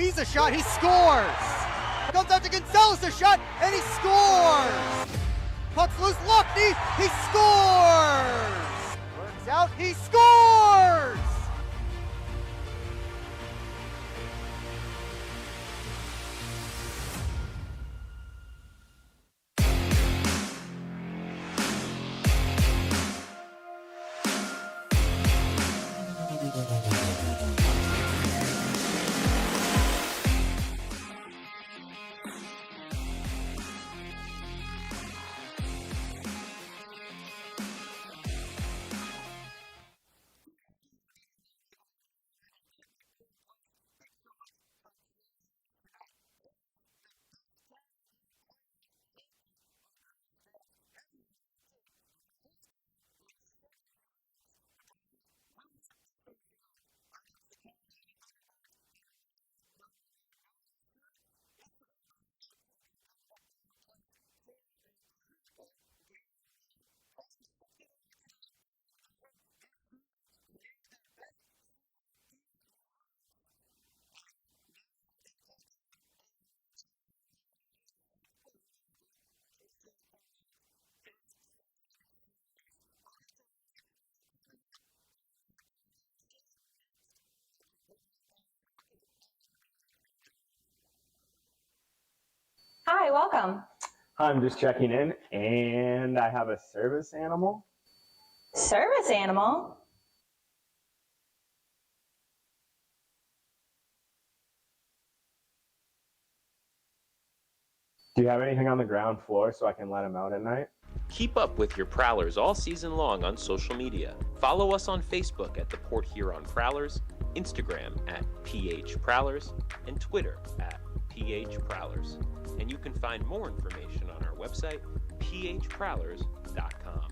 Lee's a shot, he scores! Comes out to Gonzalez, a shot, and he scores! Puck's loose, Lockney, he scores! Works out, he scores! Hi, welcome. I'm just checking in, and I have a service animal. Service animal? Do you have anything on the ground floor so I can let him out at night? Keep up with your Prowlers all season long on social media. Follow us on Facebook at the Port Huron Prowlers, Instagram at PH Prowlers, and Twitter at PH Prowlers. And you can find more information on our website, phprowlers.com.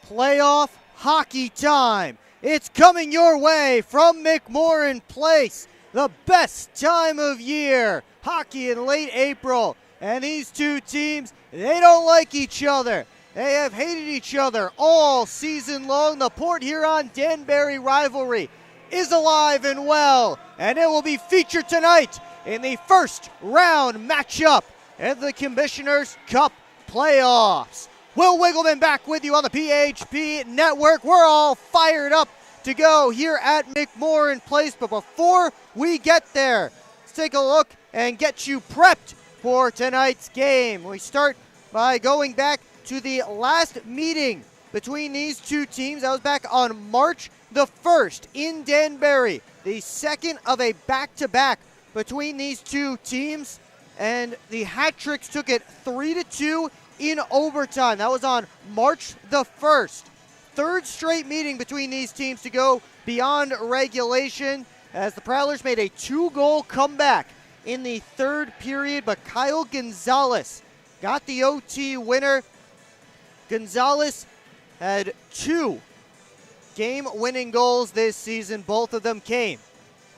Playoff hockey time. It's coming your way from McMorran Place. The best time of year. Hockey in late April. And these two teams, they don't like each other. They have hated each other all season long. The Port Huron-Danbury rivalry is alive and well. And it will be featured tonight in the first round matchup of the Commissioners Cup playoffs. Will Wiggleman back with you on the PHP Network. We're all fired up to go here at McMorran Place, but before we get there, let's take a look and get you prepped for tonight's game. We start by going back to the last meeting between these two teams. That was back on March the 1st in Danbury, the second of a back-to-back between these two teams, and the Hat-Tricks took it 3-2 in overtime. That was on March the 1st. Third straight meeting between these teams to go beyond regulation, as the Prowlers made a 2-goal comeback in the third period, but Kyle Gonzalez got the OT winner. Gonzalez had 2 game-winning goals this season. Both of them came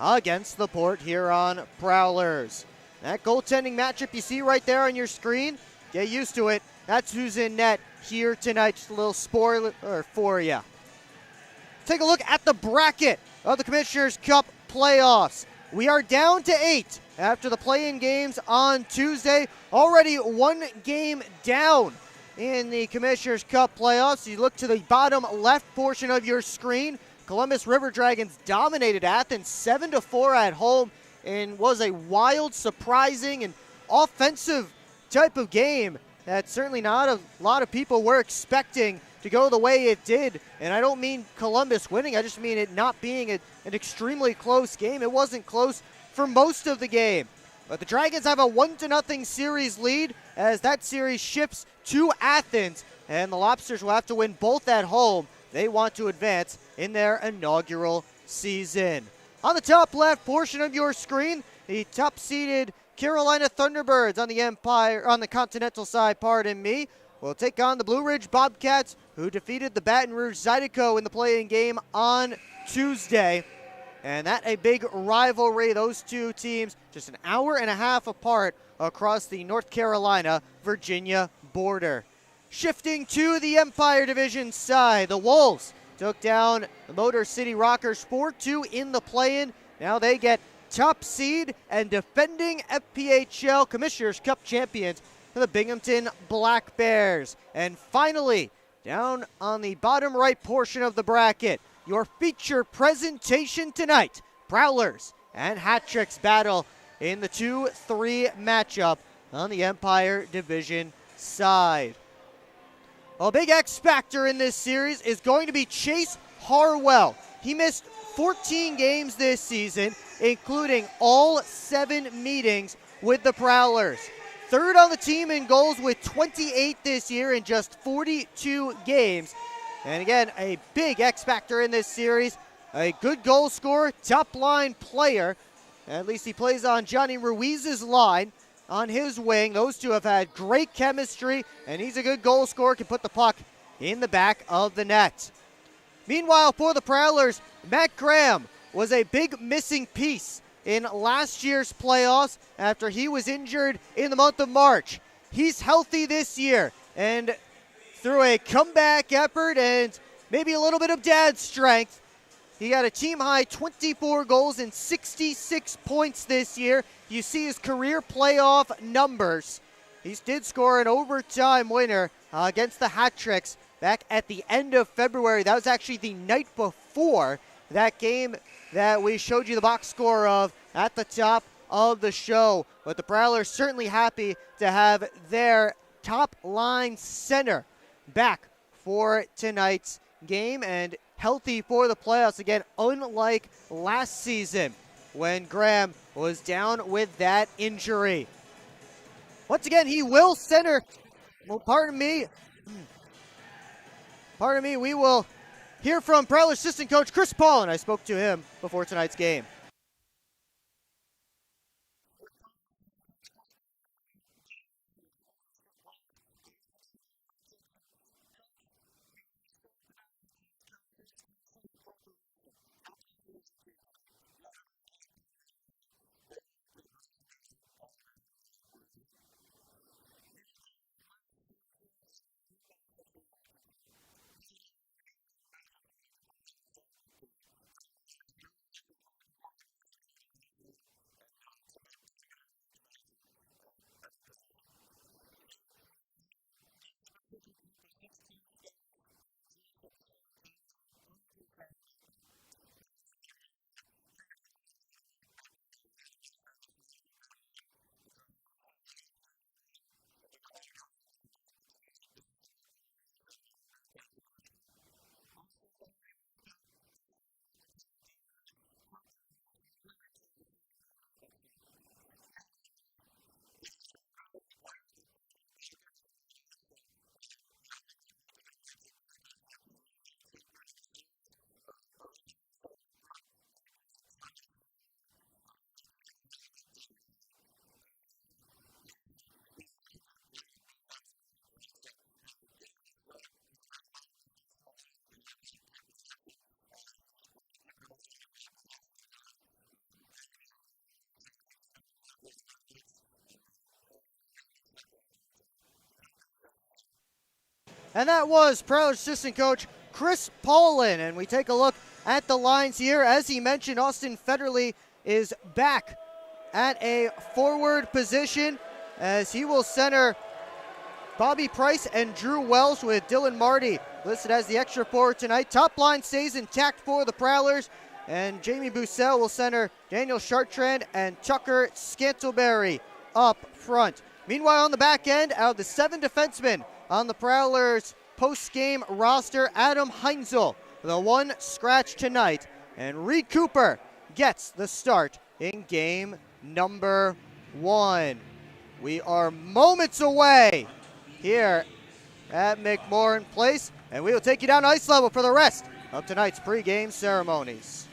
against the Port Huron Prowlers. That goaltending matchup you see right there on your screen, get used to it. That's who's in net here tonight. Just a little spoiler for you. Take a look at the bracket of the Commissioners Cup playoffs. We are down to 8 after the play-in games on Tuesday. Already 1 game down in the Commissioners Cup playoffs. You look to the bottom left portion of your screen. Columbus River Dragons dominated Athens 7-4 at home and was a wild, surprising, and offensive type of game that certainly not a lot of people were expecting to go the way it did. And I don't mean Columbus winning, I just mean it not being an extremely close game. It wasn't close for most of the game. But the Dragons have a 1-0 series lead as that series shifts to Athens, and the Lobsters will have to win both at home. They want to advance in their inaugural season. On the top left portion of your screen, the top-seeded Carolina Thunderbirds on the Continental side, will take on the Blue Ridge Bobcats, who defeated the Baton Rouge Zydeco in the play-in game on Tuesday. And that a big rivalry. Those two teams just an hour and a half apart across the North Carolina-Virginia border. Shifting to the Empire Division side, the Wolves took down the Motor City Rockers 4-2 in the play-in. Now they get top seed and defending FPHL Commissioners Cup champions, the Binghamton Black Bears. And finally, down on the bottom right portion of the bracket, your feature presentation tonight, Prowlers and Hat-Tricks battle in the 2-3 matchup on the Empire Division side. A big X factor in this series is going to be Chase Harwell. He missed 14 games this season, including all 7 meetings with the Prowlers. Third on the team in goals with 28 this year in just 42 games. And again, a big X factor in this series. A good goal scorer, top line player. At least he plays on Johnny Ruiz's line on his wing. Those two have had great chemistry, and he's a good goal scorer, can put the puck in the back of the net. Meanwhile, for the Prowlers, Matt Graham was a big missing piece in last year's playoffs after he was injured in the month of March. He's healthy this year, and through a comeback effort and maybe a little bit of dad's strength, he got a team-high 24 goals and 66 points this year. You see his career playoff numbers. He did score an overtime winner against the Hat-Tricks back at the end of February. That was actually the night before that game that we showed you the box score of at the top of the show. But the Prowlers certainly happy to have their top-line center back for tonight's game and healthy for the playoffs. Again, unlike last season when Graham was down with that injury. Once again, he will center. Well, pardon me, we will hear from Prowlers assistant coach Chris Paulin. I spoke to him before tonight's game. And that was Prowlers assistant coach Chris Paulin. And we take a look at the lines here. As he mentioned, Austin Federley is back at a forward position as he will center Bobby Price and Drew Wells with Dylan Marty listed as the extra forward tonight. Top line stays intact for the Prowlers, and Jamie Bussell will center Daniel Chartrand and Tucker Scantleberry up front. Meanwhile, on the back end, out of the 7 defensemen on the Prowlers post-game roster, Adam Heinzel, the one scratch tonight, and Reed Cooper gets the start in game number 1. We are moments away here at McMorran Place, and we will take you down to ice level for the rest of tonight's pregame ceremonies.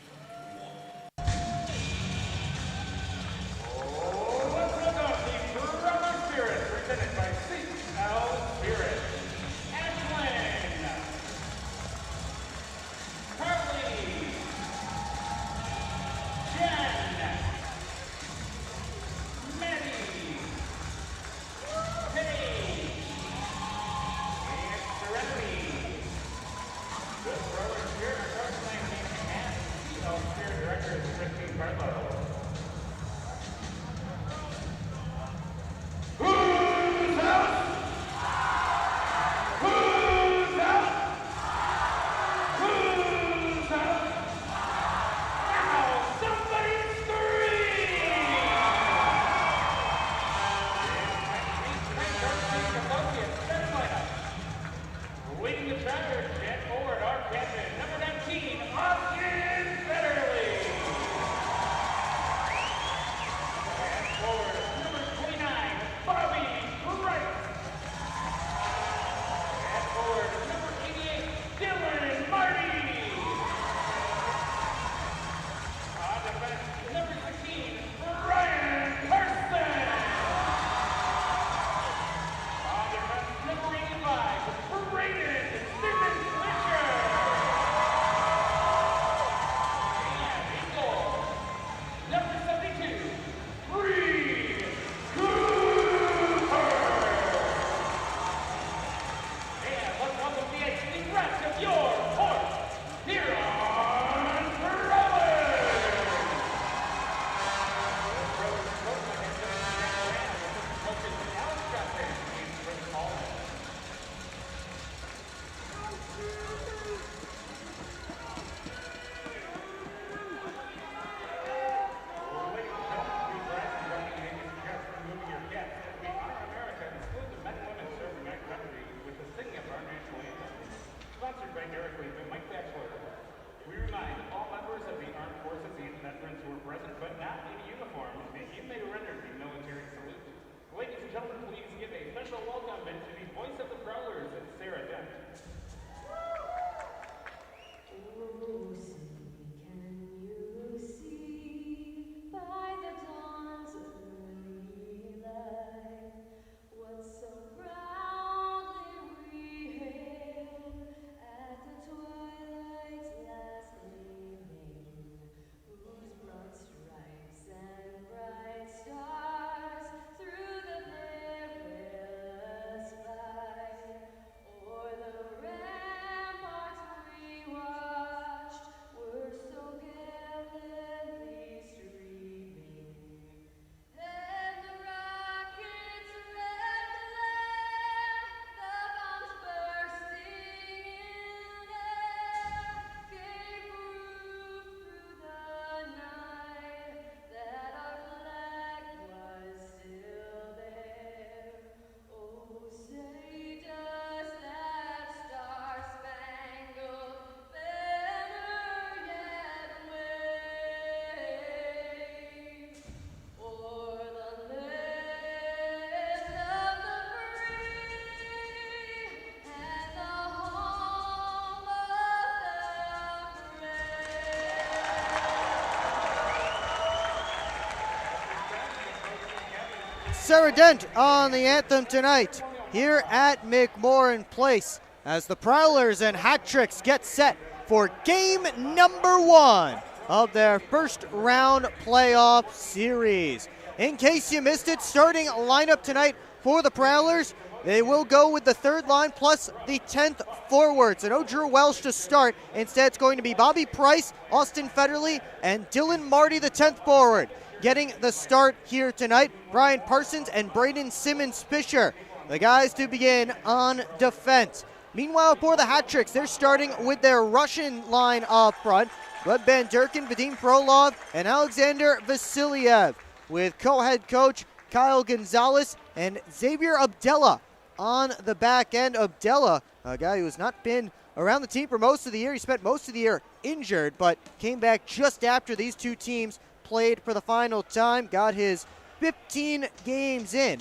Sarah Dent on the anthem tonight here at McMorran Place as the Prowlers and Hat Tricks get set for game number 1 of their first round playoff series. In case you missed it, starting lineup tonight for the Prowlers, they will go with the third line plus the 10th forwards. So no Drew Welsh to start. Instead, it's going to be Bobby Price, Austin Federley, and Dylan Marty, the 10th forward. Getting the start here tonight, Brian Parsons and Braden Simmons-Fisher, the guys to begin on defense. Meanwhile, for the Hat Tricks, they're starting with their Russian line up front. Gleb Bandurkin, Vadim Frolov, and Alexander Vasiliev, with co-head coach Kyle Gonzalez and Xavier Abdella on the back end. Abdella, a guy who has not been around the team for most of the year. He spent most of the year injured, but came back just after these two teams played for the final time. Got his 15 games in.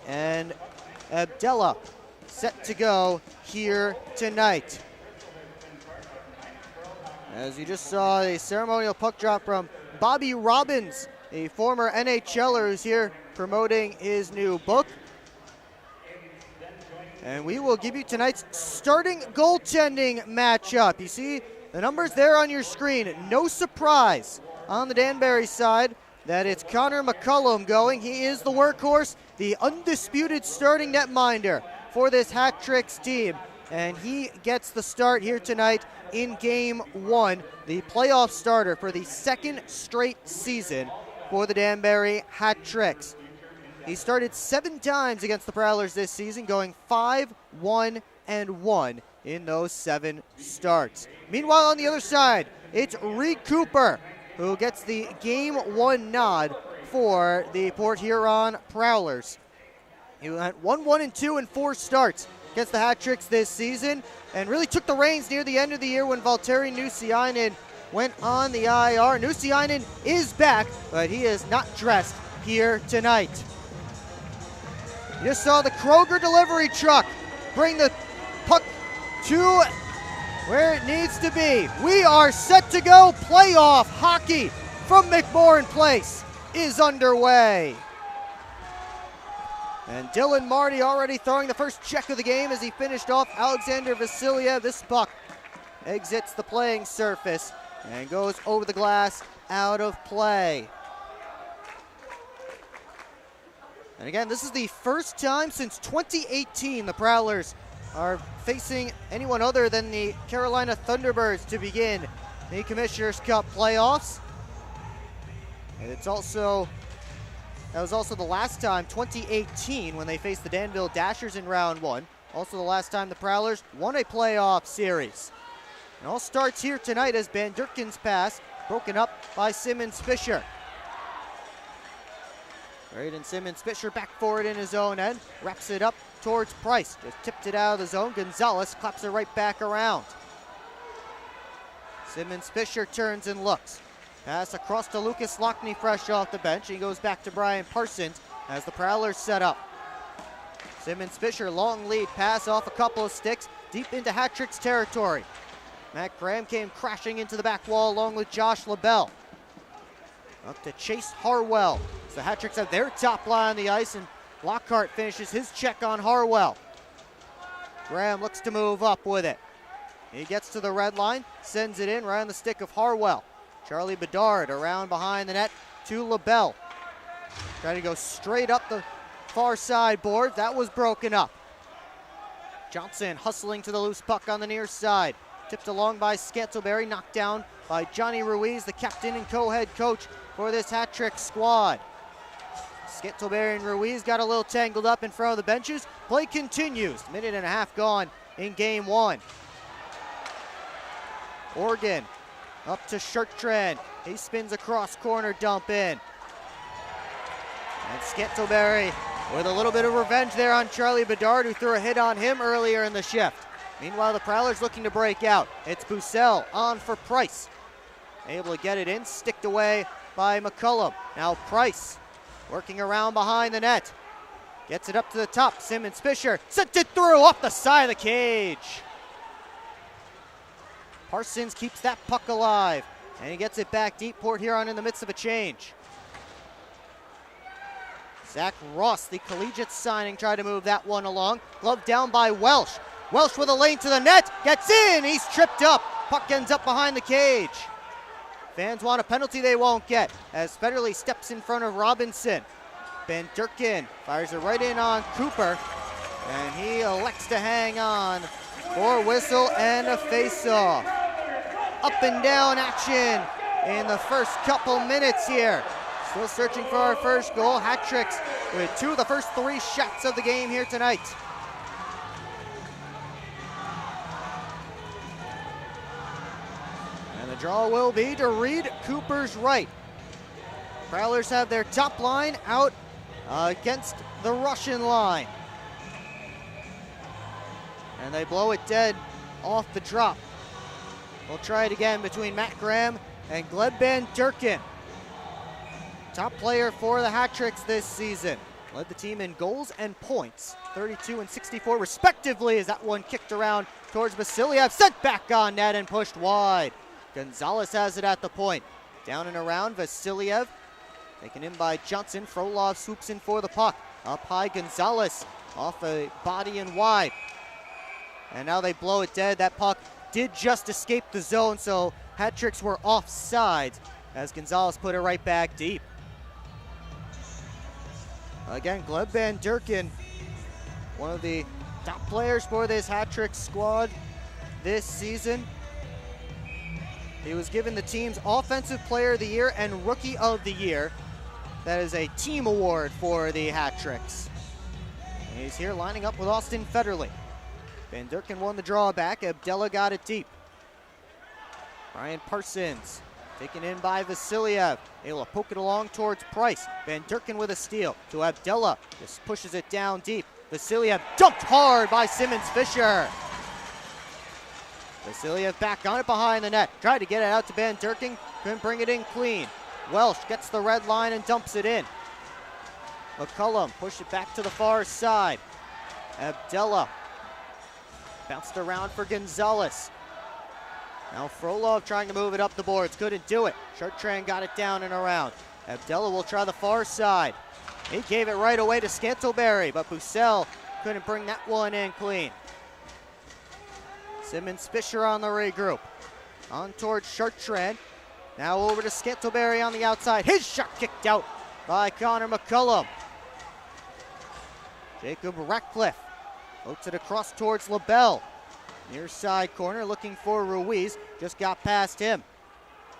And Abdella set to go here tonight. As you just saw, a ceremonial puck drop from Bobby Robbins, a former NHLer who's here promoting his new book. And we will give you tonight's starting goaltending matchup. You see the numbers there on your screen. No surprise on the Danbury side that it's Connor McCullum going. He is the workhorse, the undisputed starting netminder for this Hat Tricks team. And he gets the start here tonight in game 1, the playoff starter for the second straight season for the Danbury Hat Tricks. He started 7 times against the Prowlers this season, going 5-1-1 in those 7 starts. Meanwhile, on the other side, it's Reed Cooper, who gets the game 1 nod for the Port Huron Prowlers. He went 1-1-2 in 4 starts against the Hat Tricks this season, and really took the reins near the end of the year when Valtteri Nusiainen went on the IR. Nusiainen is back, but he is not dressed here tonight. You just saw the Kroger delivery truck bring the puck to where it needs to be. We are set to go. Playoff hockey from McMorran Place is underway. And Dylan Marty already throwing the first check of the game as he finished off Alexander Vasiliev. This puck exits the playing surface and goes over the glass, out of play. And again, this is the first time since 2018 the Prowlers are facing anyone other than the Carolina Thunderbirds to begin the Commissioner's Cup playoffs. And that was also the last time, 2018, when they faced the Danville Dashers in round 1. Also the last time the Prowlers won a playoff series. And all starts here tonight as Bandurkin's pass broken up by Simmons-Fisher. Braden Simmons-Fisher back forward in his own end, wraps it up towards Price. Just tipped it out of the zone. Gonzalez claps it right back around. Simmons-Fisher turns and looks. Pass across to Lucas Lockney fresh off the bench. He goes back to Brian Parsons as the Prowlers set up. Simmons-Fisher, long lead pass off a couple of sticks deep into Hat Tricks territory. Matt Graham came crashing into the back wall along with Josh LaBelle. Up to Chase Harwell. So the Hat Tricks have their top line on the ice, and Lockhart finishes his check on Harwell. Graham looks to move up with it. He gets to the red line, sends it in right on the stick of Harwell. Charlie Bedard around behind the net to LaBelle. Trying to go straight up the far side board. That was broken up. Johnson hustling to the loose puck on the near side. Tipped along by Scantleberry, knocked down by Johnny Ruiz, the captain and co-head coach for this Hat Trick squad. Scantleberry and Ruiz got a little tangled up in front of the benches. Play continues. Minute and a half gone in game 1. Oregon up to Shertrand. He spins across corner, dump in. And Scantleberry with a little bit of revenge there on Charlie Bedard, who threw a hit on him earlier in the shift. Meanwhile, the Prowlers looking to break out. It's Bussell on for Price. Able to get it in, sticked away by McCullum. Now Price working around behind the net. Gets it up to the top. Simmons-Fisher sent it through off the side of the cage. Parsons keeps that puck alive, and he gets it back deep. Port Huron in the midst of a change. Zach Ross, the collegiate signing, tried to move that one along. Glove down by Welsh. Welsh with a lane to the net, gets in, he's tripped up. Puck ends up behind the cage. Fans want a penalty they won't get as Federley steps in front of Robinson. Van Durkin fires it right in on Cooper, and he elects to hang on for a whistle and a face-off. Up and down action in the first couple minutes here. Still searching for our first goal. Hat tricks with 2 of the first 3 shots of the game here tonight. And the draw will be to Reed Cooper's right. Prowlers have their top line out against the Russian line. And they blow it dead off the drop. We'll try it again between Matt Graham and Gleb Van Durkin. Top player for the hat tricks this season. Led the team in goals and points, 32 and 64 respectively, as that one kicked around towards Vasiliev, sent back on net and pushed wide. Gonzalez has it at the point. Down and around, Vasiliev taken in by Johnson. Frolov swoops in for the puck. Up high, Gonzalez off a body and wide. And now they blow it dead. That puck did just escape the zone, so hat tricks were offside as Gonzalez put it right back deep. Again, Gleb Van Durkin, one of the top players for this hat trick squad this season. He was given the team's Offensive Player of the Year and Rookie of the Year. That is a team award for the hat tricks. And he's here lining up with Austin Federley. Van Durkin won the draw back. Abdella got it deep. Brian Parsons taken in by Vasiliev. Able to poke it along towards Price. Van Durkin with a steal to Abdella. Just pushes it down deep. Vasiliev dumped hard by Simmons Fisher. Vasiliev back on it behind the net. Tried to get it out to Van Durkin. Couldn't bring it in clean. Welsh gets the red line and dumps it in. McCullum pushed it back to the far side. Abdella bounced around for Gonzalez. Now Frolov trying to move it up the boards. Couldn't do it. Chartrand got it down and around. Abdella will try the far side. He gave it right away to Scantleberry, but Bussell couldn't bring that one in clean. Simmons Fisher on the regroup. On towards Chartrand. Now over to Scantleberry on the outside. His shot kicked out by Connor McCullum. Jacob Ratcliffe floats it across towards LaBelle. Near side corner looking for Ruiz. Just got past him.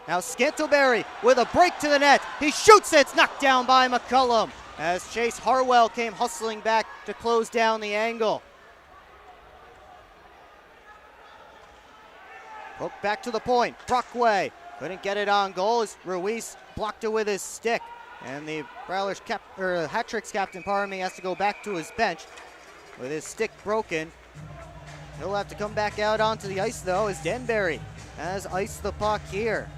Now Scantleberry with a break to the net. He shoots it. It's knocked down by McCullum as Chase Harwell came hustling back to close down the angle. Poke back to the point. Brockway couldn't get it on goal as Ruiz blocked it with his stick. And the Prowlers hat tricks captain, has to go back to his bench with his stick broken. He'll have to come back out onto the ice though as Danbury has iced the puck here.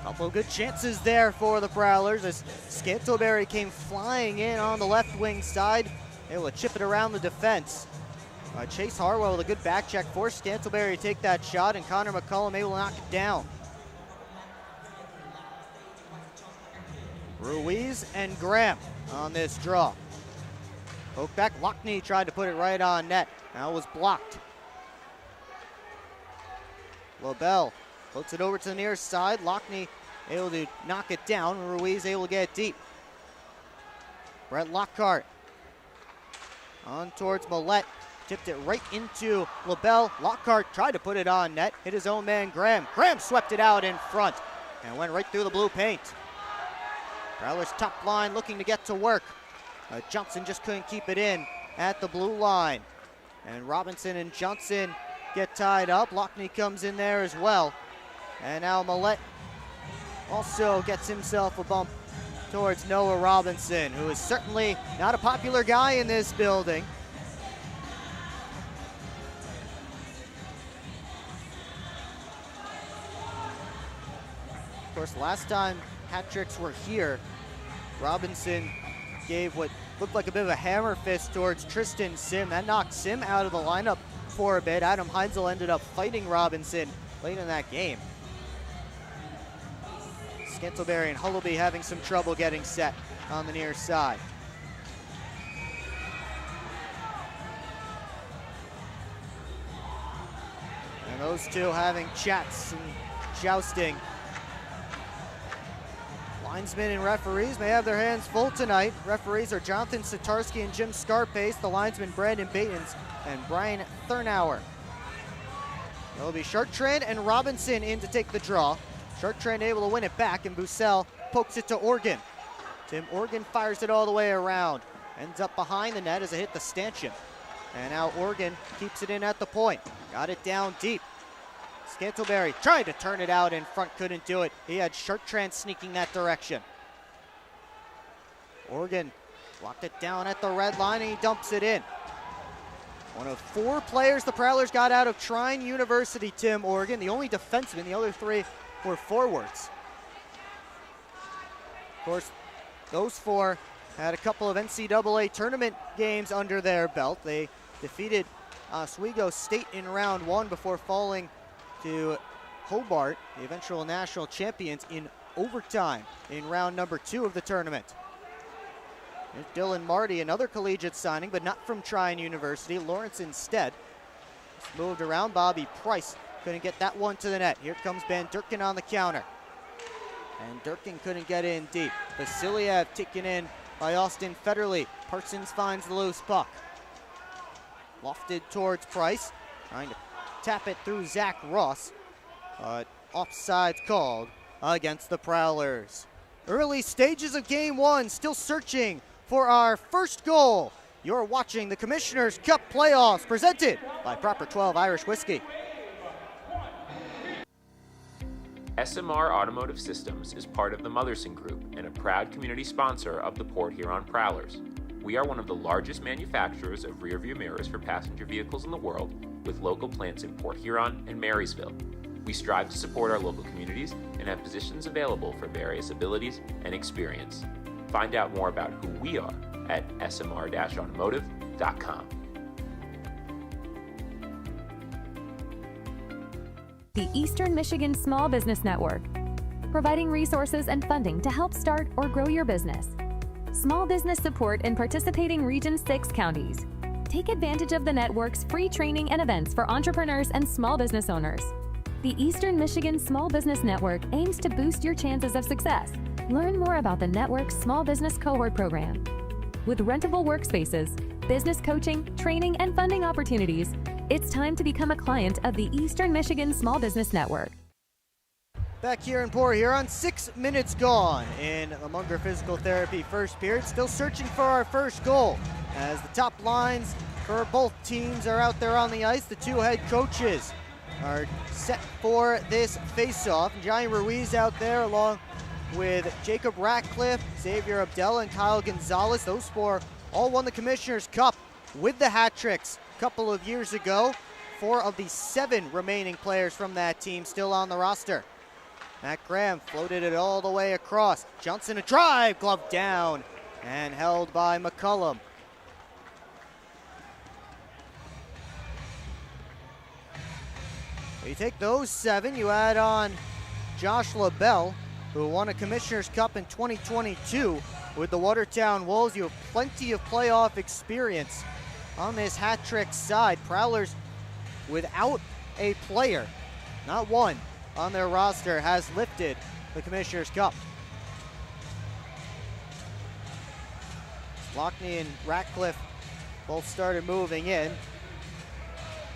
Couple of good chances there for the Prowlers as Scantleberry came flying in on the left wing side, able to chip it around the defense. Chase Harwell with a good back check forced Scantleberry to take that shot, and Connor McCullum able to knock it down. Ruiz and Graham on this draw. Poke back, Lockney tried to put it right on net. Now it was blocked. LaBelle floats it over to the near side. Lockney able to knock it down. Ruiz able to get it deep. Brett Lockhart on towards Millette. Tipped it right into LaBelle. Lockhart tried to put it on net. Hit his own man Graham. Graham swept it out in front and went right through the blue paint. Prowlers top line looking to get to work. Johnson just couldn't keep it in at the blue line. And Robinson and Johnson get tied up. Lockney comes in there as well. And now Millette also gets himself a bump towards Noah Robinson, who is certainly not a popular guy in this building. Of course, last time hat tricks were here, Robinson gave what looked like a bit of a hammer fist towards Tristan Sim. That knocked Sim out of the lineup for a bit. Adam Heinzel ended up fighting Robinson late in that game. Scantleberry and Hullaby having some trouble getting set. on the near side. And those two having chats and jousting. Linesmen and referees may have their hands full tonight. Referees are Jonathan Satarski and Jim Scarpace. The linesmen Brandon Batens and Brian Thurnauer. It'll be Chartrand and Robinson in to take the draw. Chartrand able to win it back, and Bussell pokes it to Organ. Tim Organ fires it all the way around. Ends up behind the net as it hit the stanchion. And now Organ keeps it in at the point. Got it down deep. Scantleberry tried to turn it out in front, couldn't do it. He had Chartrand sneaking that direction. Organ locked it down at the red line, and he dumps it in. One of 4 players the Prowlers got out of Trine University, Tim Organ. The only defenseman, the other 3 were forwards. Of course, those 4 had a couple of NCAA tournament games under their belt. They defeated Oswego State in round 1 before falling to Hobart, the eventual national champions, in overtime in round number 2 of the tournament. There's Dylan Marty, another collegiate signing, but not from Trine University. Lawrence instead. Just moved around. Bobby Price couldn't get that one to the net. Here comes Van Durkin on the counter. And Durkin couldn't get in deep. Vasiliev taken in by Austin Federley. Parsons finds the loose puck. Lofted towards Price, trying to tap it through Zach Ross, but offsides called against the Prowlers. Early stages of game 1, still searching for our first goal. You're watching the Commissioner's Cup playoffs presented by Proper 12 Irish Whiskey. SMR Automotive Systems is part of the Motherson Group and a proud community sponsor of the Port Huron Prowlers. We are one of the largest manufacturers of rearview mirrors for passenger vehicles in the world, with local plants in Port Huron and Marysville. We strive to support our local communities and have positions available for various abilities and experience. Find out more about who we are at smr-automotive.com. The Eastern Michigan Small Business Network, providing resources and funding to help start or grow your business. Small business support in participating Region 6 counties. Take advantage of the network's free training and events for entrepreneurs and small business owners. The Eastern Michigan Small Business Network aims to boost your chances of success. Learn more about the network's small business cohort program. With rentable workspaces, business coaching, training, and funding opportunities, it's time to become a client of the Eastern Michigan Small Business Network. Back here in Port Huron, 6 minutes gone in the Munger Physical Therapy first period. Still searching for our first goal as the top lines for both teams are out there on the ice. The 2 head coaches are set for this face-off. Johnny Ruiz out there along with Jacob Ratcliffe, Xavier Abdella, and Kyle Gonzalez. Those 4 all won the Commissioner's Cup with the hat tricks a couple of years ago. 4 of the 7 remaining players from that team still on the roster. Matt Graham floated it all the way across. Johnson a drive, glove down, and held by McCullum. You take those 7, you add on Josh LaBelle, who won a Commissioner's Cup in 2022 with the Watertown Wolves. You have plenty of playoff experience on this hat trick side. Prowlers without a player, not one, on their roster has lifted the Commissioner's Cup. Lockney and Ratcliffe both started moving in.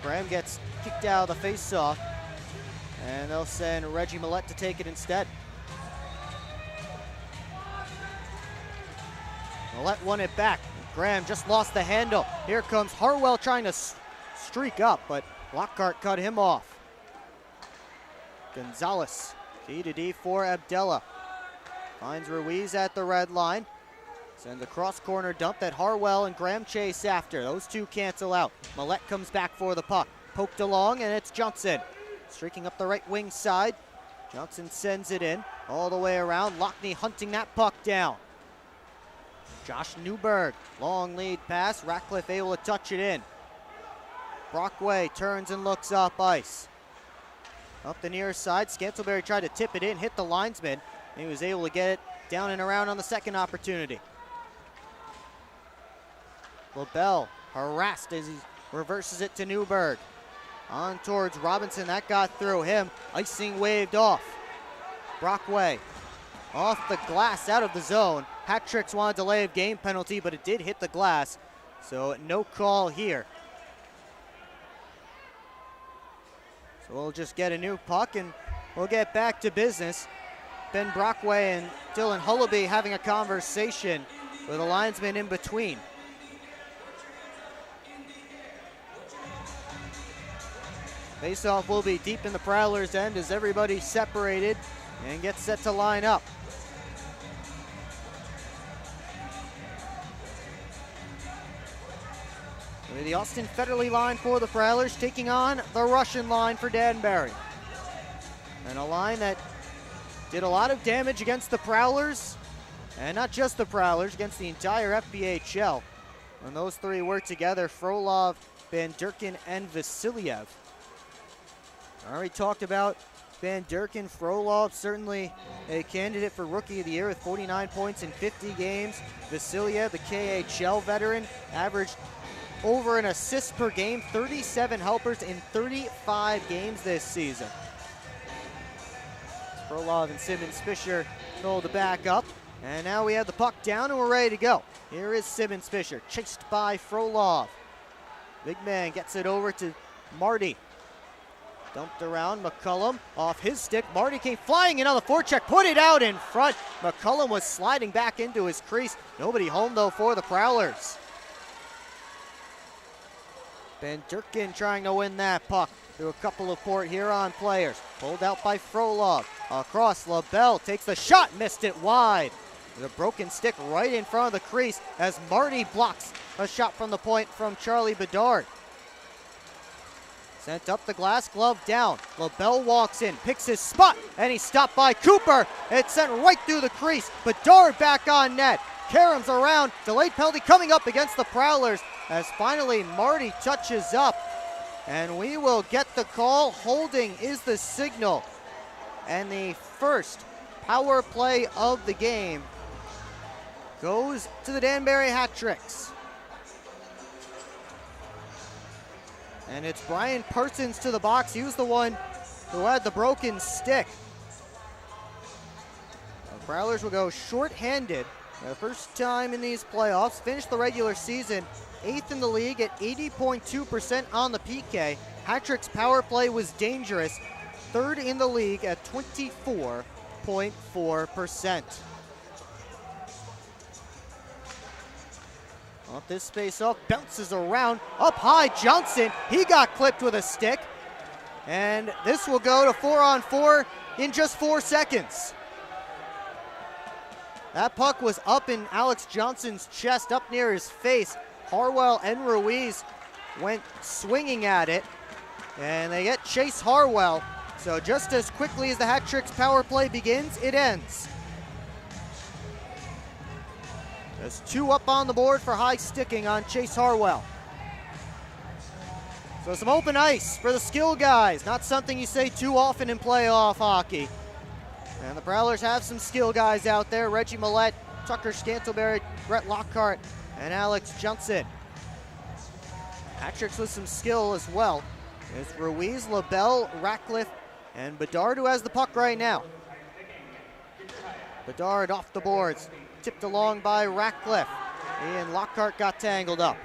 Graham gets kicked out of the face-off, and they'll send Reggie Millette to take it instead. Millette won it back. Graham just lost the handle. Here comes Harwell trying to streak up, but Lockhart cut him off. Gonzalez, D-to-D for Abdella. Finds Ruiz at the red line. Sends a cross-corner dump that Harwell and Graham chase after. Those 2 cancel out. Millette comes back for the puck. Poked along, and it's Johnson. Streaking up the right wing side. Johnson sends it in all the way around. Lockney hunting that puck down. Josh Newberg, long lead pass. Ratcliffe able to touch it in. Brockway turns and looks up ice. Up the near side, Scantleberry tried to tip it in, hit the linesman, and he was able to get it down and around on the second opportunity. LaBelle harassed as he reverses it to Newberg. On towards Robinson, that got through him. Icing waved off. Brockway off the glass, out of the zone. Hat-Tricks wanted a delay of game penalty, but it did hit the glass, so no call here. So we'll just get a new puck and we'll get back to business. Ben Brockway and Dylan Hullaby having a conversation with a linesman in between. Faceoff will be deep in the Prowlers' end as everybody separated and gets set to line up. The Austin Federley line for the Prowlers taking on the Russian line for Danbury. And a line that did a lot of damage against the Prowlers, and not just the Prowlers, against the entire FBHL. When those three work together, Frolov, Van Durken, and Vasiliev. I already talked about Van Durken. Frolov, certainly a candidate for Rookie of the Year with 49 points in 50 games. Vasiliev, the KHL veteran, averaged over an assist per game, 37 helpers in 35 games this season. Frolov and Simmons Fisher told to back up. And now we have the puck down and we're ready to go. Here is Simmons Fisher, chased by Frolov. Big man gets it over to Marty. Dumped around McCullum off his stick. Marty came flying in on the forecheck, put it out in front. McCullum was sliding back into his crease. Nobody home though for the Prowlers. Van Durken trying to win that puck through a couple of Port Huron players. Pulled out by Frolov. Across, LaBelle takes the shot, missed it wide. With a broken stick right in front of the crease as Marty blocks a shot from the point from Charlie Bedard. Sent up the glass, glove down. LaBelle walks in, picks his spot, and he's stopped by Cooper. It's sent right through the crease. Bedard back on net. Karam's around. Delayed penalty coming up against the Prowlers as finally Marty touches up. And we will get the call. Holding is the signal. And the first power play of the game goes to the Danbury Hat-Tricks. And it's Brian Parsons to the box. He was the one who had the broken stick. The Prowlers will go short-handed. The first time in these playoffs. Finished the regular season 8th in the league at 80.2% on the PK. Hat-Tricks power play was dangerous. 3rd in the league at 24.4%. Off this space off, bounces around, up high, Johnson, he got clipped with a stick. And this will go to 4-on-4 in just 4 seconds. That puck was up in Alex Johnson's chest, up near his face. Harwell and Ruiz went swinging at it, and they get Chase Harwell. So just as quickly as the Hat-Tricks power play begins, it ends. There's 2 up on the board for high sticking on Chase Harwell. So some open ice for the skill guys. Not something you say too often in playoff hockey. And the Prowlers have some skill guys out there. Reggie Millette, Tucker Scantleberry, Brett Lockhart, and Alex Johnson. Hat-Tricks with some skill as well. It's Ruiz, LaBelle, Ratcliffe, and Bedard who has the puck right now. Bedard off the boards. Tipped along by Ratcliffe. And Lockhart got tangled up.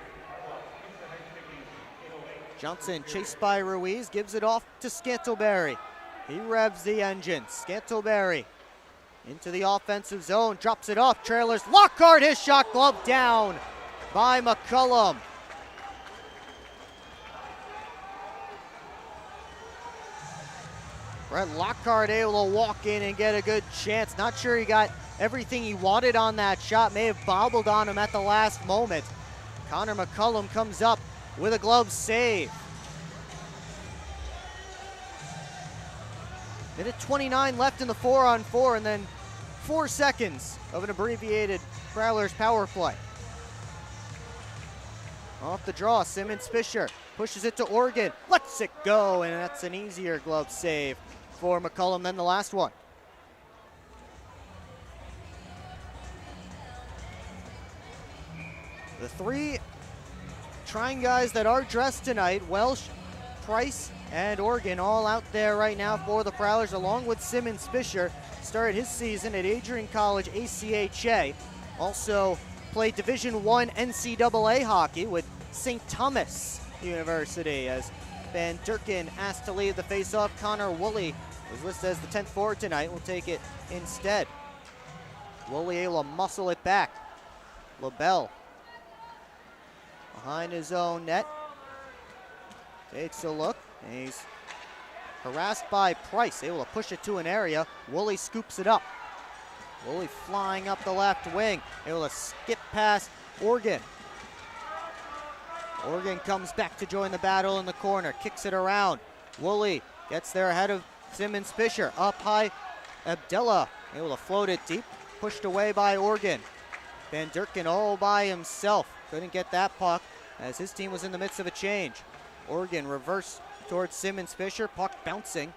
Johnson chased by Ruiz, gives it off to Scantleberry. He revs the engine. Scantleberry into the offensive zone, drops it off, trailers. Lockhart, his shot, glove down by McCullum. Brett Lockhart able to walk in and get a good chance. Not sure he got everything he wanted on that shot. May have bobbled on him at the last moment. Connor McCullum comes up with a glove save. Minute 29 left in the 4-on-4, and then 4 seconds of an abbreviated Prowlers power play. Off the draw, Simmons Fisher pushes it to Oregon, lets it go, and that's an easier glove save for McCullum than the last one. three trying guys that are dressed tonight. Welsh, Price, and Organ all out there right now for the Prowlers, along with Simmons Fisher. Started his season at Adrian College ACHA. Also played Division I NCAA hockey with St. Thomas University. As Van Durken asked to lead the faceoff, Connor Woolley was listed as the 10th forward tonight. Will take it instead. Woolley able to muscle it back. LaBelle behind his own net. Takes a look. And he's harassed by Price. Able to push it to an area. Woolley scoops it up. Woolley flying up the left wing. Able to skip past Organ. Organ comes back to join the battle in the corner. Kicks it around. Woolley gets there ahead of Simmons Fisher. Up high, Abdullah able to float it deep. Pushed away by Organ. Van Durken all by himself. Couldn't get that puck as his team was in the midst of a change. Organ reverse towards Simmons Fisher. Puck bouncing.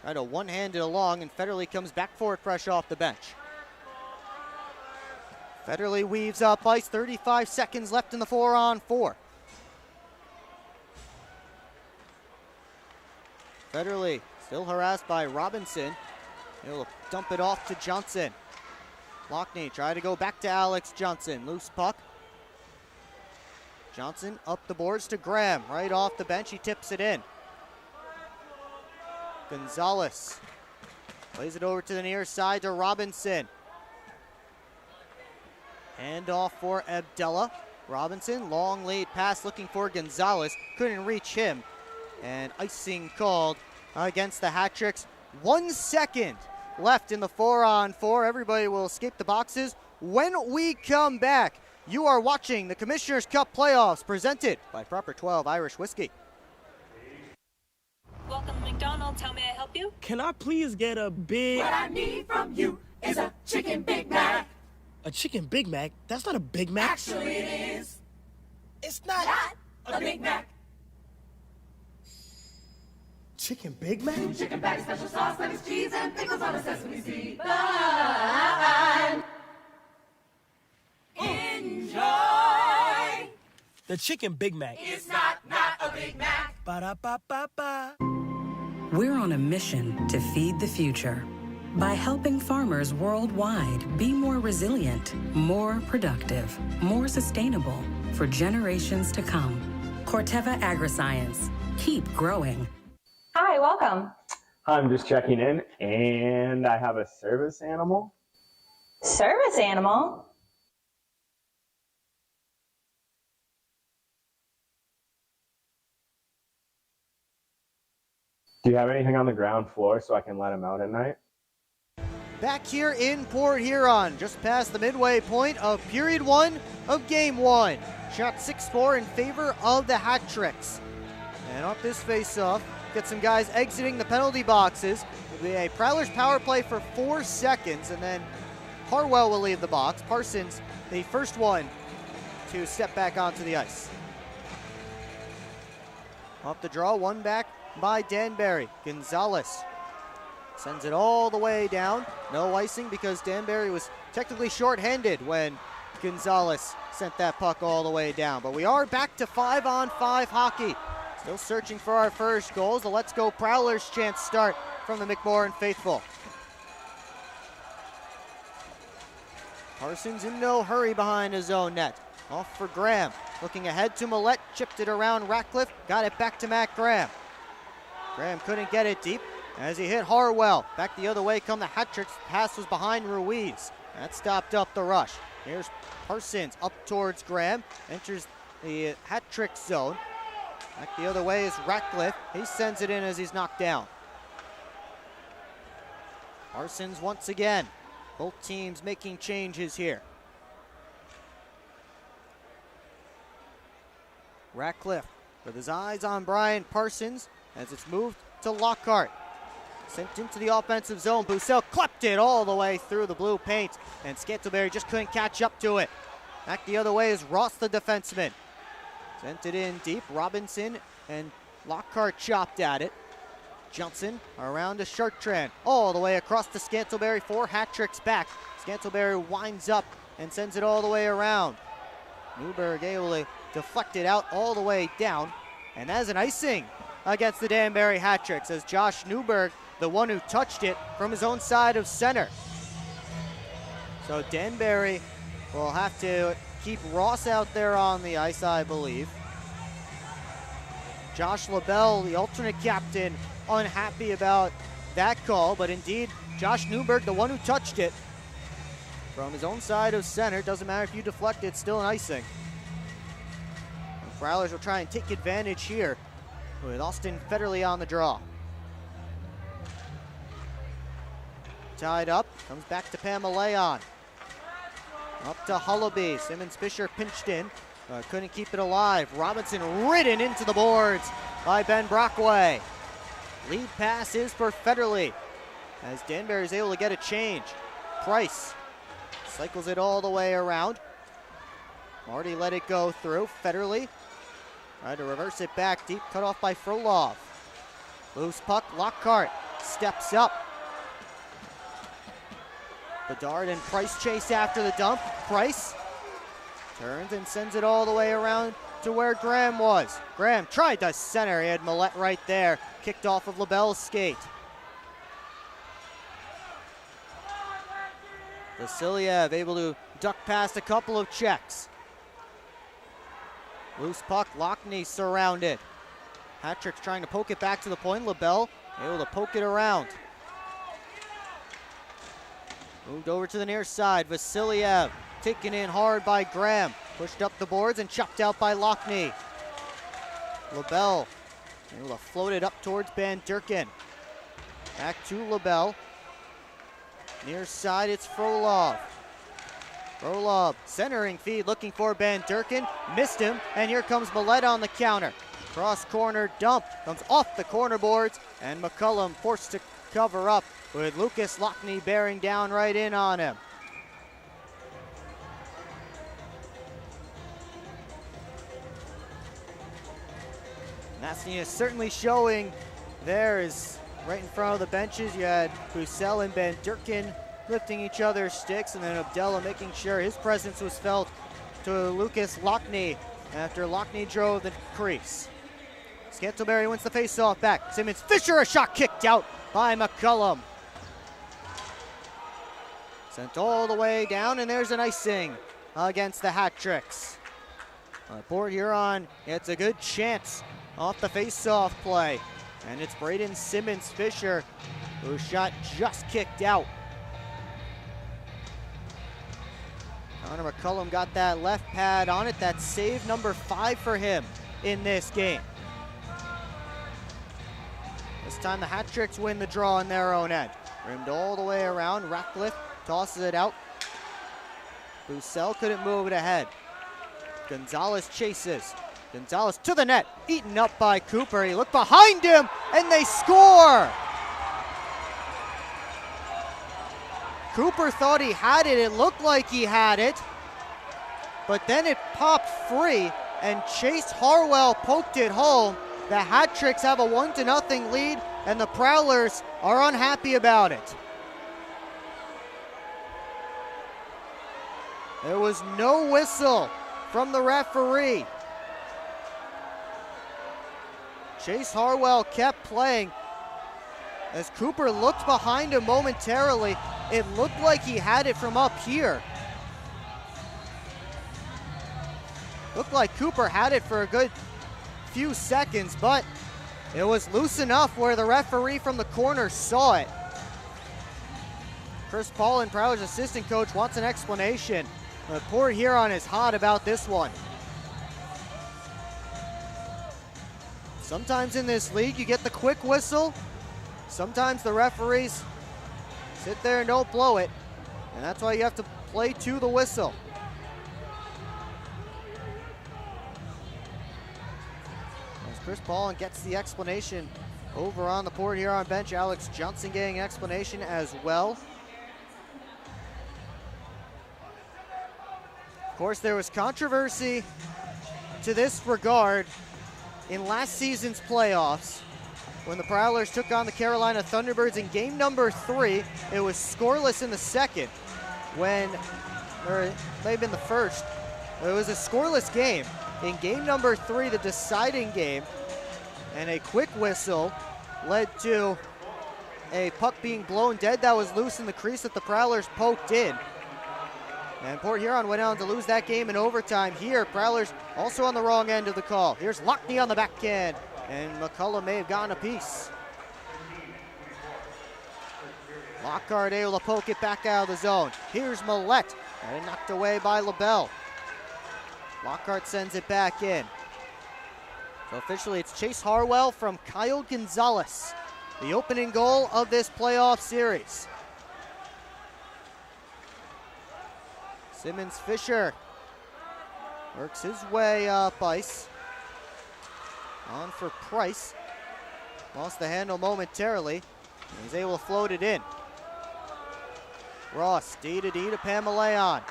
Tried to one-handed along, and Federley comes back for it fresh off the bench. Federley weaves up ice. 35 seconds left in the 4-on-4. Federley still harassed by Robinson. He'll dump it off to Johnson. Lockney try to go back to Alex Johnson. Loose puck. Johnson up the boards to Graham. Right off the bench, he tips it in. Gonzalez plays it over to the near side to Robinson. Hand off for Abdullah. Robinson, long lead pass looking for Gonzalez. Couldn't reach him. And icing called against the Hat-Tricks. 1 second left in the 4-on-4. Everybody will escape the boxes. When we come back, you are watching the Commissioner's Cup playoffs presented by Proper 12 Irish Whiskey. Welcome to McDonald's. How may I help you? Can I please get a big... What I need from you is a chicken Big Mac. A chicken Big Mac? That's not a Big Mac. Actually, it is. It's not a Big Mac. Chicken Big Mac? Chicken bag, special sauce, lettuce, cheese, and pickles on a sesame seed bun. Enjoy. The chicken Big Mac. It's not a Big Mac. Ba-da-ba-ba-ba. We're on a mission to feed the future by helping farmers worldwide be more resilient, more productive, more sustainable for generations to come. Corteva Agriscience. Keep growing. Hi, welcome. I'm just checking in, and I have a service animal. Service animal? Do you have anything on the ground floor so I can let him out at night? Back here in Port Huron, just past the midway point of period 1 of game 1. Shot 6-4 in favor of the Hat-Tricks. And off this face-off, get some guys exiting the penalty boxes. It'll be a Prowlers power play for 4 seconds, and then Harwell will leave the box. Parsons, the first one to step back onto the ice. Off the draw, one back by Danbury. Gonzalez sends it all the way down. No icing because Danbury was technically shorthanded when Gonzalez sent that puck all the way down. But we are back to 5-on-5 hockey. Still searching for our first goals. The Let's Go Prowlers chant start from the McMorran faithful. Parsons in no hurry behind his own net. Off for Graham. Looking ahead to Millette. Chipped it around Ratcliffe. Got it back to Matt Graham. Graham couldn't get it deep as he hit Harwell. Back the other way come the Hat-Tricks. Pass was behind Ruiz. That stopped up the rush. Here's Parsons up towards Graham. Enters the Hat-Trick zone. Back the other way is Ratcliffe. He sends it in as he's knocked down. Parsons once again. Both teams making changes here. Ratcliffe with his eyes on Brian Parsons as it's moved to Lockhart. Sent into the offensive zone. Bussell clapped it all the way through the blue paint, and Scantleberry just couldn't catch up to it. Back the other way is Ross, the defenseman. Sent it in deep. Robinson and Lockhart chopped at it. Johnson around to Chartrand. All the way across to Scantleberry. 4 Hat-Tricks back. Scantleberry winds up and sends it all the way around. Newberg able to deflect it out all the way down. And that is an icing against the Danbury Hat-Tricks as Josh Newberg, the one who touched it from his own side of center. So Danbury will have to keep Ross out there on the ice, I believe. Josh LaBelle, the alternate captain, unhappy about that call, but indeed, Josh Newberg, the one who touched it from his own side of center. Doesn't matter if you deflect it, still an icing. And Prowlers will try and take advantage here with Austin Federley on the draw. Tied up, comes back to Pamaleon. Up to Hullaby, Simmons Fisher pinched in, couldn't keep it alive. Robinson ridden into the boards by Ben Brockway. Lead pass is for Federley as Danbury is able to get a change. Price cycles it all the way around. Marty let it go through. Federley tried to reverse it back deep, cut off by Frolov. Loose puck, Lockhart steps up. Bedard and Price chase after the dump. Price turns and sends it all the way around to where Graham was. Graham tried to center. He had Millette right there. Kicked off of LaBelle's skate. Vasiliev able to duck past a couple of checks. Loose puck, Lockney surrounded. Hat-Tricks trying to poke it back to the point. LaBelle able to poke it around. Moved over to the near side. Vasiliev taken in hard by Graham. Pushed up the boards and chopped out by Lockney. LaBelle able to float it up towards Van Durken. Back to LaBelle. Near side, it's Frolov. Frolov, centering feed, looking for Van Durken. Missed him, and here comes Millette on the counter. Cross corner dump, comes off the corner boards, and McCullum forced to cover up with Lucas Lockney bearing down right in on him. Nasty is certainly showing there is right in front of the benches. You had Bussell and Van Durken lifting each other's sticks, and then Abdullah making sure his presence was felt to Lucas Lockney after Lockney drove the crease. Scantleberry wins the face-off back. Simmons Fisher, a shot kicked out by McCullum. Sent all the way down, and there's an icing against the Hat-Tricks. Port Huron gets a good chance off the face-off play, and it's Braden Simmons Fisher whose shot just kicked out. Connor McCullum got that left pad on it. That's save number 5 for him in this game. This time the Hat-Tricks win the draw on their own end. Rimmed all the way around. Ratcliffe tosses it out. Bussell couldn't move it ahead. Gonzalez chases. Gonzalez to the net. Eaten up by Cooper. He looked behind him, and they score! Cooper thought he had it. It looked like he had it. But then it popped free, and Chase Harwell poked it home. The Hat-Tricks have a 1-0 lead, and the Prowlers are unhappy about it. There was no whistle from the referee. Chase Harwell kept playing. As Cooper looked behind him momentarily, it looked like he had it from up here. Looked like Cooper had it for a good few seconds, but it was loose enough where the referee from the corner saw it. Chris Paulin, Prowlers assistant coach, wants an explanation. But Port Huron is hot about this one. Sometimes in this league you get the quick whistle. Sometimes the referees sit there and don't blow it. And that's why you have to play to the whistle. As Chris Paulin gets the explanation over on the Port Huron bench, Alex Johnson getting an explanation as well. Of course, there was controversy to this regard in last season's playoffs when the Prowlers took on the Carolina Thunderbirds in game number 3. It was scoreless in the second when, or it may have been the first, It was a scoreless game. In game number 3, the deciding game, and a quick whistle led to a puck being blown dead that was loose in the crease that the Prowlers poked in. And Port Huron went on to lose that game in overtime. Here, Prowlers also on the wrong end of the call. Here's Lockney on the backhand, and McCullough may have gotten a piece. Lockhart able to poke it back out of the zone. Here's Millette, and knocked away by LaBelle. Lockhart sends it back in. So officially it's Chase Harwell from Kyle Gonzalez, the opening goal of this playoff series. Simmons Fisher works his way up ice. On for Price. Lost the handle momentarily. He's able to float it in. Ross, D to Pamelayan.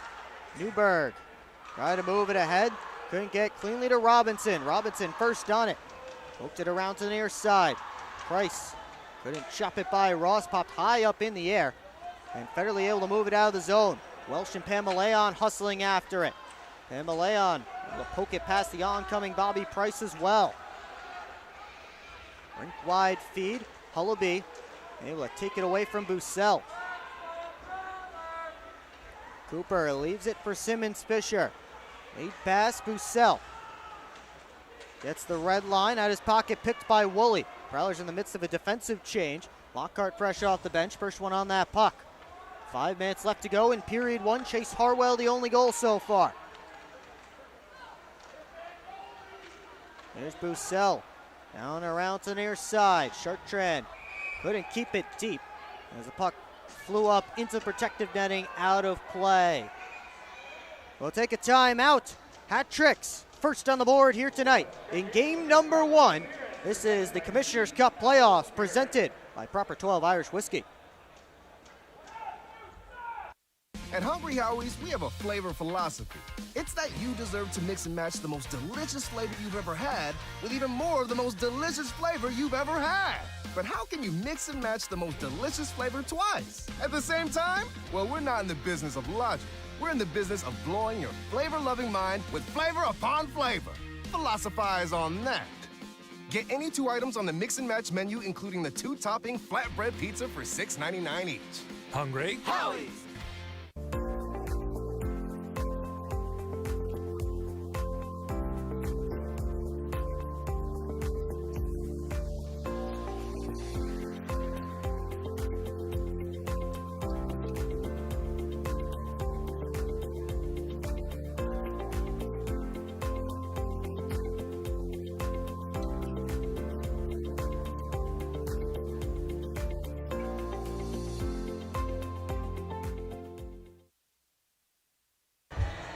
Newberg tried to move it ahead. Couldn't get cleanly to Robinson. Robinson first on it. Poked it around to the near side. Price couldn't chop it by Ross. Popped high up in the air. And Federley able to move it out of the zone. Welsh and Pamelayan hustling after it. Pamelayan will poke it past the oncoming Bobby Price as well. Rink wide feed. Hullaby able to take it away from Bussell. Cooper leaves it for Simmons Fisher. Late pass, Bussell. Gets the red line out his pocket, picked by Woolley. Prowlers in the midst of a defensive change. Lockhart fresh off the bench, first one on that puck. 5 minutes left to go in period 1. Chase Harwell, the only goal so far. There's Bussell. Down around to the near side. Chartrand couldn't keep it deep as the puck flew up into protective netting, out of play. We'll take a timeout. Hat tricks first on the board here tonight in game number 1. This is the Commissioner's Cup playoffs presented by Proper 12 Irish Whiskey. At Hungry Howie's, we have a flavor philosophy. It's that you deserve to mix and match the most delicious flavor you've ever had with even more of the most delicious flavor you've ever had. But how can you mix and match the most delicious flavor twice at the same time? Well, we're not in the business of logic. We're in the business of blowing your flavor-loving mind with flavor upon flavor. Philosophize on that. Get any 2 items on the mix and match menu, including the 2-topping flatbread pizza for $6.99 each. Hungry? Howie's!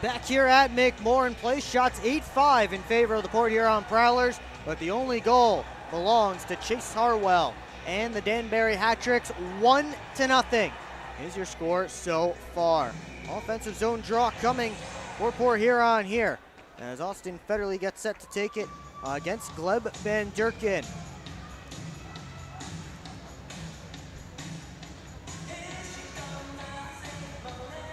Back here at McMorran Place, shots 8-5 in favor of the Port Huron Prowlers, but the only goal belongs to Chase Harwell and the Danbury Hat-Tricks. 1-0 is your score so far. Offensive zone draw coming for Port Huron here as Austin Federley gets set to take it against Gleb Van Durken.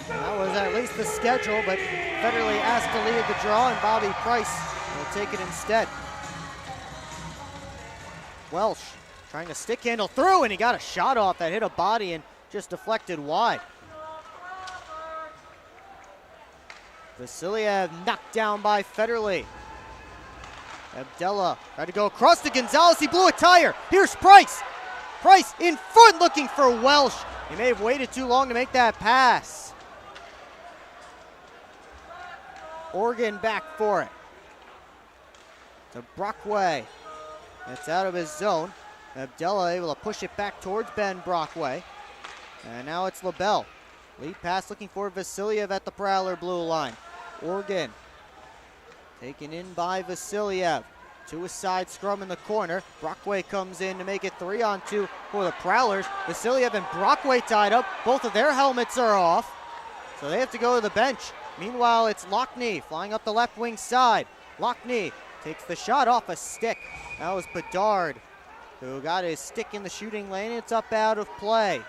That was at least the schedule, but Federley asked to lead the draw, and Bobby Price will take it instead. Welsh trying to stick handle through, and he got a shot off that hit a body and just deflected wide. Vasiliev knocked down by Federley. Abdella tried to go across to Gonzalez. He blew a tire. Here's Price. Price in front looking for Welsh. He may have waited too long to make that pass. Organ back for it. To Brockway. It's out of his zone. Abdella able to push it back towards Ben Brockway. And now it's LaBelle. Lead pass looking for Vasiliev at the Prowler blue line. Organ taken in by Vasiliev. To a side scrum in the corner. Brockway comes in to make it 3-on-2 for the Prowlers. Vasiliev and Brockway tied up. Both of their helmets are off, so they have to go to the bench. Meanwhile, it's Lockney flying up the left wing side. Lockney takes the shot off a stick. That was Bedard who got his stick in the shooting lane. It's up out of play.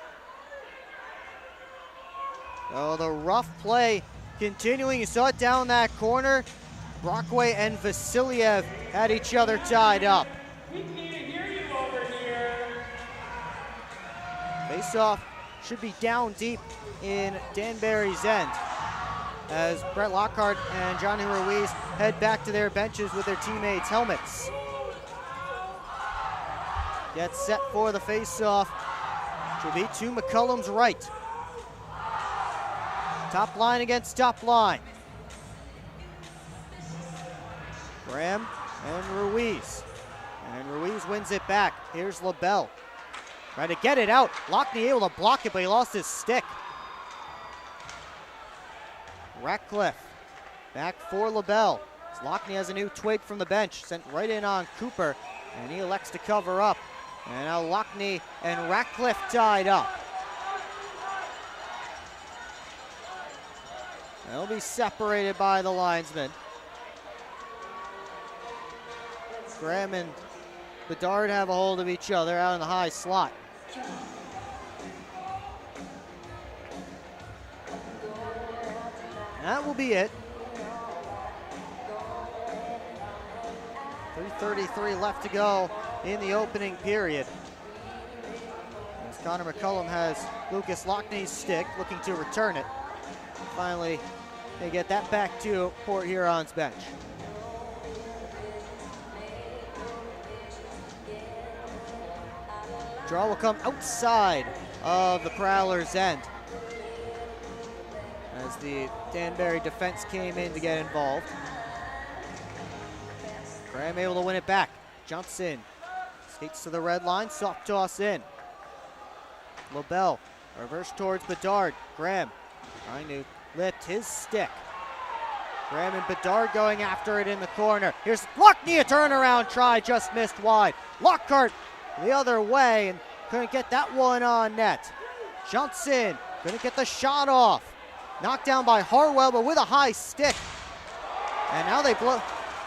So the rough play continuing. You saw it down that corner. Brockway and Vasiliev had each other tied up. Face-off should be down deep in Danbury's end as Brett Lockhart and Johnny Ruiz head back to their benches with their teammates' helmets. Gets set for the face-off, which will be to McCullum's right. Top line against top line. Graham and Ruiz. And Ruiz wins it back. Here's LaBelle. Trying to get it out. Lockney able to block it, but he lost his stick. Ratcliffe back for LaBelle. Lockney has a new twig from the bench, sent right in on Cooper, and he elects to cover up. And now Lockney and Ratcliffe tied up. They'll be separated by the linesman. Graham and Bedard have a hold of each other out in the high slot. And that will be it. 3:33 left to go in the opening period. As Connor McCullum has Lucas Lockney's stick, looking to return it. Finally, they get that back to Port Huron's bench. Draw will come outside of the Prowlers' end as the Danbury defense came in to get involved. Graham able to win it back. Jumps in. Skates to the red line. Soft toss in. LaBelle reverse towards Bedard. Graham trying to lift his stick. Graham and Bedard going after it in the corner. Here's Lockney, a turnaround try, just missed wide. Lockhart the other way and couldn't get that one on net. Johnson couldn't get the shot off. Knocked down by Harwell, but with a high stick. And now they blow.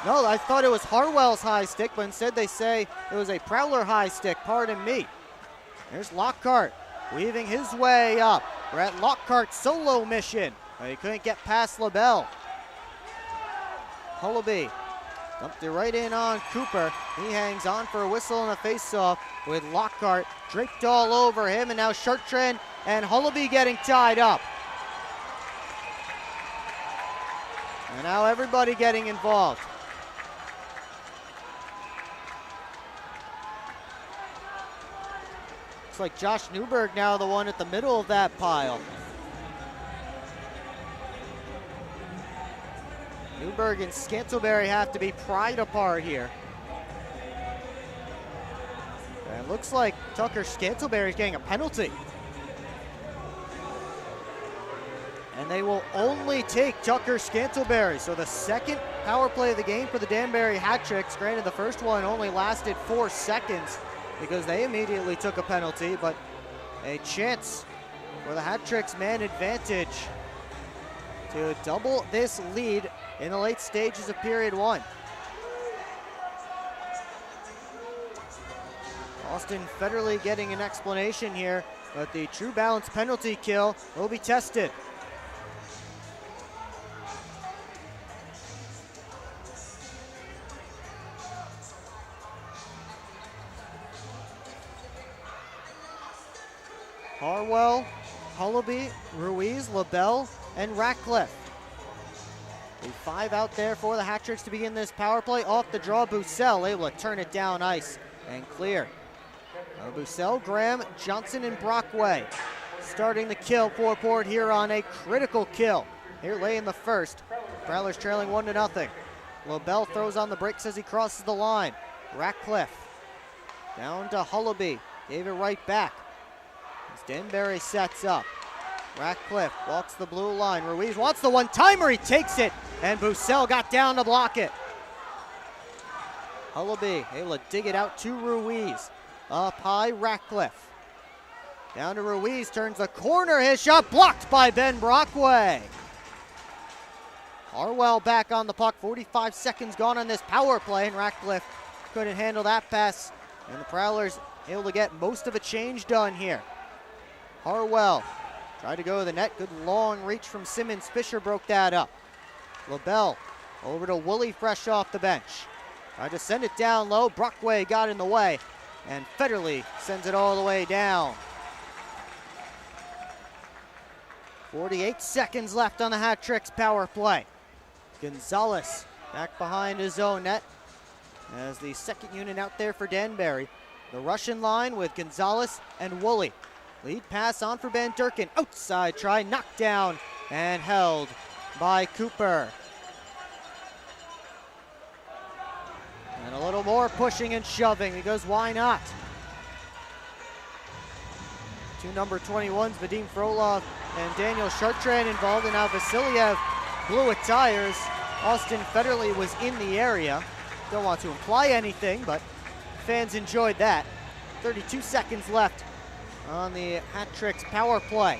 No, I thought it was Harwell's high stick, but instead they say it was a Prowler high stick, pardon me. There's Lockhart weaving his way up. We're at Lockhart's solo mission, but he couldn't get past LaBelle. Hullaby dumped it right in on Cooper. He hangs on for a whistle and a face-off with Lockhart draped all over him, and now Chartrand and Hullaby getting tied up. And now everybody getting involved. Looks like Josh Newberg now the one at the middle of that pile. Newberg and Scantleberry have to be pried apart here. And it looks like Tucker Scantleberry is getting a penalty. And they will only take Tucker Scantleberry. So the second power play of the game for the Danbury Hat Tricks. Granted, the first one only lasted 4 seconds because they immediately took a penalty, but a chance for the Hat Tricks man advantage to double this lead in the late stages of period one. Austin Federley getting an explanation here, but the true balance penalty kill will be tested. Harwell, Hullaby, Ruiz, LaBelle, and Ratcliffe. The 5 out there for the Hat Tricks to begin this power play. Off the draw, Bussell able to turn it down ice and clear. Bussell, Graham, Johnson, and Brockway starting the kill for Port Huron, a critical kill. Here late in the first. Prowlers trailing 1-0. LaBelle throws on the brakes as he crosses the line. Ratcliffe down to Hullaby. Gave it right back. As Danbury sets up. Ratcliffe walks the blue line. Ruiz wants the one-timer. He takes it, and Bussell got down to block it. Hullaby able to dig it out to Ruiz. Up high, Ratcliffe. Down to Ruiz, turns the corner. His shot blocked by Ben Brockway. Harwell back on the puck. 45 seconds gone on this power play, and Ratcliffe couldn't handle that pass. And the Prowlers able to get most of a change done here. Harwell Tried to go to the net. Good long reach from Simmons. Fisher broke that up. LaBelle over to Woolley fresh off the bench. Tried to send it down low. Brockway got in the way. And Federley sends it all the way down. 48 seconds left on the Hat Tricks power play. Gonzalez back behind his own net as the second unit out there for Danbury. The Russian line with Gonzalez and Woolley. Lead pass on for Van Durken. Outside try, knocked down and held by Cooper. And a little more pushing and shoving because why not? Two number 21s, Vadim Frolov and Daniel Chartrand involved, and now Vasiliev blew at tires. Austin Federley was in the area. Don't want to imply anything, but fans enjoyed that. 32 seconds left on the Hat Tricks power play.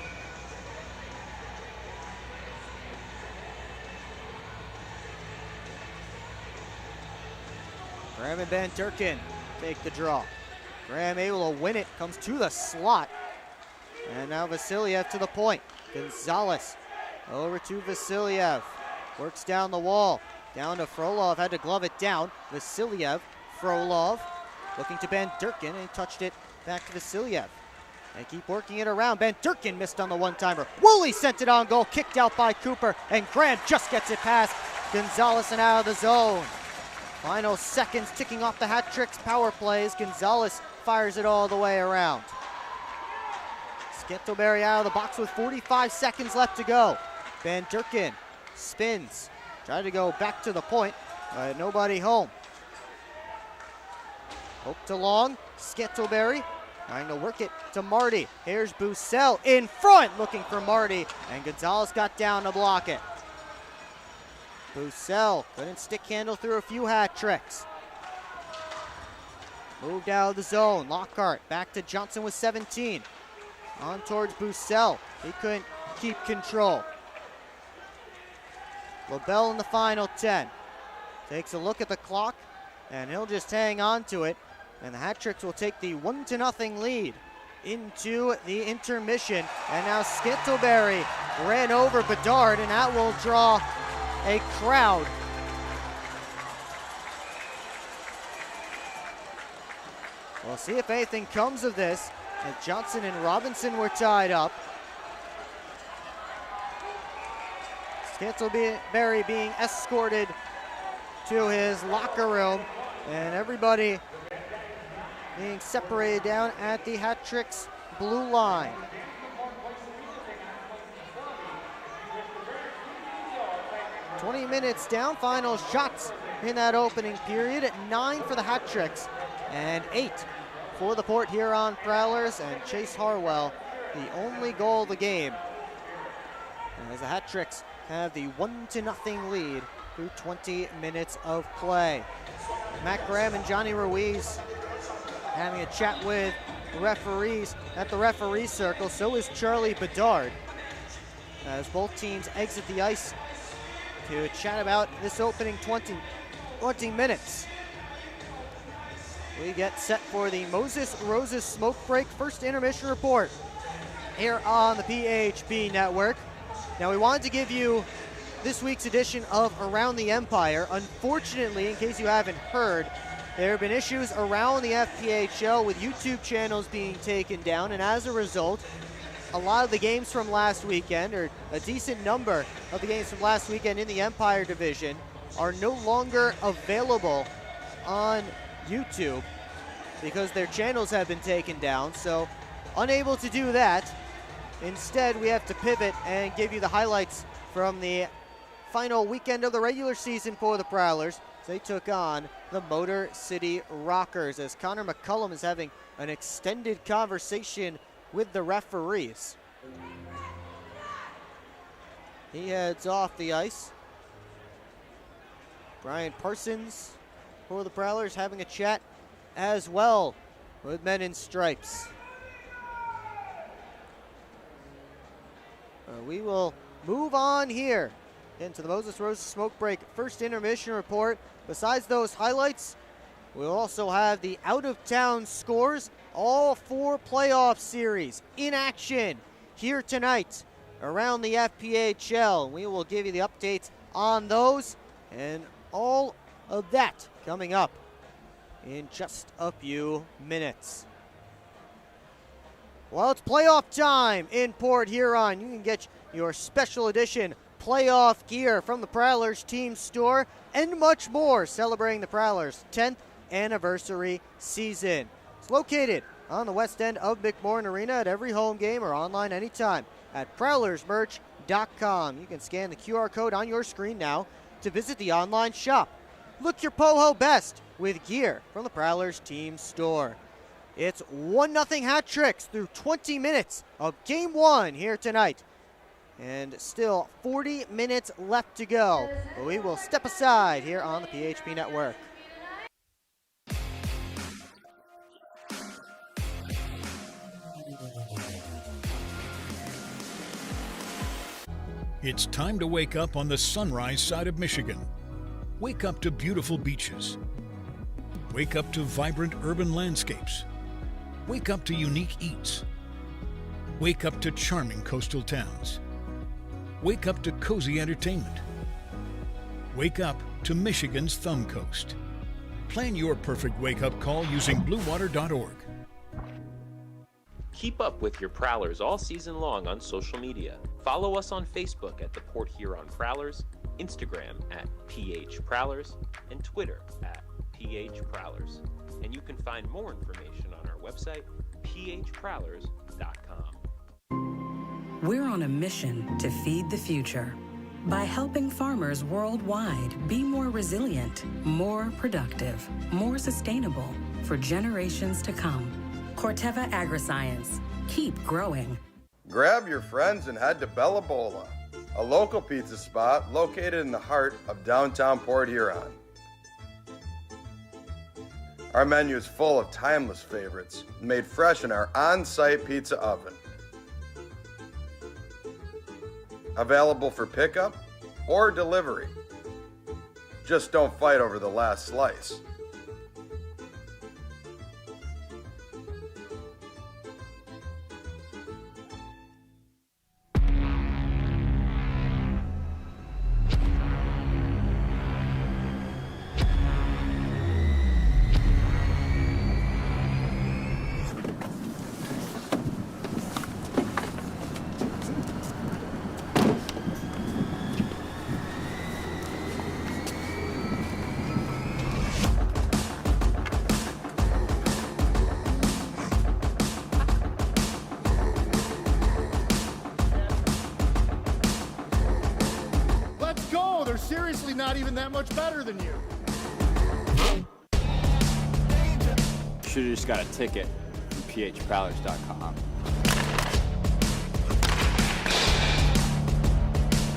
Graham and Van Durken take the draw. Graham able to win it, comes to the slot. And now Vasiliev to the point. Gonzalez over to Vasiliev. Works down the wall. Down to Frolov, had to glove it down. Vasiliev, Frolov, looking to Van Durken, and he touched it back to Vasiliev. They keep working it around. Van Durken missed on the one-timer. Woolley sent it on goal, kicked out by Cooper, and Graham just gets it past Gonzalez and out of the zone. Final seconds ticking off the Hat Tricks power plays. Gonzalez fires it all the way around. Scantlebury out of the box with 45 seconds left to go. Van Durken spins, tried to go back to the point, but nobody home. Hope to long, Scantlebury trying to work it to Marty. Here's Bussell in front, looking for Marty, and Gonzalez got down to block it. Bussell couldn't stick handle through a few Hat Tricks. Moved out of the zone. Lockhart back to Johnson with 17. On towards Bussell. He couldn't keep control. LaBelle in the final 10. Takes a look at the clock, and he'll just hang on to it. And the Hat Tricks will take the 1-0 lead into the intermission. And now Scantlebury ran over Bedard, and that will draw a crowd. We'll see if anything comes of this, as Johnson and Robinson were tied up. Scantlebury being escorted to his locker room, and everybody being separated down at the Hat Tricks blue line. "20 minutes down, final shots in that opening period. 9 for the Hat Tricks and 8 for the Port Huron Prowlers, and Chase Harwell the only goal of the game, as the Hat Tricks have the 1-0 lead through 20 minutes of play. Matt Graham and Johnny Ruiz having a chat with referees at the referee circle. So is Charlie Bedard, as both teams exit the ice to chat about this opening 20 minutes. We get set for the Moses Roses Smoke Break first intermission report here on the PHP Network. Now, we wanted to give you this week's edition of Around the Empire. Unfortunately, in case you haven't heard, there have been issues around the FPHL with YouTube channels being taken down, and as a result, a lot of the games from last weekend, or a decent number of the games from last weekend in the Empire Division, are no longer available on YouTube because their channels have been taken down. So, unable to do that. Instead, we have to pivot and give you the highlights from the final weekend of the regular season for the Prowlers. They took on the Motor City Rockers, as Connor McCullum is having an extended conversation with the referees. He heads off the ice. Brian Parsons for the Prowlers having a chat as well with Men in Stripes. We will move on here into the Moses Roses Smoke Break first intermission report. Besides those highlights, we'll also have the out-of-town scores, all 4 playoff series in action here tonight around the FPHL. We will give you the updates on those and all of that coming up in just a few minutes. Well, it's playoff time in Port Huron. You can get your special edition playoff gear from the Prowlers team store and much more, celebrating the Prowlers' 10th anniversary season. It's located on the west end of McMorran Arena at every home game or online anytime at prowlersmerch.com. You can scan the QR code on your screen now to visit the online shop. Look your POHO best with gear from the Prowlers team store. It's 1-0 hat tricks through 20 minutes of Game 1 here tonight. And still 40 minutes left to go. But we will step aside here on the PHP Network. It's time to wake up on the sunrise side of Michigan. Wake up to beautiful beaches. Wake up to vibrant urban landscapes. Wake up to unique eats. Wake up to charming coastal towns. Wake up to cozy entertainment. Wake up to Michigan's Thumb Coast. Plan your perfect wake-up call using bluewater.org. Keep up with your Prowlers all season long on social media. Follow us on Facebook at the Port Huron Prowlers, Instagram at PH Prowlers, and Twitter at PH Prowlers. And you can find more information on our website, phprowlers.com. We're on a mission to feed the future by helping farmers worldwide be more resilient, more productive, more sustainable for generations to come. Corteva Agriscience. Keep growing. Grab your friends and head to Bella Bola, a local pizza spot located in the heart of downtown Port Huron. Our menu is full of timeless favorites made fresh in our on-site pizza oven. Available for pickup or delivery. Just don't fight over the last slice. They're seriously not even that much better than you. Should've just got a ticket from phprowlers.com.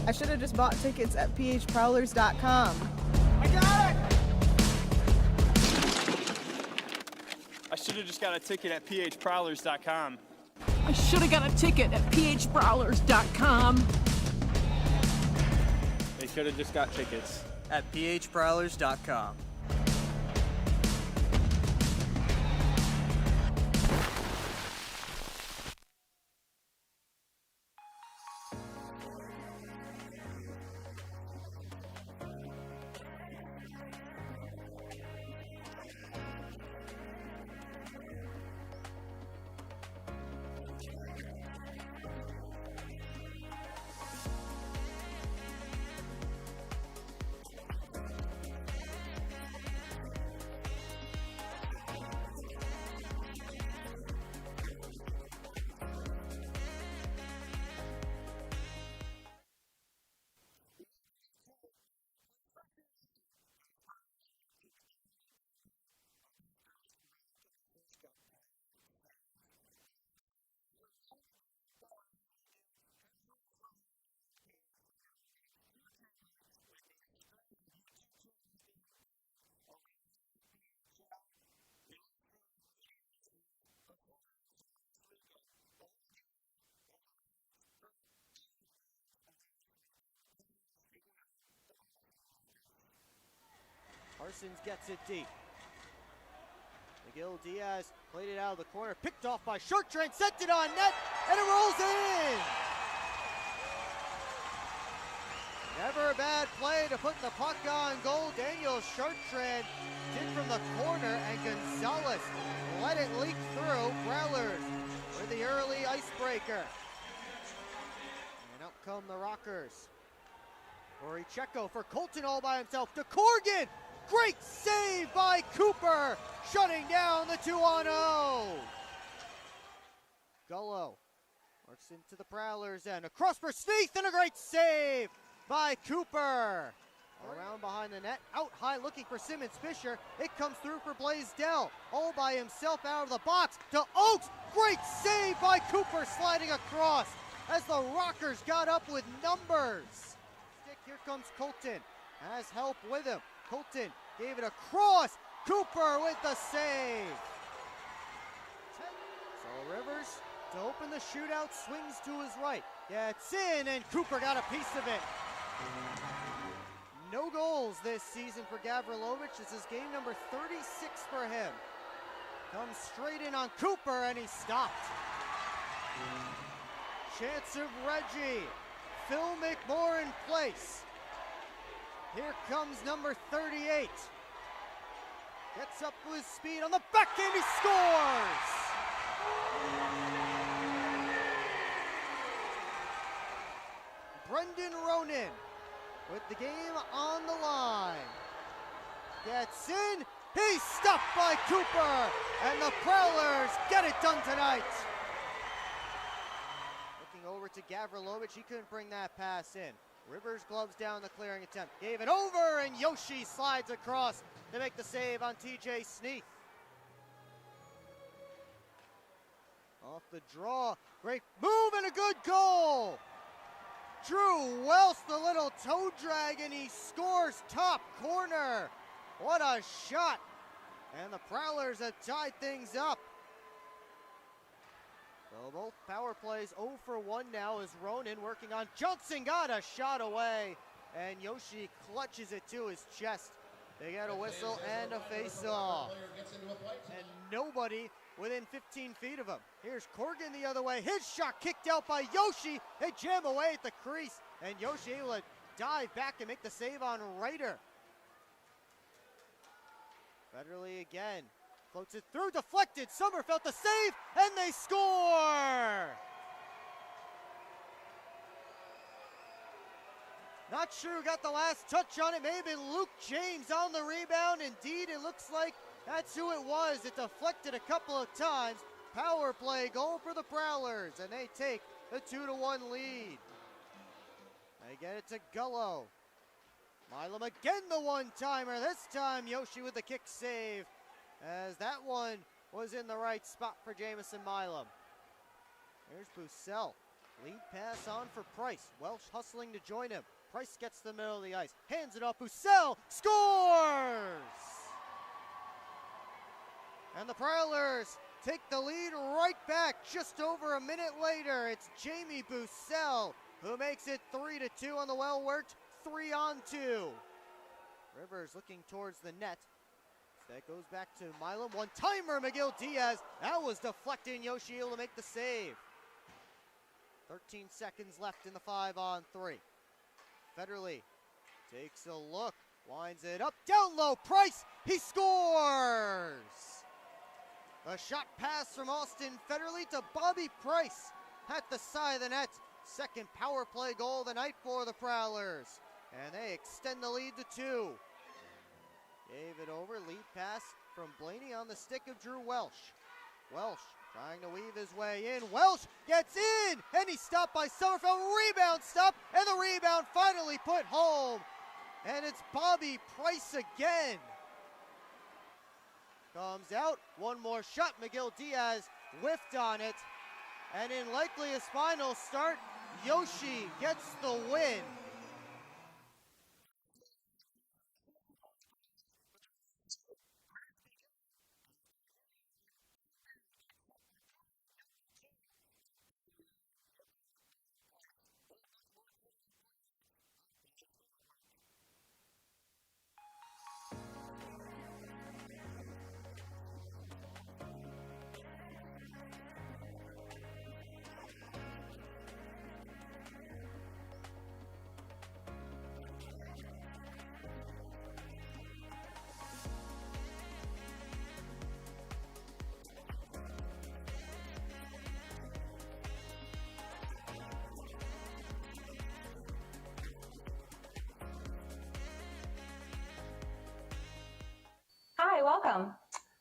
I should have just bought tickets at phprowlers.com. I got it! I should have just got a ticket at phprowlers.com. I should have got a ticket at phprowlers.com. They should have just got tickets at phprowlers.com. Parsons gets it deep. McGill Diaz played it out of the corner, picked off by Chartrand, sent it on net, and it rolls in! Never a bad play to put the puck on goal. Daniel Chartrand did from the corner, and Gonzalez let it leak through. Prowlers with the early icebreaker. And up come the Rockers. Corey Checo for Colton all by himself to Corgan. Great save by Cooper, shutting down the 2-on-0. Gullo works into the Prowlers and across for Sneath, and a great save by Cooper. Around behind the net, out high looking for Simmons Fisher. It comes through for Blaisdell, all by himself out of the box to Oakes. Great save by Cooper, sliding across as the Rockers got up with numbers. Here comes Colton, has help with him. Colton gave it across. Cooper with the save. So Rivers to open the shootout, swings to his right. Yeah, it's in, and Cooper got a piece of it. No goals this season for Gavrilovich. This is game number 36 for him. Comes straight in on Cooper, and he stopped. Chance of Reggie. Phil McMore in place. Here comes number 38. Gets up with speed on the backhand, he scores! Brendan Ronan with the game on the line. Gets in, he's stopped by Cooper, and the Prowlers get it done tonight. Looking over to Gavrilovich, he couldn't bring that pass in. Rivers gloves down the clearing attempt, gave it over, and Yoshi slides across to make the save on TJ Sneath. Off the draw, great move and a good goal. Drew Welsh, the little toe drag, and he scores top corner. What a shot. And the Prowlers have tied things up. So both power plays 0 for 1 now as Ronan working on Johnson, got a shot away, and Yoshi clutches it to his chest. They get a whistle and a face-off. And nobody within 15 feet of him. Here's Corgan the other way. His shot kicked out by Yoshi. They jam away at the crease, and Yoshi able to dive back and make the save on Ryder. Federley again. Floats it through, deflected. Sommerfeld the save, and they score! Not sure who got the last touch on it. May have been Luke James on the rebound. Indeed, it looks like that's who it was. It deflected a couple of times. Power play goal for the Prowlers, and they take the 2-1 lead. They get it to Gullo. Milam again the one-timer. This time Yoshi with the kick save, as that one was in the right spot for Jamison Milam. Here's Bussell. Lead pass on for Price. Welsh hustling to join him. Price gets to the middle of the ice. Hands it off. Bussell scores! And the Prowlers take the lead right back just over a minute later. It's Jamie Bussell who makes it 3-2 on the well-worked 3-on-2. Rivers looking towards the net. That goes back to Milam. One-timer, McGill Diaz. That was deflecting. Yoshi able to make the save. 13 seconds left in the 5-on-3. Federley takes a look, winds it up, down low, Price, he scores! A shot pass from Austin Federley to Bobby Price at the side of the net. Second power play goal of the night for the Prowlers, and they extend the lead to 2. Gave it over, lead pass from Blaney on the stick of Drew Welsh. Welsh trying to weave his way in. Welsh gets in, and he's stopped by Sommerfeld. Rebound stop, and the rebound finally put home. And it's Bobby Price again. Comes out, one more shot. McGill Diaz whiffed on it. And in likely his final start, Yoshi gets the win.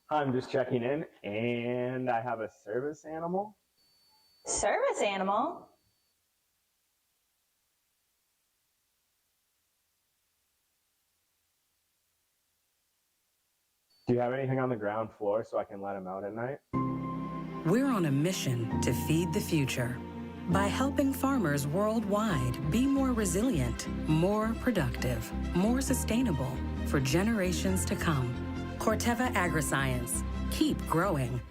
I'm just checking in, and I have a service animal. Service animal? Do you have anything on the ground floor so I can let him out at night? We're on a mission to feed the future by helping farmers worldwide be more resilient, more productive, more sustainable for generations to come. Corteva Agriscience. Keep growing.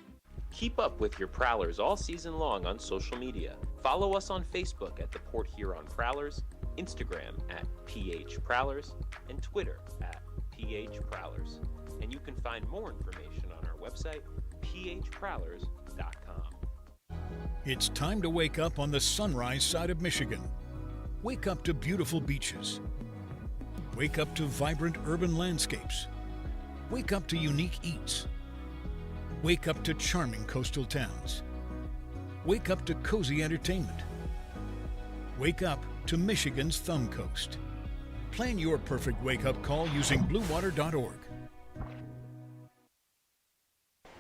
Keep up with your Prowlers all season long on social media. Follow us on Facebook at the Port Huron Prowlers, Instagram at PH Prowlers, and Twitter at PH Prowlers. And you can find more information on our website, phprowlers.com. It's time to wake up on the sunrise side of Michigan. Wake up to beautiful beaches. Wake up to vibrant urban landscapes. Wake up to unique eats. Wake up to charming coastal towns. Wake up to cozy entertainment. Wake up to Michigan's Thumb Coast. Plan your perfect wake-up call using bluewater.org.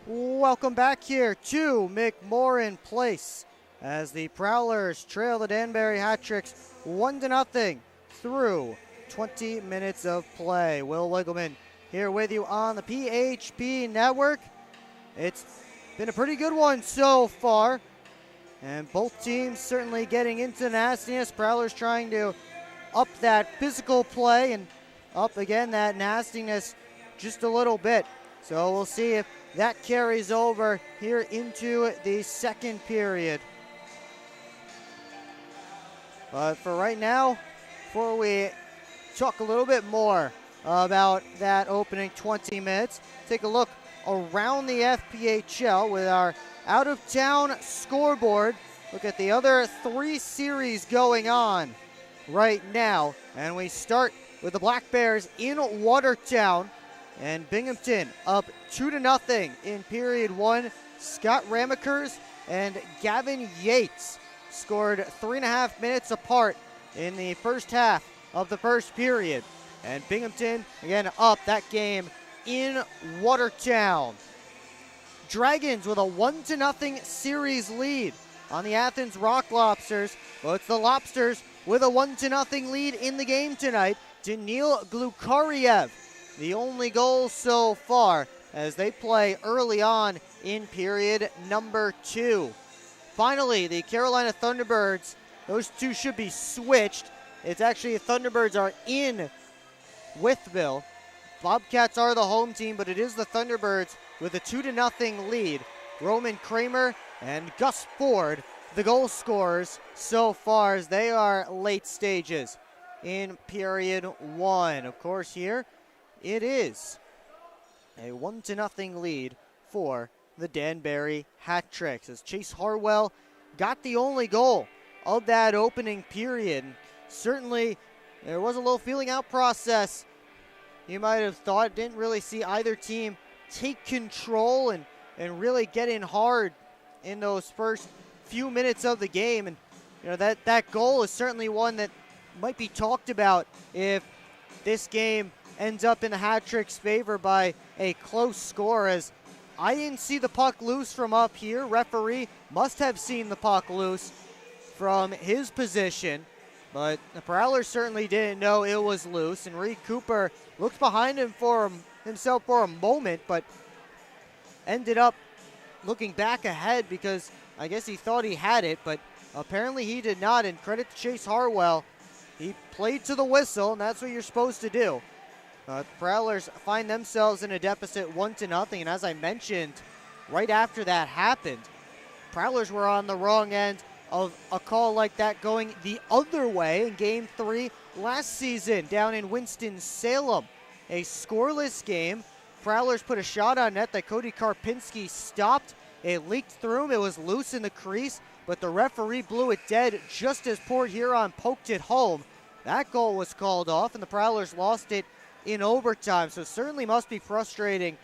Welcome back here to McMorran Place as the Prowlers trail the Danbury Hat-Tricks 1-0 through 20 minutes of play. Will Wiggleman here with you on the PHP Network. It's been a pretty good one so far, and both teams certainly getting into nastiness. Prowlers trying to up that physical play and up again that nastiness just a little bit. So we'll see if that carries over here into the second period. But for right now, before we talk a little bit more about that opening 20 minutes, take a look around the FPHL with our out-of-town scoreboard. Look at the other three series going on right now. And we start with the Black Bears in Watertown. And Binghamton up 2-0 in period one. Scott Ramakers and Gavin Yates scored 3.5 minutes apart in the first half of the first period. And Binghamton, again, up that game in Watertown. Dragons with a 1-0 series lead on the Athens Rock Lobsters. Well, it's the Lobsters with a 1-0 lead in the game tonight. Daniil Glukariev, the only goal so far as they play early on in period number 2. Finally, the Carolina Thunderbirds, those two should be switched. It's actually the Thunderbirds are in Wytheville. Bobcats are the home team, but it is the Thunderbirds with a 2-0 lead. Roman Kramer and Gus Ford, the goal scorers so far as they are late stages in period 1. Of course, here it is a 1-0 lead for the Danbury Hat-Tricks as Chase Harwell got the only goal of that opening period. Certainly, there was a little feeling out process. You might have thought, didn't really see either team take control and really get in hard in those first few minutes of the game. And you know that goal is certainly one that might be talked about if this game ends up in the Hat-Tricks' favor by a close score, as I didn't see the puck loose from up here. Referee must have seen the puck loose from his position, but the Prowlers certainly didn't know it was loose, and Reed Cooper looked behind him himself for a moment, but ended up looking back ahead because I guess he thought he had it, but apparently he did not, and credit to Chase Harwell. He played to the whistle, and that's what you're supposed to do. The Prowlers find themselves in a deficit 1-0, and as I mentioned, right after that happened, Prowlers were on the wrong end of a call like that going the other way in Game 3 last season down in Winston-Salem. A scoreless game. Prowlers put a shot on net that Cody Karpinski stopped. It leaked through him. It was loose in the crease, but the referee blew it dead just as Port Huron poked it home. That goal was called off, and the Prowlers lost it in overtime, so certainly must be frustrating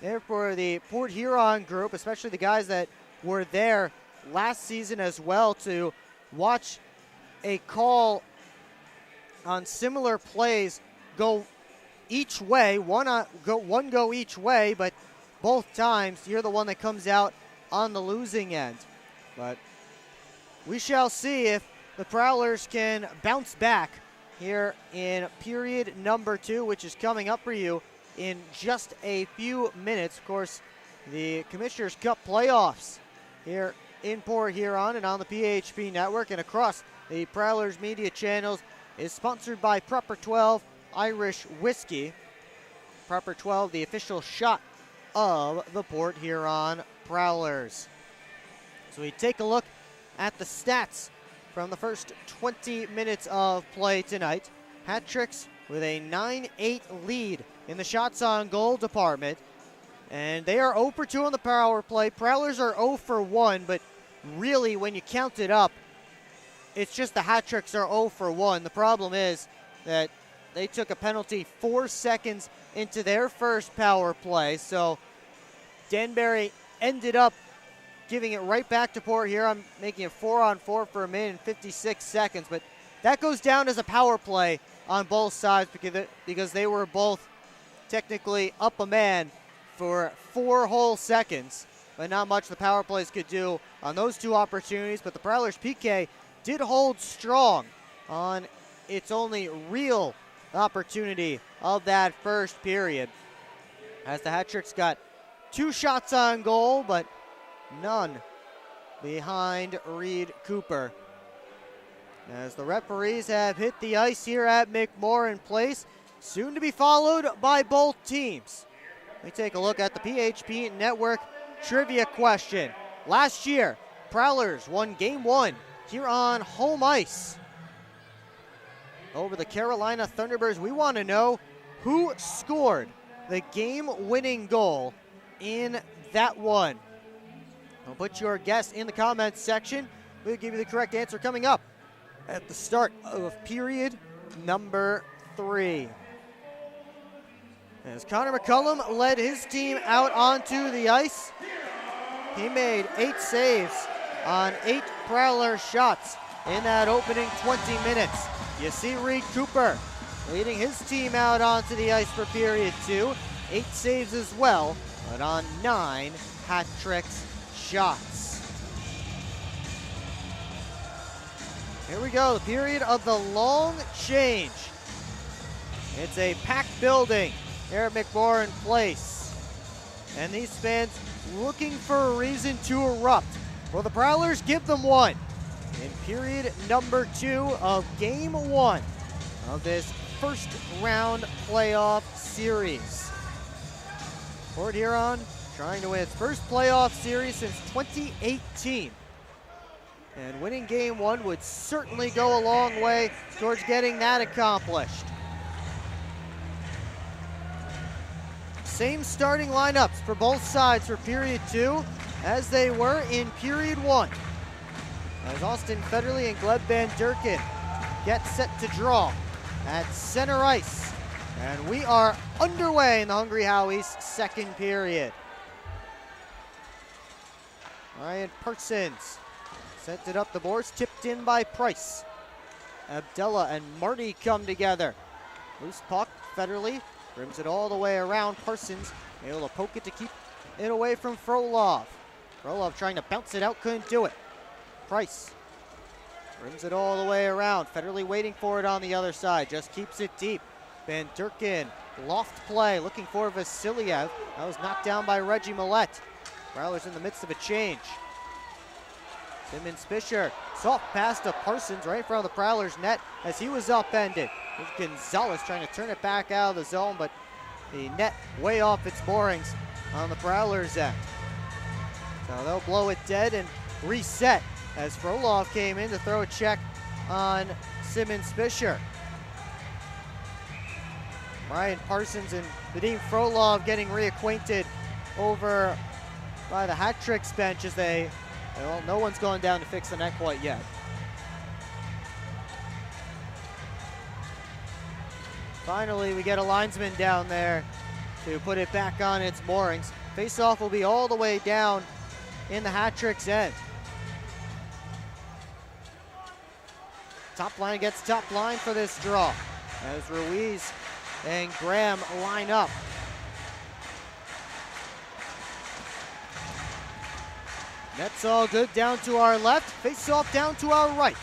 there for the Port Huron group, especially the guys that were there last season as well, to watch a call on similar plays go each way, one go each way, but both times you're the one that comes out on the losing end. But we shall see if the Prowlers can bounce back here in period number 2, which is coming up for you in just a few minutes. Of course, the Commissioner's Cup playoffs here in Port Huron and on the PHP network and across the Prowlers media channels is sponsored by Proper 12 Irish Whiskey. Proper 12, the official shot of the Port Huron Prowlers. So we take a look at the stats from the first 20 minutes of play tonight. Hat tricks with a 9-8 lead in the shots on goal department. And they are 0 for 2 on the power play. Prowlers are 0 for 1, but really when you count it up, it's just the hat tricks are 0 for 1. The problem is that they took a penalty 4 seconds into their first power play. So Danbury ended up giving it right back to Port Huron, making it 4-on-4 for a minute and 56 seconds. But that goes down as a power play on both sides because they were both technically up a man for 4 whole seconds. But not much the power plays could do on those 2 opportunities. But the Prowlers PK did hold strong on its only real opportunity of that first period, as the hat tricks got 2 shots on goal, but none behind Reed Cooper. As the referees have hit the ice here at McMorran Place, soon to be followed by both teams. We take a look at the PHP Network trivia question. Last year, Prowlers won Game 1 here on home ice over the Carolina Thunderbirds. We want to know who scored the game-winning goal in that one. I'll put your guess in the comments section. We'll give you the correct answer coming up at the start of period number 3. As Connor McCullum led his team out onto the ice, he made 8 saves on 8 Prowler shots in that opening 20 minutes. You see Reed Cooper leading his team out onto the ice for period 2. 8 saves as well, but on 9 hat tricks shots. Here we go, the period of the long change. It's a packed building here at McMorran Place. And these fans looking for a reason to erupt. Well, the Prowlers give them one in period number 2 of game 1 of this first round playoff series. Port Huron trying to win its first playoff series since 2018. And winning game 1 would certainly go a long way towards getting that accomplished. Same starting lineups for both sides for period 2 as they were in period 1. As Austin Federley and Gleb Van Durken get set to draw at center ice. And we are underway in the Hungry Howie's second period. Ryan Parsons sent it up the boards, tipped in by Price. Abdella and Marty come together. Loose puck, Federley rims it all the way around. Parsons able to poke it to keep it away from Frolov. Frolov trying to bounce it out, couldn't do it. Price rims it all the way around. Federley waiting for it on the other side, just keeps it deep. Van Durken, loft play, looking for Vasiliev. That was knocked down by Reggie Millette. Prowlers in the midst of a change. Simmons Fisher, soft pass to Parsons right in front of the Prowlers net as he was upended. There's Gonzalez trying to turn it back out of the zone, but the net way off its moorings on the Prowlers end. So they'll blow it dead and reset as Frolov came in to throw a check on Simmons Fisher. Ryan Parsons and Vadim Frolov getting reacquainted over by the hat tricks bench as they, well, no one's gone down to fix the net quite yet. Finally, we get a linesman down there to put it back on its moorings. Face-off will be all the way down in the hat tricks end. Top line gets top line for this draw as Ruiz and Graham line up. Net's all good down to our left. Face off down to our right.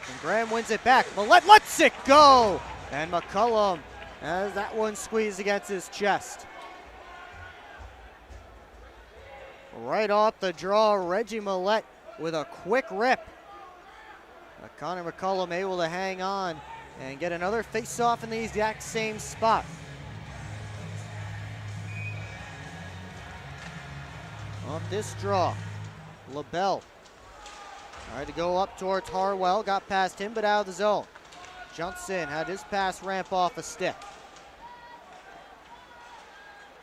And Graham wins it back. Millette lets it go. And McCullum has that one squeezed against his chest. Right off the draw, Reggie Millette with a quick rip. Connor McCullum able to hang on and get another face-off in the exact same spot. Off this draw, LaBelle tried to go up towards Harwell, got past him but out of the zone. Johnson had his pass ramp off a stick.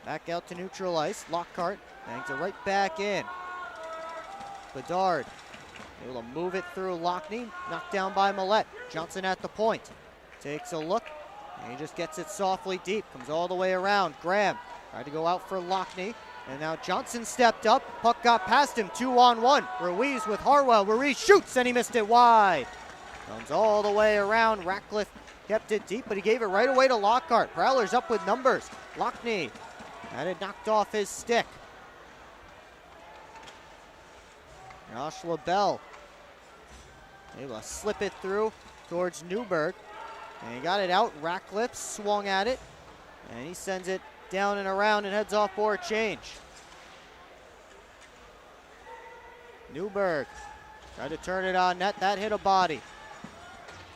Back out to neutral ice, Lockhart hangs it right back in. Bedard able to move it through Lockney, knocked down by Millette. Johnson at the point, takes a look, and he just gets it softly deep, comes all the way around. Graham tried to go out for Lockney, and now Johnson stepped up, puck got past him, 2-on-1. Ruiz with Harwell, Ruiz shoots and he missed it wide. Comes all the way around, Ratcliffe kept it deep, but he gave it right away to Lockhart. Prowlers up with numbers. Lockney had it knocked off his stick. Josh LaBelle able to slip it through towards Newberg. And he got it out. Ratcliffe swung at it. And he sends it down and around and heads off for a change. Newberg tried to turn it on net. That hit a body.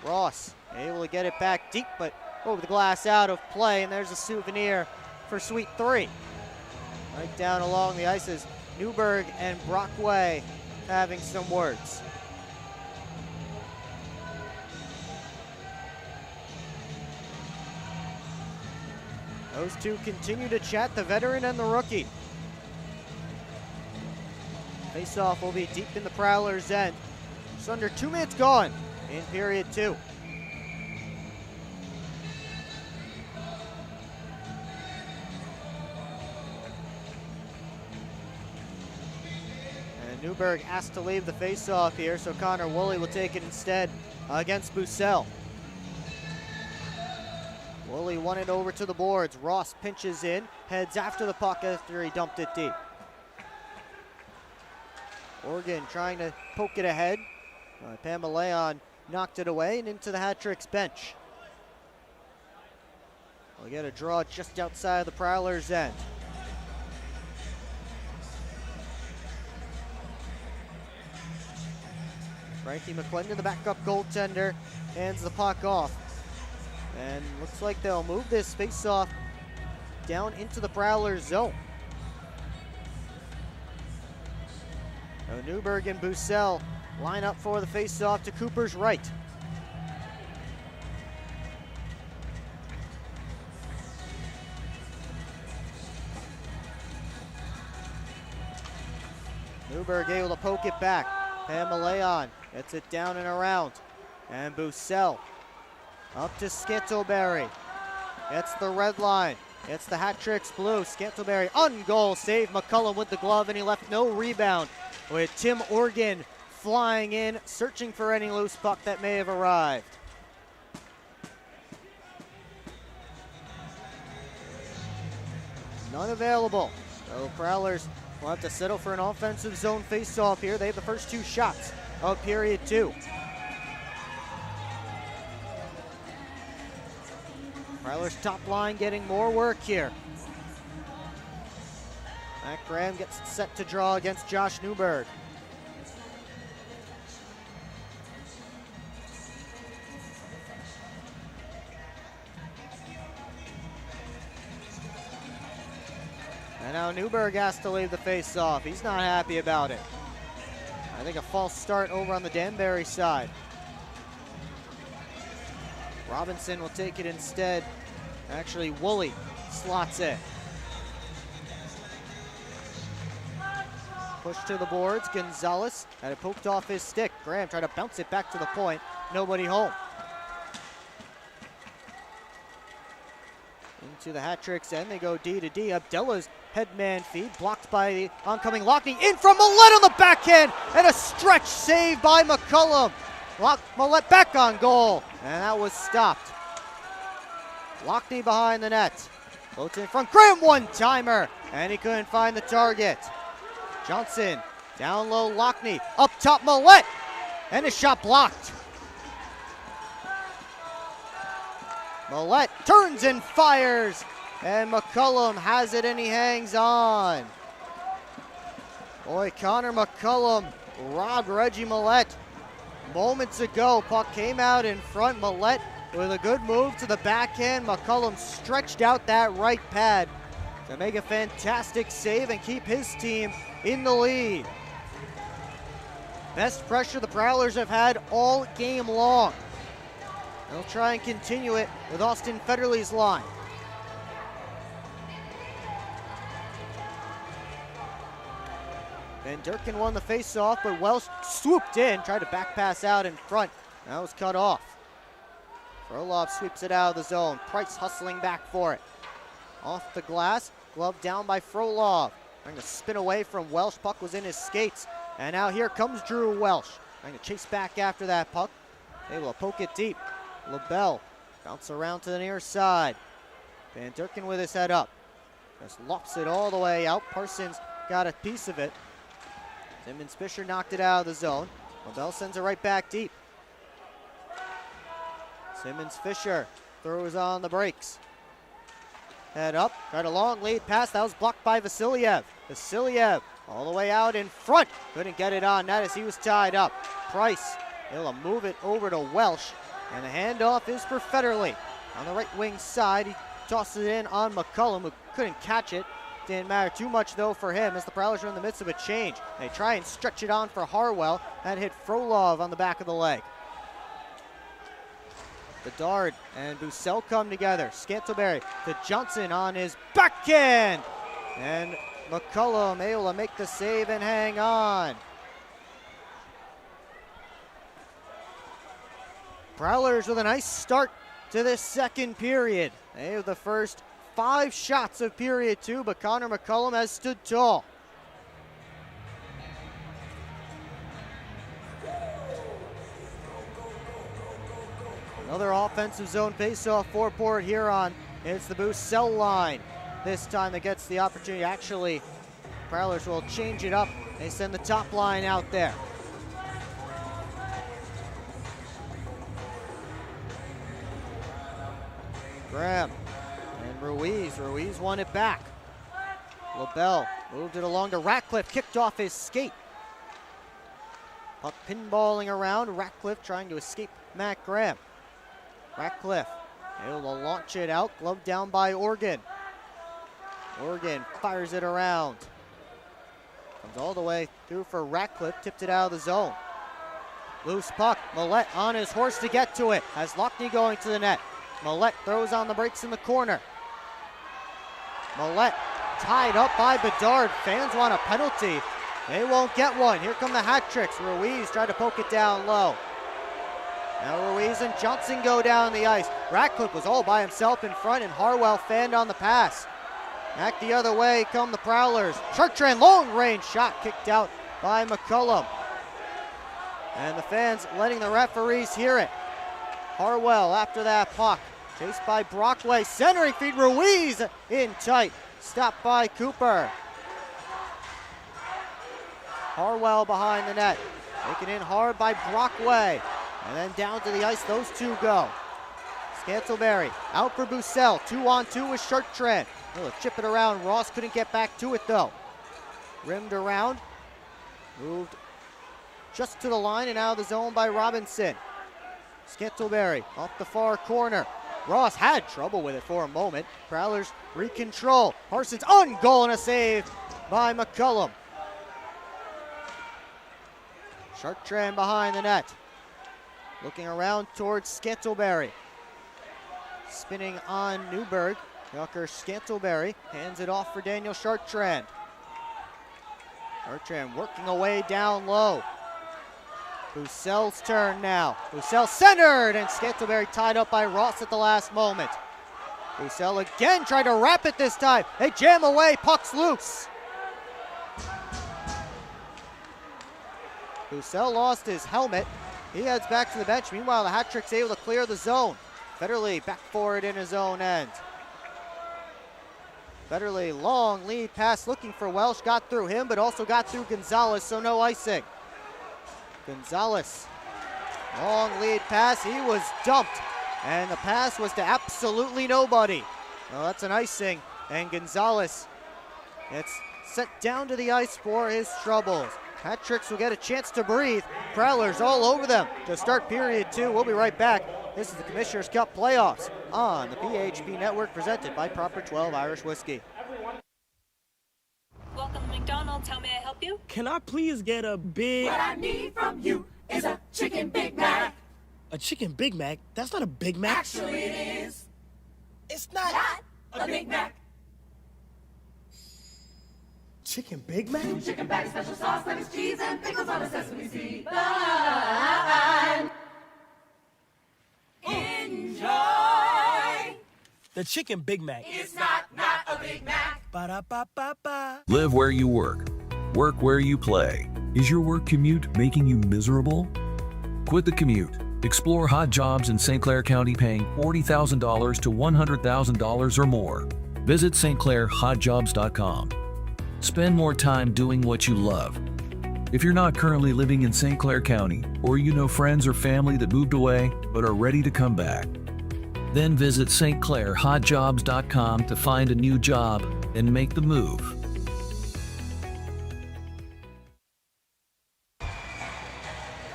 Ross able to get it back deep, but over the glass out of play. And there's a souvenir for Sweet 3. Right down along the ices. Newberg and Brockway having some words. Those two continue to chat, the veteran and the rookie. Face-off will be deep in the Prowlers' end. Just under 2 minutes gone in period 2. Newberg asked to leave the face-off here, so Connor Woolley will take it instead against Bussell. Woolley won it over to the boards. Ross pinches in, heads after the puck after he dumped it deep. Oregon trying to poke it ahead. Pamaleon knocked it away and into the Hat-Tricks bench. We'll get a draw just outside of the Prowlers' end. Frankie McClendon, the backup goaltender, hands the puck off. And looks like they'll move this face-off down into the Prowlers' zone. So Newberg and Bussell line up for the face-off to Cooper's right. Newberg able to poke it back. Pamaleon gets it down and around. And Bussell up to Scantleberry. It's the red line. It's the Hat-Tricks blue. Scantleberry on goal. Save McCullum with the glove, and he left no rebound. With Tim Organ flying in, searching for any loose puck that may have arrived. None available. So Prowlers will have to settle for an offensive zone face-off here. They have the first 2 shots of period 2. Prowlers top line getting more work here. Matt Graham gets set to draw against Josh Newberg. And now Newberg has to leave the face-off. He's not happy about it. I think a false start over on the Danbury side. Robinson will take it instead. Actually, Woolley slots it. Push to the boards. Gonzalez had it poked off his stick. Graham tried to bounce it back to the point. Nobody home. Into the Hat-Tricks end. They go D to D. Abdella's headman feed blocked by the oncoming Lockney. In from Millette on the backhand. And a stretch save by McCullum. Millette back on goal. And that was stopped. Lockney behind the net. Floats in front. Graham one-timer. And he couldn't find the target. Johnson Down low, Lockney. Up top, Millette. And a shot blocked. Millette turns and fires. And McCullum has it and he hangs on. Boy, Connor McCullum robbed Reggie Millette. Moments ago, puck came out in front. Millette with a good move to the backhand. McCullum stretched out that right pad to make a fantastic save and keep his team in the lead. Best pressure the Prowlers have had all game long. They'll try and continue it with Austin Federley's line. Van Durkin won the face-off, but Welsh swooped in, tried to back pass out in front. That was cut off. Frolov sweeps it out of the zone. Price hustling back for it. Off the glass, glove down by Frolov. Trying to spin away from Welsh. Puck was in his skates. And now here comes Drew Welsh. Trying to chase back after that puck. Able to poke it deep. LaBelle bounce around to the near side. Van Durkin with his head up. Just lofts it all the way out. Parsons got a piece of it. Simmons Fisher knocked it out of the zone. LaBelle sends it right back deep. Simmons Fisher throws on the brakes. Head up, got a long lead pass. That was blocked by Vasiliev. Vasiliev all the way out in front. Couldn't get it on net as he was tied up. Price able to move it over to Welsh. And the handoff is for Federley. On the right wing side, he tosses it in on McCullum, who couldn't catch it. Didn't matter too much, though, for him as the Prowlers are in the midst of a change. They try and stretch it on for Harwell. That hit Frolov on the back of the leg. Bedard and Bussell come together. Scantleberry to Johnson on his backhand. And McCullum able to make the save and hang on. Prowlers with a nice start to this second period. They have the first 5 shots of period 2, but Connor McCullum has stood tall. Another offensive zone faceoff for Port Huron. It's the Bussell line. This time that gets the opportunity. Actually, Prowlers will change it up. They send the top line out there. Graham and Ruiz. Ruiz won it back. LaBelle moved it along to Ratcliffe, kicked off his skate. Puck pinballing around. Ratcliffe trying to escape Matt Graham. Ratcliffe able to launch it out. Glove down by Organ. Organ fires it around. Comes all the way through for Ratcliffe. Tipped it out of the zone. Loose puck. Millette on his horse to get to it. Has Lockney going to the net. Millette throws on the brakes in the corner. Millette tied up by Bedard. Fans want a penalty. They won't get one. Here come the hat tricks. Ruiz tried to poke it down low. Now Ruiz and Johnson go down the ice. Ratcliffe was all by himself in front, and Harwell fanned on the pass. Back the other way come the Prowlers. Chartrand, long range shot kicked out by McCullum. And the fans letting the referees hear it. Harwell after that puck. Chased by Brockway. Centering feed. Ruiz in tight. Stopped by Cooper. Harwell behind the net. Taken in hard by Brockway. And then down to the ice, those two go. Scantleberry out for Bussell. 2-on-2 with Chartrand. He'll chip it around. Ross couldn't get back to it though. Rimmed around. Moved just to the line and out of the zone by Robinson. Scantleberry off the far corner. Ross had trouble with it for a moment. Prowlers recontrol. Parsons on goal and a save by McCullum. Chartrand behind the net. Looking around towards Scantleberry. Spinning on Newberg. Tucker Scantleberry hands it off for Daniel Chartrand. Chartrand working away down low. Bussell's turn now. Bussell centered, and Scantleberry tied up by Ross at the last moment. Bussell again tried to wrap it this time. They jam away, puck's loose. Bussell lost his helmet. He heads back to the bench. Meanwhile, the hat trick's able to clear the zone. Federley back forward in his own end. Federley, long lead pass looking for Welsh, got through him, but also got through Gonzalez, so no icing. Gonzalez, long lead pass, he was dumped, and the pass was to absolutely nobody. Well, that's an icing, and Gonzalez gets sent down to the ice for his troubles. Hat Tricks will get a chance to breathe. Prowlers all over them to start period 2. We'll be right back. This is the Commissioner's Cup playoffs on the PHP Network, presented by Proper 12 Irish Whiskey. Welcome to McDonald's. How may I help you? Can I please get a big... What I need from you is a chicken Big Mac. A chicken Big Mac? That's not a Big Mac. Actually, it is. It's not... A Big Mac. Chicken Big Mac? Chicken bag, special sauce, lettuce, cheese, and pickles on a sesame seed bun. Enjoy. The chicken Big Mac. It's not a Big Mac. Ba-da-ba-ba-ba. Live where you work. Work where you play. Is your work commute making you miserable? Quit the commute. Explore hot jobs in St. Clair County paying $40,000 to $100,000 or more. Visit stclairhotjobs.com. Spend more time doing what you love. If you're not currently living in St. Clair County, or you know friends or family that moved away but are ready to come back, then visit stclairhotjobs.com to find a new job and make the move.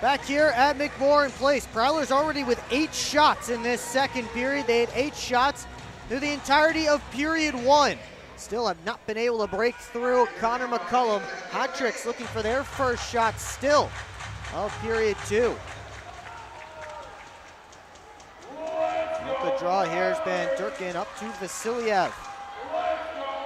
Back here at McMorran Place, Prowlers already with 8 shots in this second period. They had 8 shots through the entirety of period 1. Still have not been able to break through Connor McCullum. Hat Tricks looking for their first shot still of period 2. The draw here has been Durkin up to Vasiliev.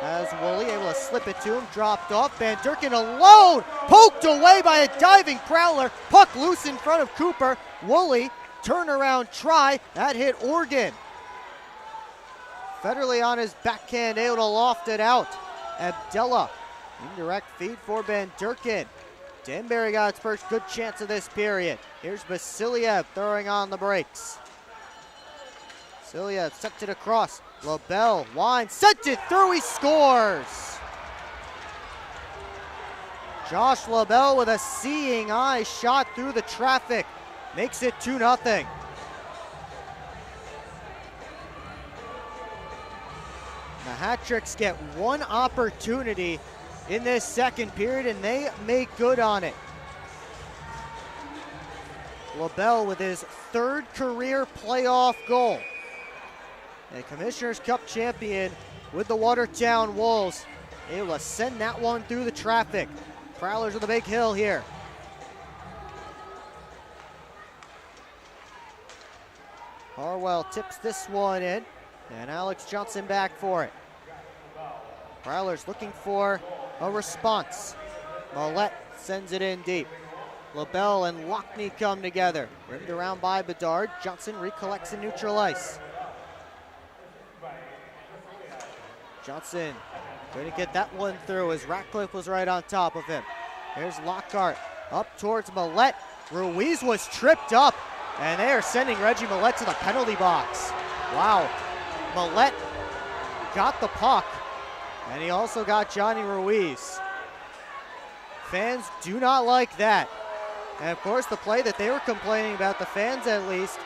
As Woolley able to slip it to him, dropped off. Van Durkin alone, poked away by a diving Prowler. Puck loose in front of Cooper. Woolley, turnaround try, that hit Organ. Federley on his backhand, able to loft it out. Abdella, indirect feed for Van Durkin. Danbury got its first good chance of this period. Here's Vasiliev throwing on the brakes. Vasiliev sent it across. LaBelle winds, sent it through, he scores! Josh LaBelle with a seeing eye shot through the traffic. Makes it 2-0. The Hat Tricks get one opportunity in this second period, and they make good on it. LaBelle with his 3rd career playoff goal. A Commissioner's Cup champion with the Watertown Wolves, able to send that one through the traffic. Prowlers with a big hill here. Harwell tips this one in, and Alex Johnson back for it. Prowlers looking for a response. Millette sends it in deep. LaBelle and Lockney come together. Rimmed around by Bedard. Johnson recollects in neutral ice. Johnson couldn't get that one through as Ratcliffe was right on top of him. Here's Lockhart up towards Millette. Ruiz was tripped up, and they are sending Reggie Millette to the penalty box. Wow. Millette got the puck, and he also got Johnny Ruiz. Fans do not like that. And of course, the play that they were complaining about, the fans at least,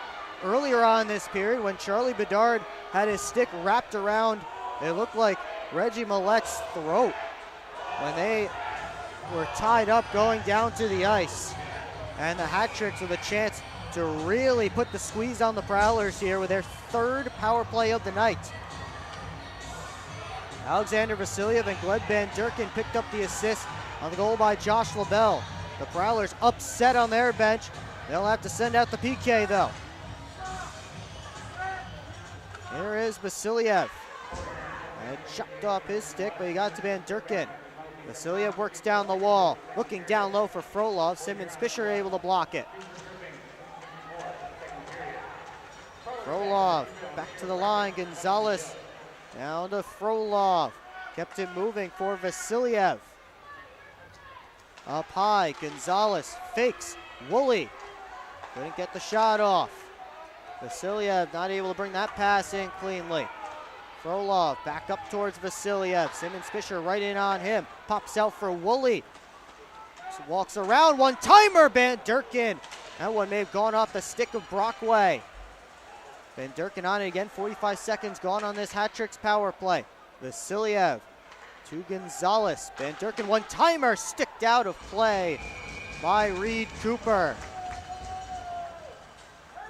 earlier on in this period when Charlie Bedard had his stick wrapped around, it looked like Reggie Millette's throat when they were tied up going down to the ice. And the Hat Tricks with a chance to really put the squeeze on the Prowlers here with their 3rd power play of the night. Alexander Vasiliev and Gleb Van Durkin picked up the assist on the goal by Josh LaBelle. The Prowlers upset on their bench. They'll have to send out the PK though. Here is Vasiliev. And chopped off his stick, but he got to Van Durkin. Vasiliev works down the wall, looking down low for Frolov. Simmons Fisher able to block it. Frolov back to the line. Gonzalez down to Frolov. Kept it moving for Vasiliev. Up high, Gonzalez fakes. Woolley couldn't get the shot off. Vasiliev not able to bring that pass in cleanly. Frolov back up towards Vasiliev. Simmons Fisher right in on him. Pops out for Woolley. Just walks around. One-timer, Van Durkin. That one may have gone off the stick of Brockway. Van Durkin on it again. 45 seconds gone on this hat-tricks power play. Vasiliev to Gonzalez. Van Durkin, one-timer, sticked out of play by Reed Cooper.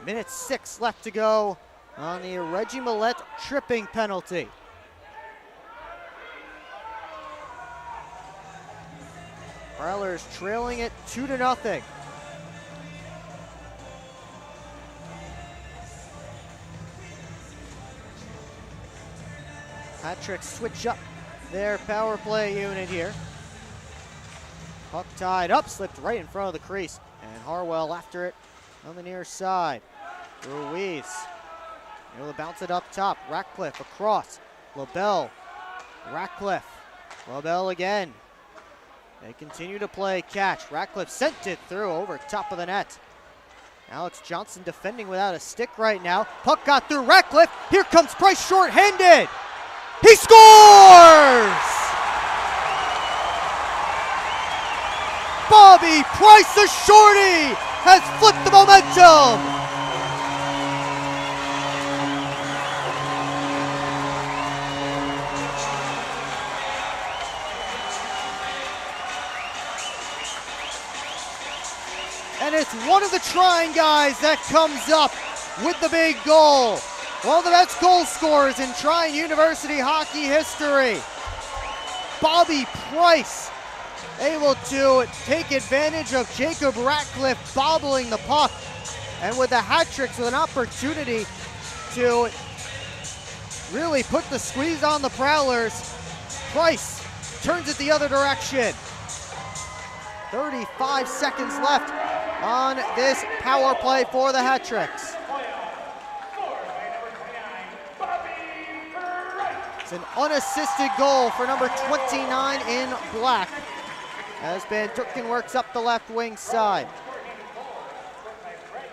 Minute 6 left to go on the Reggie Millette tripping penalty. Prowlers trailing it 2-0. Hat-tricks switch up their power play unit here. Puck tied up, slipped right in front of the crease, and Harwell after it on the near side. Ruiz able to bounce it up top. Ratcliffe across. LaBelle. Ratcliffe. LaBelle again. They continue to play catch. Ratcliffe sent it through over top of the net. Alex Johnson defending without a stick right now. Puck got through Ratcliffe. Here comes Price short-handed. He scores! Bobby Price, the shorty, has flipped the momentum. And it's one of the trying guys that comes up with the big goal. One of the best goal scorers in Trine University hockey history. Bobby Price able to take advantage of Jacob Ratcliffe bobbling the puck. And with the hat tricks, with an opportunity to really put the squeeze on the Prowlers, Price turns it the other direction. 35 seconds left on this power play for the hat tricks. It's an unassisted goal for number 29 in black as Van Durkin works up the left wing side.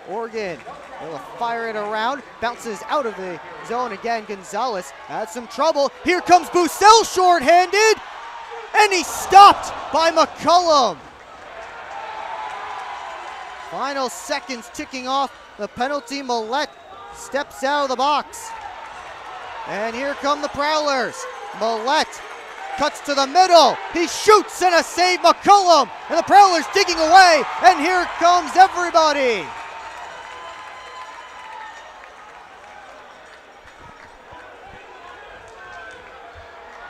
Oregon will fire it around, bounces out of the zone again. Gonzalez had some trouble. Here comes Bussell short-handed, and he's stopped by McCullum. Final seconds ticking off the penalty. Millette steps out of the box. And here come the Prowlers. Millette cuts to the middle. He shoots and a save, McCullum. And the Prowlers digging away. And here comes everybody.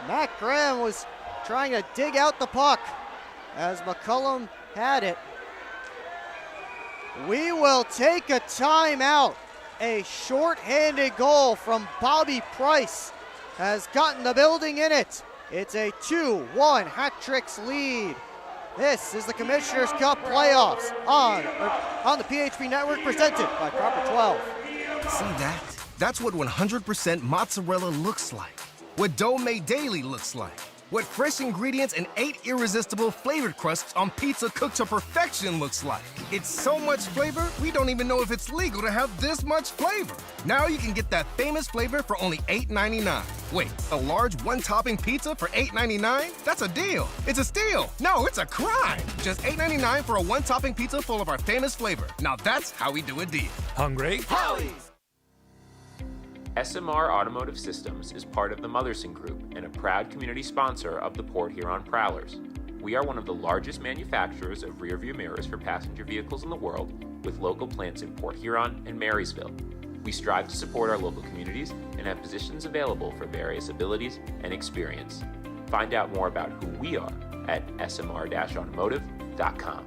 Matt Graham was trying to dig out the puck as McCullum had it. We will take a timeout. A short-handed goal from Bobby Price has gotten the building in it. It's a 2-1 hat-tricks lead. This is the Commissioner's Cup playoffs on the PHP Network, presented by Proper 12. See that? That's what 100% mozzarella looks like. What dough made daily looks like. What fresh ingredients and 8 irresistible flavored crusts on pizza cooked to perfection looks like. It's so much flavor, we don't even know if it's legal to have this much flavor. Now you can get that famous flavor for only $8.99. Wait, a large one-topping pizza for $8.99? That's a deal. It's a steal. No, it's a crime. Just $8.99 for a one-topping pizza full of our famous flavor. Now that's how we do a deal. Hungry? Howie's! SMR Automotive Systems is part of the Motherson Group and a proud community sponsor of the Port Huron Prowlers. We are one of the largest manufacturers of rear-view mirrors for passenger vehicles in the world, with local plants in Port Huron and Marysville. We strive to support our local communities and have positions available for various abilities and experience. Find out more about who we are at smr-automotive.com.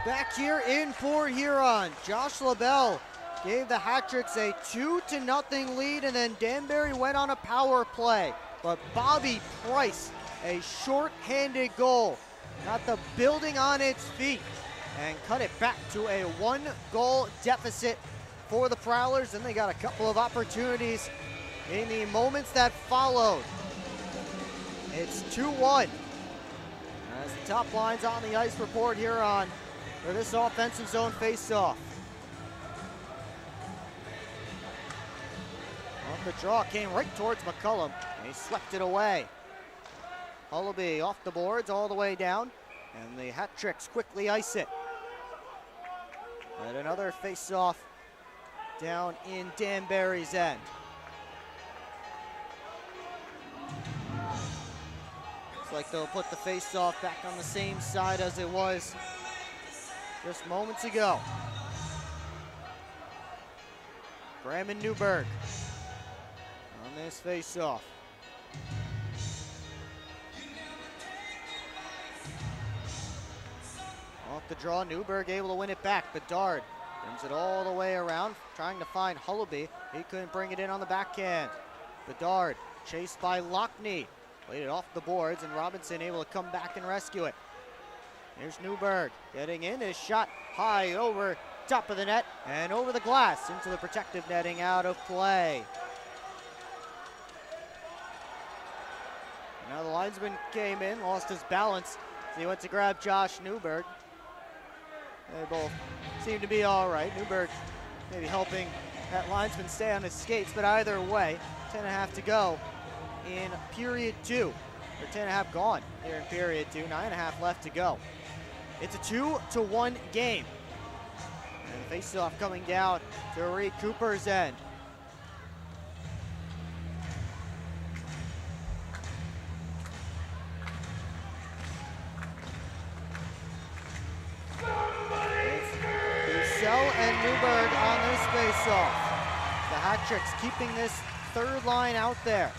Back here in Port Huron, Josh LaBelle gave the hat-tricks a 2-0 lead, and then Danbury went on a power play. But Bobby Price, a short-handed goal, got the building on its feet and cut it back to a 1-goal deficit for the Prowlers. And they got a couple of opportunities in the moments that followed. It's 2-1. As the top line's on the ice for Port Huron for this offensive zone face-off. On the draw, came right towards McCullum, and he swept it away. Hullaby off the boards all the way down, and the Hat Tricks quickly ice it. And another face-off down in Danbury's end. Looks like they'll put the face-off back on the same side as it was just moments ago. Graham and Newberg on this face-off. Off the draw, Newberg able to win it back. Bedard brings it all the way around, trying to find Hullaby. He couldn't bring it in on the backhand. Bedard chased by Lockney. Played it off the boards, and Robinson able to come back and rescue it. Here's Newberg getting in. His shot high over top of the net and over the glass into the protective netting, out of play. Now the linesman came in, lost his balance, so he went to grab Josh Newberg. They both seem to be all right. Newberg maybe helping that linesman stay on his skates, but either way, 10.5 to go in period 2. Or 10.5 gone here in period 2, 9.5 left to go. It's a 2-1 game. And face-off coming down to Reed Cooper's end. And Newberg on this face-off. The Hat Tricks keeping this third line out there.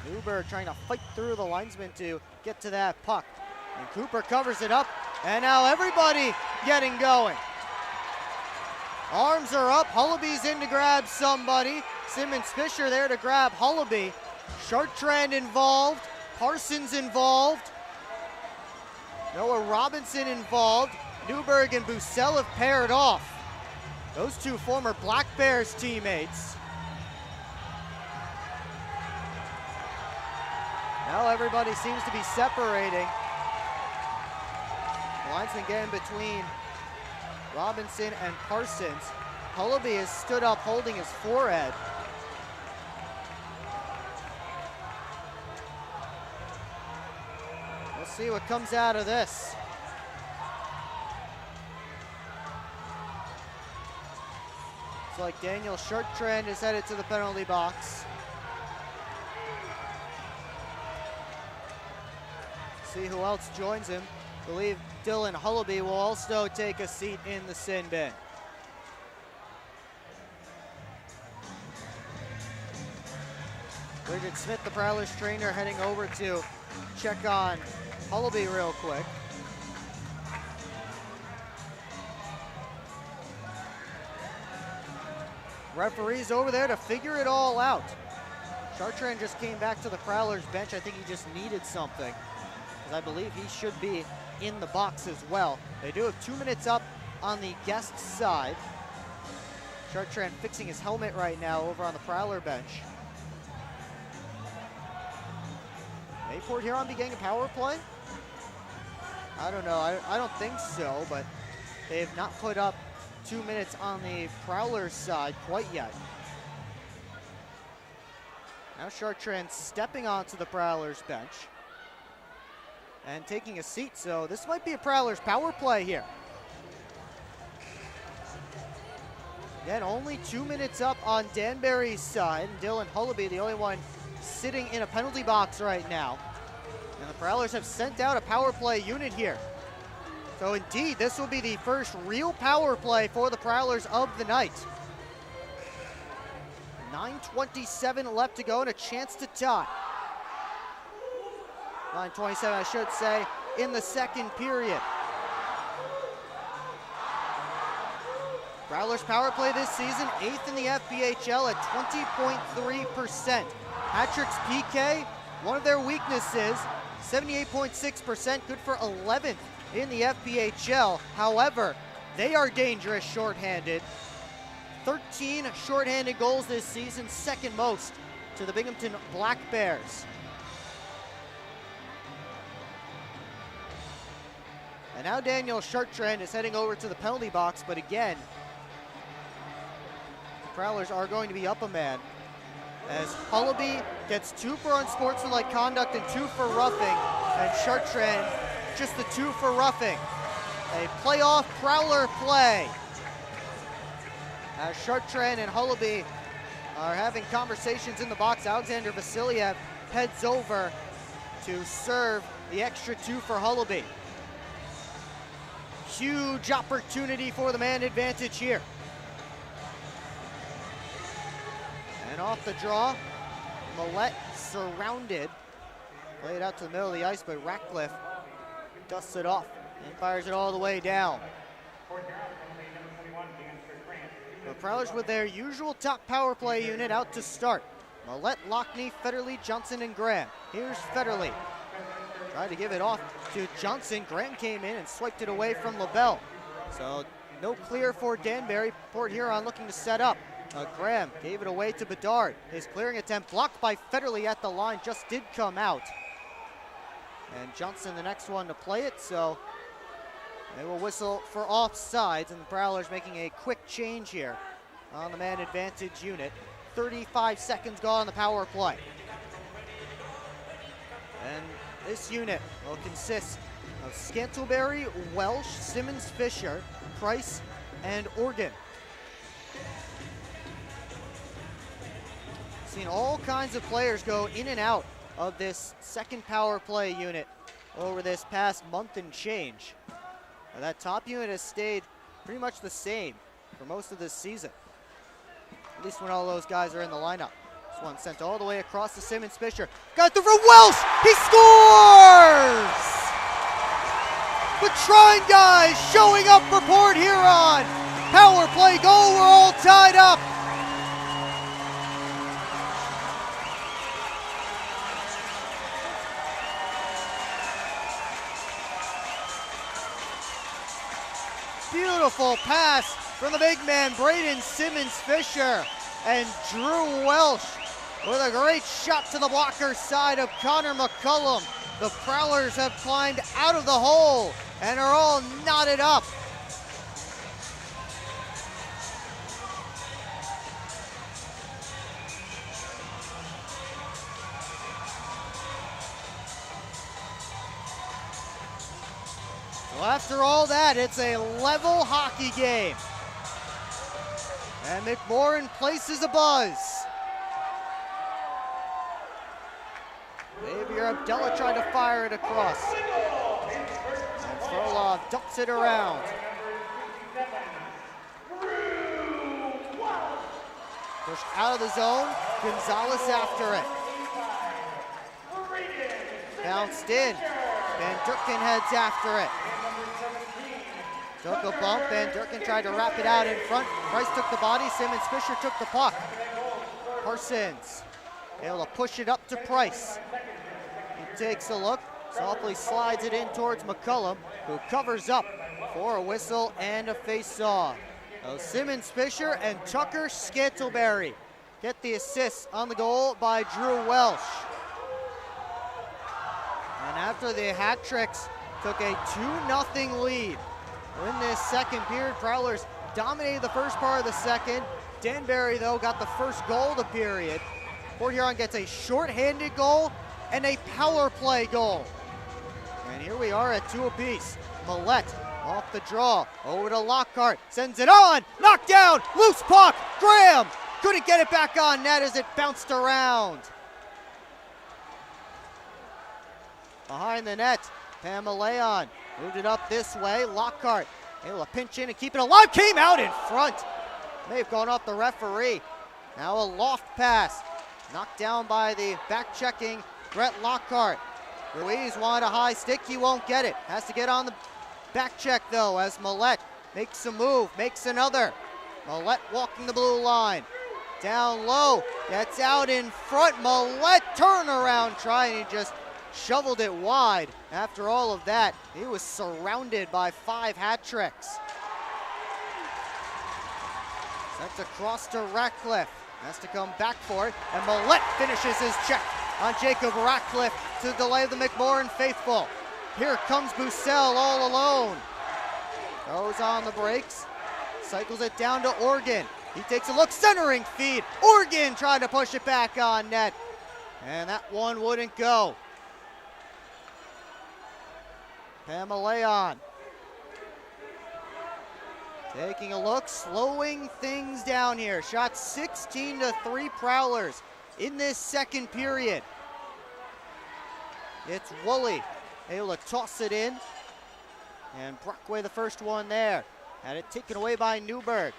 Newberg trying to fight through the linesman to get to that puck. And Cooper covers it up, and now everybody getting going. Arms are up, Hullaby's in to grab somebody. Simmons Fisher there to grab Hullaby. Chartrand involved, Parsons involved. Noah Robinson involved. Newberg and Bussell have paired off. Those two former Black Bears teammates. Now everybody seems to be separating. The linesman getting between Robinson and Parsons. Hullaby has stood up holding his forehead. We'll see what comes out of this. Looks like Daniel Chartrand is headed to the penalty box. See who else joins him. I believe Dylan Hullaby will also take a seat in the sin bin. Bridget Smith, the Prowlers trainer, heading over to check on Hullaby real quick. Referee's over there to figure it all out. Chartrand just came back to the Prowlers bench. I think he just needed something, because I believe he should be in the box as well. They do have 2 minutes up on the guest side. Chartrand fixing his helmet right now over on the Prowler bench. May Port Huron be getting a power play? I don't know. I don't think so, but they have not put up 2 minutes on the Prowlers side quite yet. Now Chartrand stepping onto the Prowlers bench and taking a seat, so this might be a Prowlers power play here. Again, only 2 minutes up on Danbury's side. Dylan Hullaby, the only one sitting in a penalty box right now. And the Prowlers have sent out a power play unit here. So indeed, this will be the first real power play for the Prowlers of the night. 9:27 left to go and a chance to tie. 9:27, I should say, in the second period. Prowlers power play this season, 8th in the FPHL at 20.3%. Hat Tricks PK, one of their weaknesses, 78.6%, good for 11th in the FPHL. However, they are dangerous shorthanded. 13 shorthanded goals this season, second most to the Binghamton Black Bears. now Daniel Chartrand is heading over to the penalty box, but again, the Prowlers are going to be up a man, as Hullaby gets 2 for unsportsmanlike conduct and 2 for roughing, and Chartrand just the 2 for roughing. A playoff Prowler play, as Chartrand and Hullaby are having conversations in the box. Alexander Vasiliev heads over to serve the extra 2 for Hullaby. Huge opportunity for the man advantage here. And off the draw, Millette surrounded. Played out to the middle of the ice, but Ratcliffe dusts it off and fires it all the way down. The Prowlers with their usual top power play unit out to start. Millette, Lockney, Federley, Johnson, and Graham. Here's Federley. Tried to give it off to Johnson. Graham came in and swiped it away from LaBelle. So no clear for Danbury. Port Huron looking to set up. Graham gave it away to Bedard. His clearing attempt blocked by Federley at the line just did come out. And Johnson the next one to play it, so they will whistle for offsides, and the Prowlers making a quick change here on the man advantage unit. 35 seconds gone on the power play. And this unit will consist of Scantlebury, Welsh, Simmons, Fisher, Price, and Organ. Seen all kinds of players go in and out of this second power play unit over this past month and change. Now, that top unit has stayed pretty much the same for most of this season, at least when all those guys are in the lineup. This one sent all the way across to Simmons. Fisher got through for Welsh. He scores! The Trine guys showing up for Port Huron. Power play goal. We're all tied up. Beautiful pass from the big man, Braden Simmons Fisher, and Drew Welsh with a great shot to the blocker side of Connor McCullum. The Prowlers have climbed out of the hole and are all knotted up. Well, after all that, it's a level hockey game. And McMorran places a buzz. Xavier Abdella tried to fire it across. And Frolov dumps it around. Pushed out of the zone, Gonzalez after it. Bounced in, Van Durkin heads after it. Took a bump, Van Durkin tried to wrap it out in front. Price took the body, Simmons Fisher took the puck. Parsons able to push it up to Price. He takes a look, softly slides it in towards McCullum, who covers up for a whistle and a face-off. So Simmons Fisher and Tucker Scantlebury get the assist on the goal by Drew Welsh. And after the hat tricks took a 2-0 lead in this second period, Prowlers dominated the first part of the second. Danbury, though, got the first goal of the period. Port Huron gets a shorthanded goal and a power play goal. And here we are at 2 apiece. Millette off the draw, over to Lockhart, sends it on, knocked down, loose puck, Graham couldn't get it back on net as it bounced around. Behind the net, Pamaleon moved it up this way. Lockhart able to pinch in and keep it alive. Came out in front. May have gone off the referee. Now a loft pass. Knocked down by the back-checking Brett Lockhart. Ruiz wanted a high stick. He won't get it. Has to get on the back check, though, as Millette makes a move, makes another. Millette walking the blue line. Down low. Gets out in front. Millette turnaround try, and he just shoveled it wide. After all of that, he was surrounded by 5 hat tricks. Sent across to Ratcliffe. Has to come back for it, and Millette finishes his check on Jacob Ratcliffe to delay the McMorran faithful. Here comes Bussell all alone. Goes on the brakes. Cycles it down to Organ. He takes a look, centering feed. Organ trying to push it back on net. And that one wouldn't go. Pamaleon taking a look, slowing things down here. Shot 16-3 Prowlers in this second period. It's Woolley able to toss it in. And Brockway the first one there. Had it taken away by Newberg.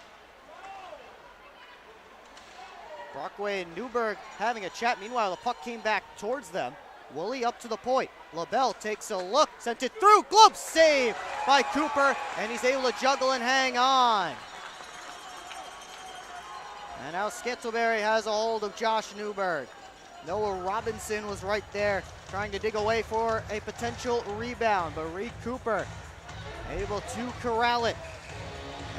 Brockway and Newberg having a chat. Meanwhile, the puck came back towards them. Woolley up to the point. LaBelle takes a look, sent it through. Glove save by Cooper, and he's able to juggle and hang on. And now Scantleberry has a hold of Josh Newberg. Noah Robinson was right there trying to dig away for a potential rebound, but Reed Cooper able to corral it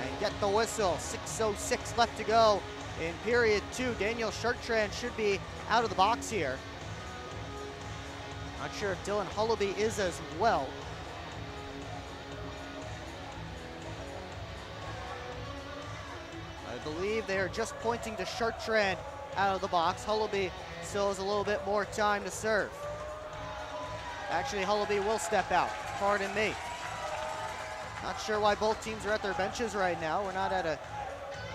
and get the whistle. 6:06 left to go in period 2. Daniel Chartrand should be out of the box here. Not sure if Dylan Hullaby is as well. I believe they are just pointing to Chartrand out of the box. Hullaby still has a little bit more time to serve. Actually, Hullaby will step out. Pardon me. Not sure why both teams are at their benches right now. We're not at a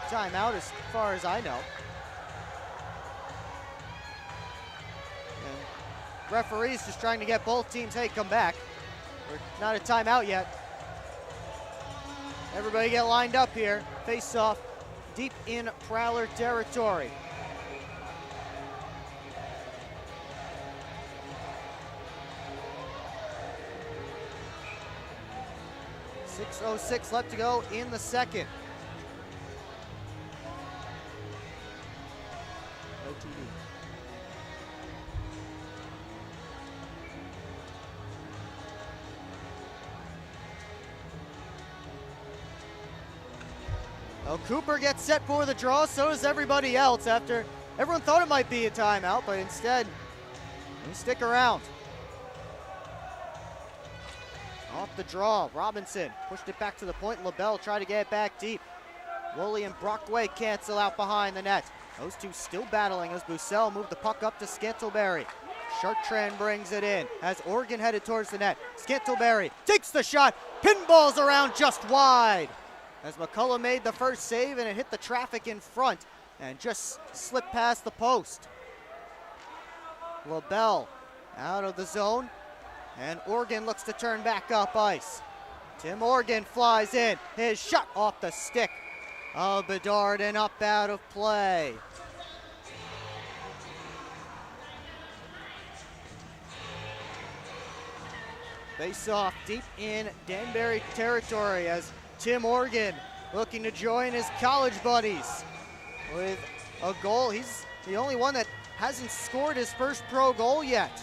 timeout as far as I know. And referees just trying to get both teams, hey, come back. We're not at timeout yet. Everybody get lined up here. Face off deep in Prowler territory. .06 left to go in the second. No TV. Well, Cooper gets set for the draw, so does everybody else after everyone thought it might be a timeout, but instead, we stick around. Off the draw, Robinson pushed it back to the point. LaBelle tried to get it back deep. Woolley and Brockway cancel out behind the net. Those two still battling as Bussell moved the puck up to Scantleberry. Chartrand brings it in, has Oregon headed towards the net. Scantleberry takes the shot, pinballs around just wide. As McCullough made the first save and it hit the traffic in front and just slipped past the post. LaBelle out of the zone. And Oregon looks to turn back up ice. Tim Oregon flies in. His shot off the stick of Bedard and up out of play. Face off deep in Danbury territory as Tim Oregon looking to join his college buddies with a goal. He's the only one that hasn't scored his first pro goal yet.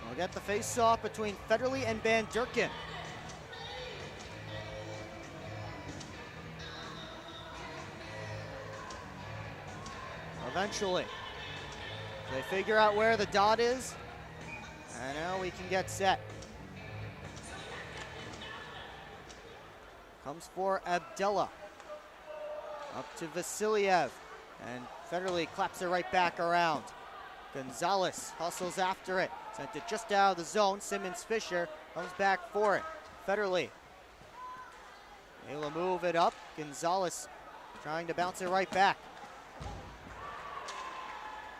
We'll get the face-off between Federley and Van Durken. Eventually, they figure out where the dot is, and now we can get set. Comes for Abdella. Up to Vasiliev, and Federley claps it right back around. Gonzalez hustles after it. Sent it just out of the zone. Simmons Fisher comes back for it. Federley able to move it up. Gonzalez trying to bounce it right back.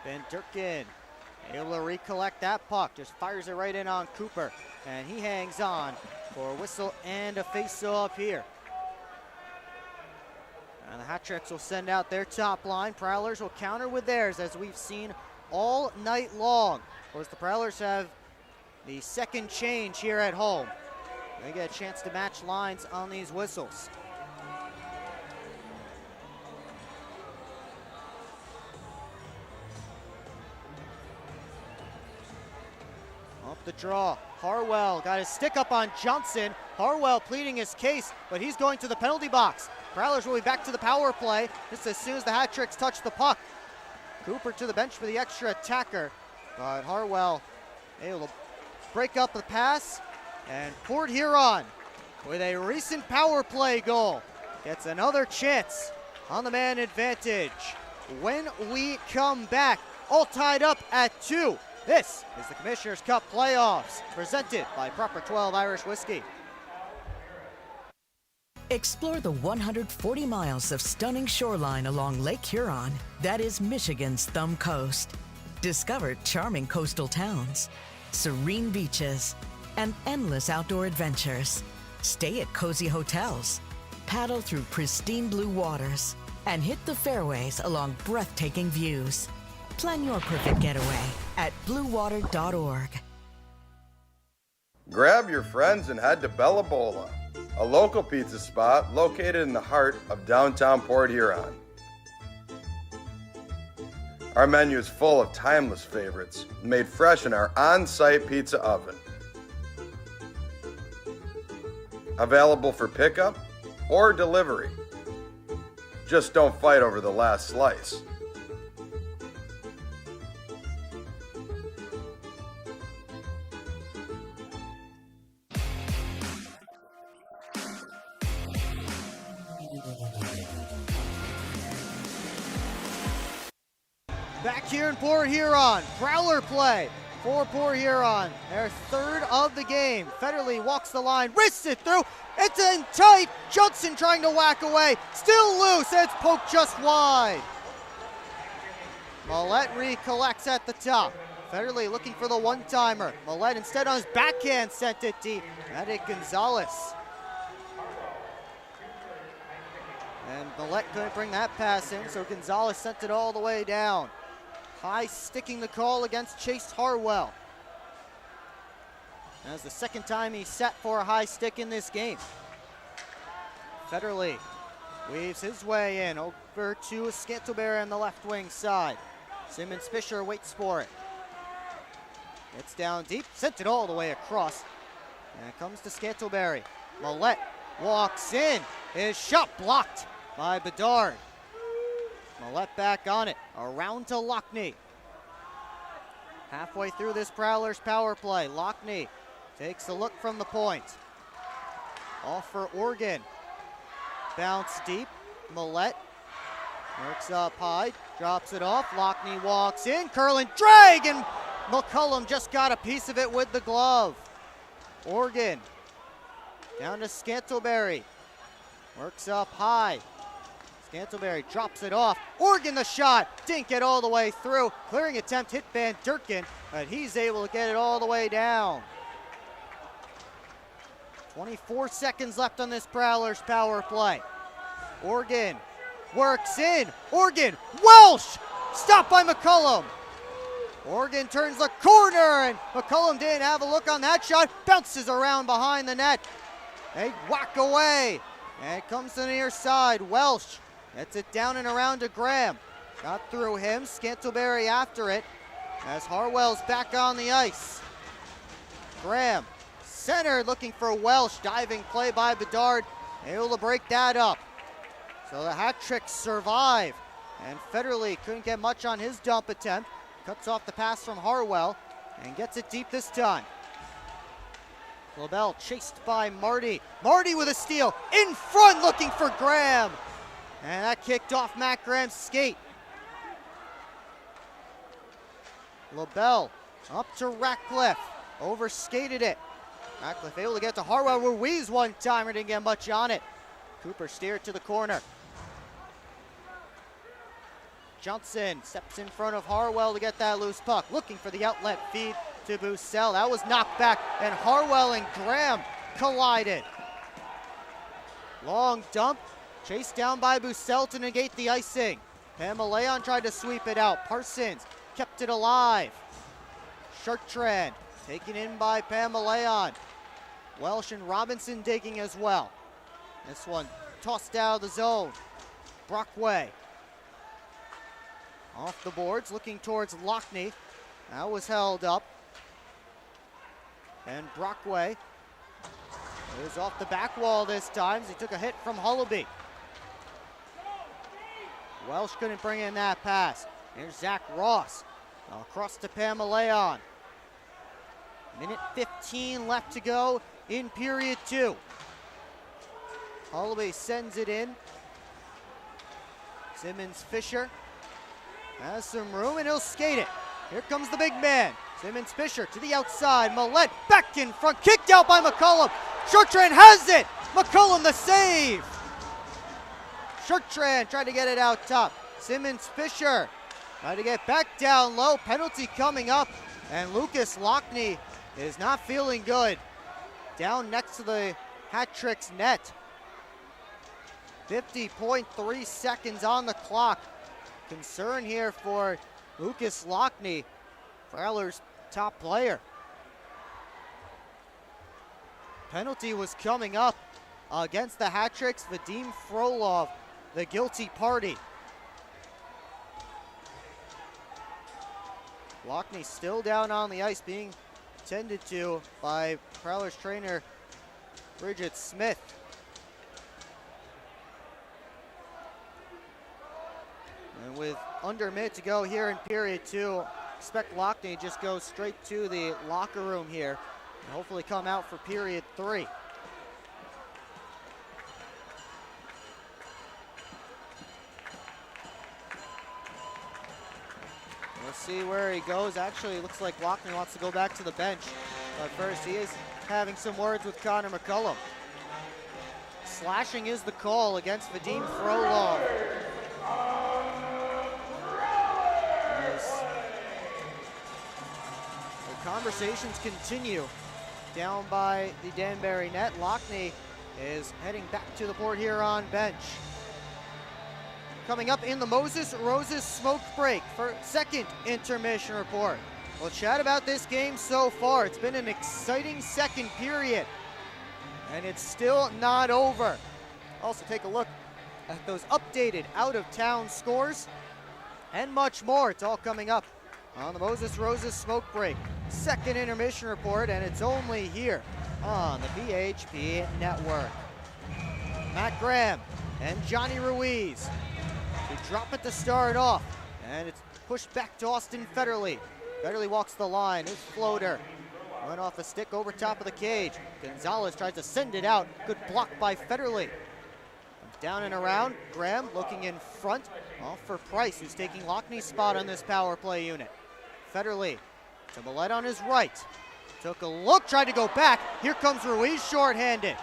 Van Durken able to recollect that puck. Just fires it right in on Cooper. And he hangs on for a whistle and a face-off here. And the Hat-Tricks will send out their top line. Prowlers will counter with theirs, as we've seen all night long. Of course, the Prowlers have the second change here at home. They get a chance to match lines on these whistles. Up the draw, Harwell got his stick up on Johnson. Harwell pleading his case, but he's going to the penalty box. Prowlers will be back to the power play just as soon as the Hat-Tricks touch the puck. Cooper to the bench for the extra attacker. But Harwell able to break up the pass, and Port Huron, with a recent power play goal, gets another chance on the man advantage. When we come back, all tied up at 2. This is the Commissioner's Cup Playoffs, presented by Proper 12 Irish Whiskey. Explore the 140 miles of stunning shoreline along Lake Huron. That is Michigan's Thumb Coast. Discover charming coastal towns, serene beaches, and endless outdoor adventures. Stay at cozy hotels, paddle through pristine blue waters, and hit the fairways along breathtaking views. Plan your perfect getaway at bluewater.org. Grab your friends and head to Bella Bola, a local pizza spot located in the heart of downtown Port Huron. Our menu is full of timeless favorites made fresh in our on-site pizza oven. Available for pickup or delivery. Just don't fight over the last slice. Back here in Port Huron, Prowler play for Port Huron. Their third of the game. Federley walks the line, wrists it through. It's in tight. Judson trying to whack away. Still loose. It's poked just wide. Millette recollects at the top. Federley looking for the one-timer. Millette instead on his backhand sent it deep. At it Gonzalez. And Millette couldn't bring that pass in, so Gonzalez sent it all the way down. High sticking the call against Chase Harwell. That's the second time he set for a high stick in this game. Federley weaves his way in over to Scantleberry on the left wing side. Simmons Fisher waits for it. It's down deep, sent it all the way across. And it comes to Scantleberry. Millette walks in. His shot blocked by Bedard. Millette back on it, around to Lockney. Halfway through this Prowlers power play, Lockney takes a look from the point. Off for Oregon. Bounce deep, Millette works up high, drops it off, Lockney walks in, curling drag, and McCullum just got a piece of it with the glove. Oregon down to Scantleberry, works up high. Scantleberry drops it off. Oregon the shot. Didn't get all the way through. Clearing attempt hit Van Durken, but he's able to get it all the way down. 24 seconds left on this Prowlers power play. Oregon works in. Oregon, Welsh! Stopped by McCullum. Oregon turns the corner, and McCullum didn't have a look on that shot. Bounces around behind the net. They whack away. And it comes to the near side. Welsh gets it down and around to Graham. Got through him. Scantleberry after it as Harwell's back on the ice. Graham centered, looking for Welsh. Diving play by Bedard. Able to break that up. So the hat tricks survive. And Federley couldn't get much on his dump attempt. Cuts off the pass from Harwell and gets it deep this time. LaBelle chased by Marty. Marty with a steal. In front looking for Graham. And that kicked off Matt Graham's skate. LaBelle up to Ratcliffe. Overskated it. Ratcliffe able to get to Harwell. Ruiz one-timer, didn't get much on it. Cooper steered to the corner. Johnson steps in front of Harwell to get that loose puck. Looking for the outlet feed to Bussell. That was knocked back, and Harwell and Graham collided. Long dump. Chased down by Bussell to negate the icing. Pamaleon tried to sweep it out. Parsons kept it alive. Chartrand taken in by Pamaleon. Welsh and Robinson digging as well. This one tossed out of the zone. Brockway off the boards, looking towards Lockney. That was held up. And Brockway is off the back wall this time as he took a hit from Hullaby. Welsh couldn't bring in that pass. Here's Zach Ross Across to Pamaleon. Minute 15 left to go in period 2. Holloway sends it in. Simmons Fisher has some room and he'll skate it. Here comes the big man. Simmons Fisher to the outside. Millette back in front. Kicked out by McCullum. Shortran has it. McCullum the save. Shortran tried to get it out top. Simmons Fisher tried to get back down low. Penalty coming up. And Lucas Lockney is not feeling good. Down next to the hat-trick's net. 50.3 seconds on the clock. Concern here for Lucas Lockney, Prowlers' top player. Penalty was coming up against the hat-tricks. Vadim Frolov, the guilty party. Lockney still down on the ice, being tended to by Prowlers trainer Bridget Smith. And with under a minute to go here in period 2, expect Lockney just go straight to the locker room here and hopefully come out for period 3. We'll see where he goes. Actually, it looks like Lockney wants to go back to the bench. But first, he is having some words with Connor McCullum. Slashing is the call against Vadim Frolov. The conversations continue down by the Danbury net. Lockney is heading back to the Port Huron bench. Coming up in the Moses Roses smoke break for second intermission report. We'll chat about this game so far. It's been an exciting second period, and it's still not over. Also take a look at those updated out-of-town scores and much more. It's all coming up on the Moses Roses smoke break. Second intermission report, and it's only here on the PHP Network. Matt Graham and Johnny Ruiz. They drop it to start off, and it's pushed back to Austin Federley. Federley walks the line. His floater went off the stick over top of the cage. Gonzalez tries to send it out. Good block by Federley. Comes down and around. Graham looking in front. Off for Price, who's taking Lockney's spot on this power play unit. Federley to Millette on his right. Took a look, tried to go back. Here comes Ruiz shorthanded.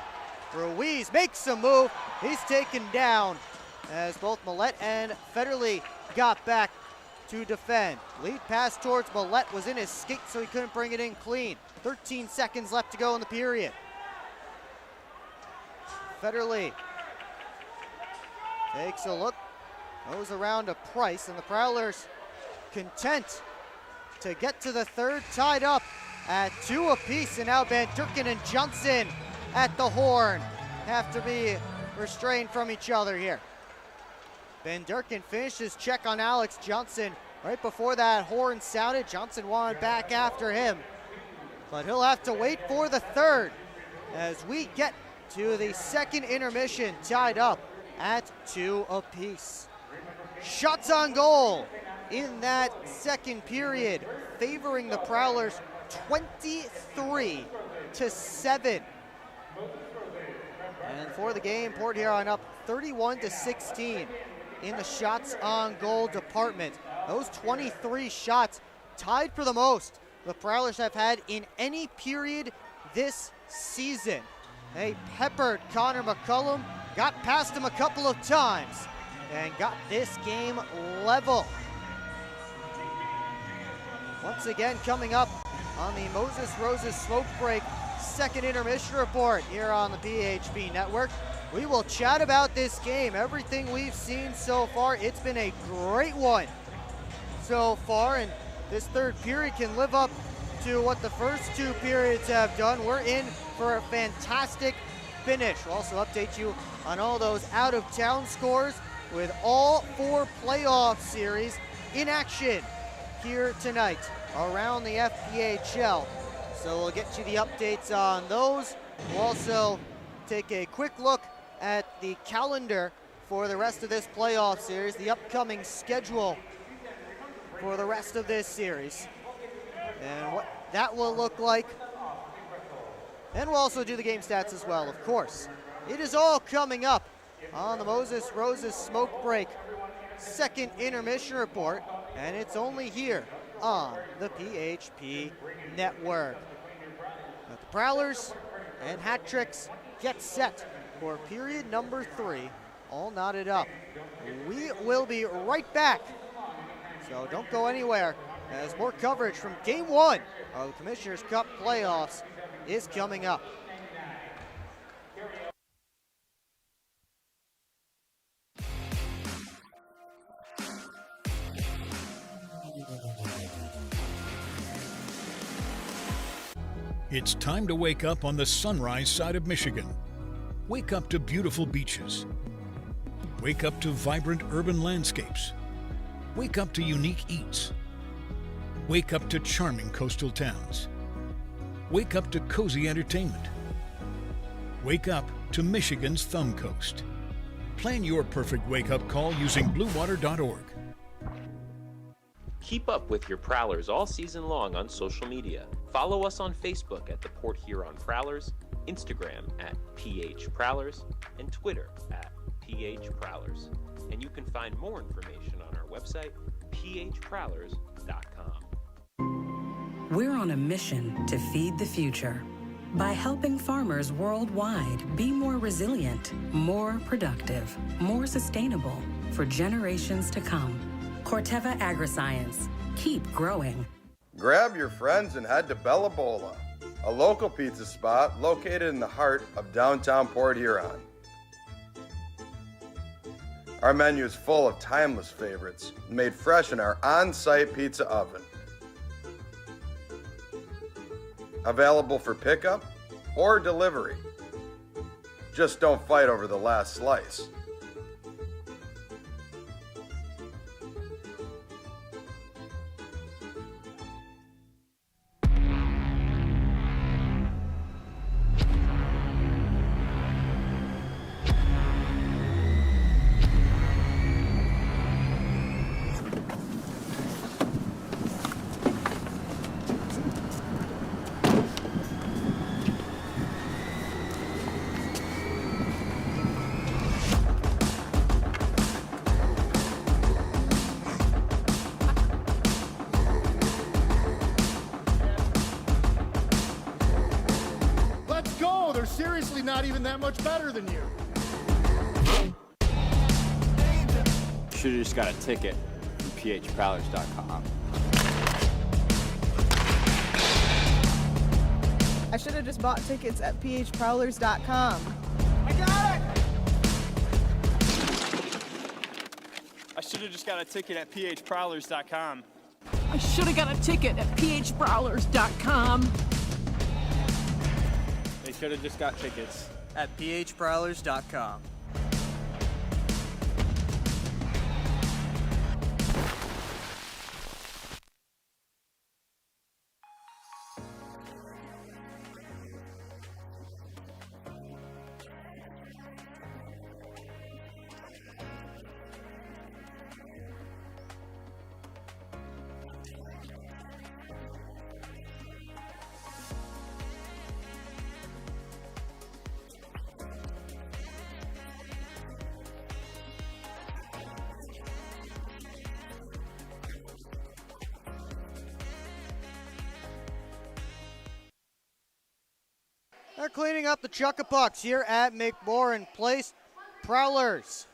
Ruiz makes a move. He's taken down as both Millette and Federley got back to defend. Lead pass towards Millette was in his skate, so he couldn't bring it in clean. 13 seconds left to go in the period. Federley takes a look, goes around to Price, and the Prowlers content to get to the third, tied up at 2 apiece. And now Van Durken and Johnson at the horn have to be restrained from each other here. Van Durken finished his check on Alex Johnson right before that horn sounded. Johnson wanted back after him, but he'll have to wait for the third as we get to the second intermission, tied up at 2 apiece. Shots on goal in that second period, favoring the Prowlers 23-7. And for the game, Port Huron up 31-16 in the shots on goal department. Those 23 shots tied for the most the Prowlers have had in any period this season. They peppered Connor McCullum, got past him a couple of times, and got this game level. Once again, coming up on the Moses Roses smoke break second intermission report here on the PHP Network. We will chat about this game, everything we've seen so far. It's been a great one so far, and this third period can live up to what the first 2 periods have done. We're in for a fantastic finish. We'll also update you on all those out-of-town scores with all 4 playoff series in action here tonight around the FPHL. So we'll get you the updates on those. We'll also take a quick look at the calendar for the rest of this playoff series, the upcoming schedule for the rest of this series and what that will look like. And we'll also do the game stats as well, of course. It is all coming up on the Moses Roses Smoke Break second intermission report, and it's only here on the PHP Network. Now the Prowlers and Hat Tricks get set for period number 3, all knotted up. We will be right back, so don't go anywhere, as more coverage from Game 1 of the Commissioner's Cup playoffs is coming up. It's time to wake up on the sunrise side of Michigan. Wake up to beautiful beaches. Wake up to vibrant urban landscapes. Wake up to unique eats. Wake up to charming coastal towns. Wake up to cozy entertainment. Wake up to Michigan's Thumb Coast. Plan your perfect wake-up call using bluewater.org. Keep up with your Prowlers all season long on social media. Follow us on Facebook at the Port Huron Prowlers, Instagram at PH Prowlers, and Twitter at PH Prowlers. And you can find more information on our website, phprowlers.com. We're on a mission to feed the future by helping farmers worldwide be more resilient, more productive, more sustainable for generations to come. Corteva Agriscience. Keep growing. Grab your friends and head to Bella Bola, a local pizza spot located in the heart of downtown Port Huron. Our menu is full of timeless favorites made fresh in our on-site pizza oven. Available for pickup or delivery. Just don't fight over the last slice. They're seriously not even that much better than you. Should've just got a ticket from phprowlers.com. I should have just bought tickets at phprowlers.com. I got it! I should have just got a ticket at phprowlers.com. I should have got a ticket at phprowlers.com. They should have just got tickets at phprowlers.com. They're cleaning up the Chuck-a-Pucks here at McMorran Place. Prowlers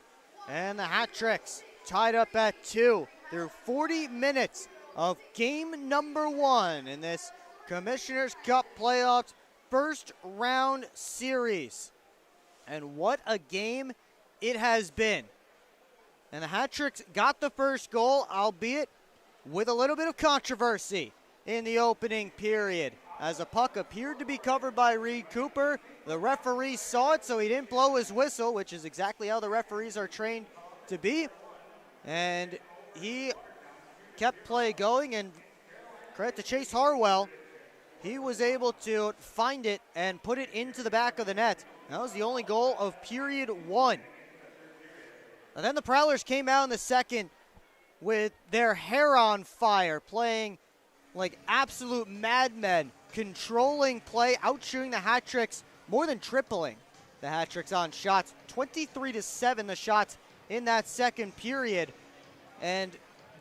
and the Hat Tricks tied up at 2 through 40 minutes of game number 1 in this Commissioner's Cup playoffs first round series. And what a game it has been. And the Hat Tricks got the first goal, albeit with a little bit of controversy in the opening period, as a puck appeared to be covered by Reed Cooper. The referee saw it, so he didn't blow his whistle, which is exactly how the referees are trained to be. And he kept play going, and credit to Chase Harwell. He was able to find it and put it into the back of the net. That was the only goal of period 1. And then the Prowlers came out in the second with their hair on fire, playing like absolute madmen, controlling play, outshooting the hat tricks, more than tripling the hat tricks on shots. 23-7 the shots in that second period. And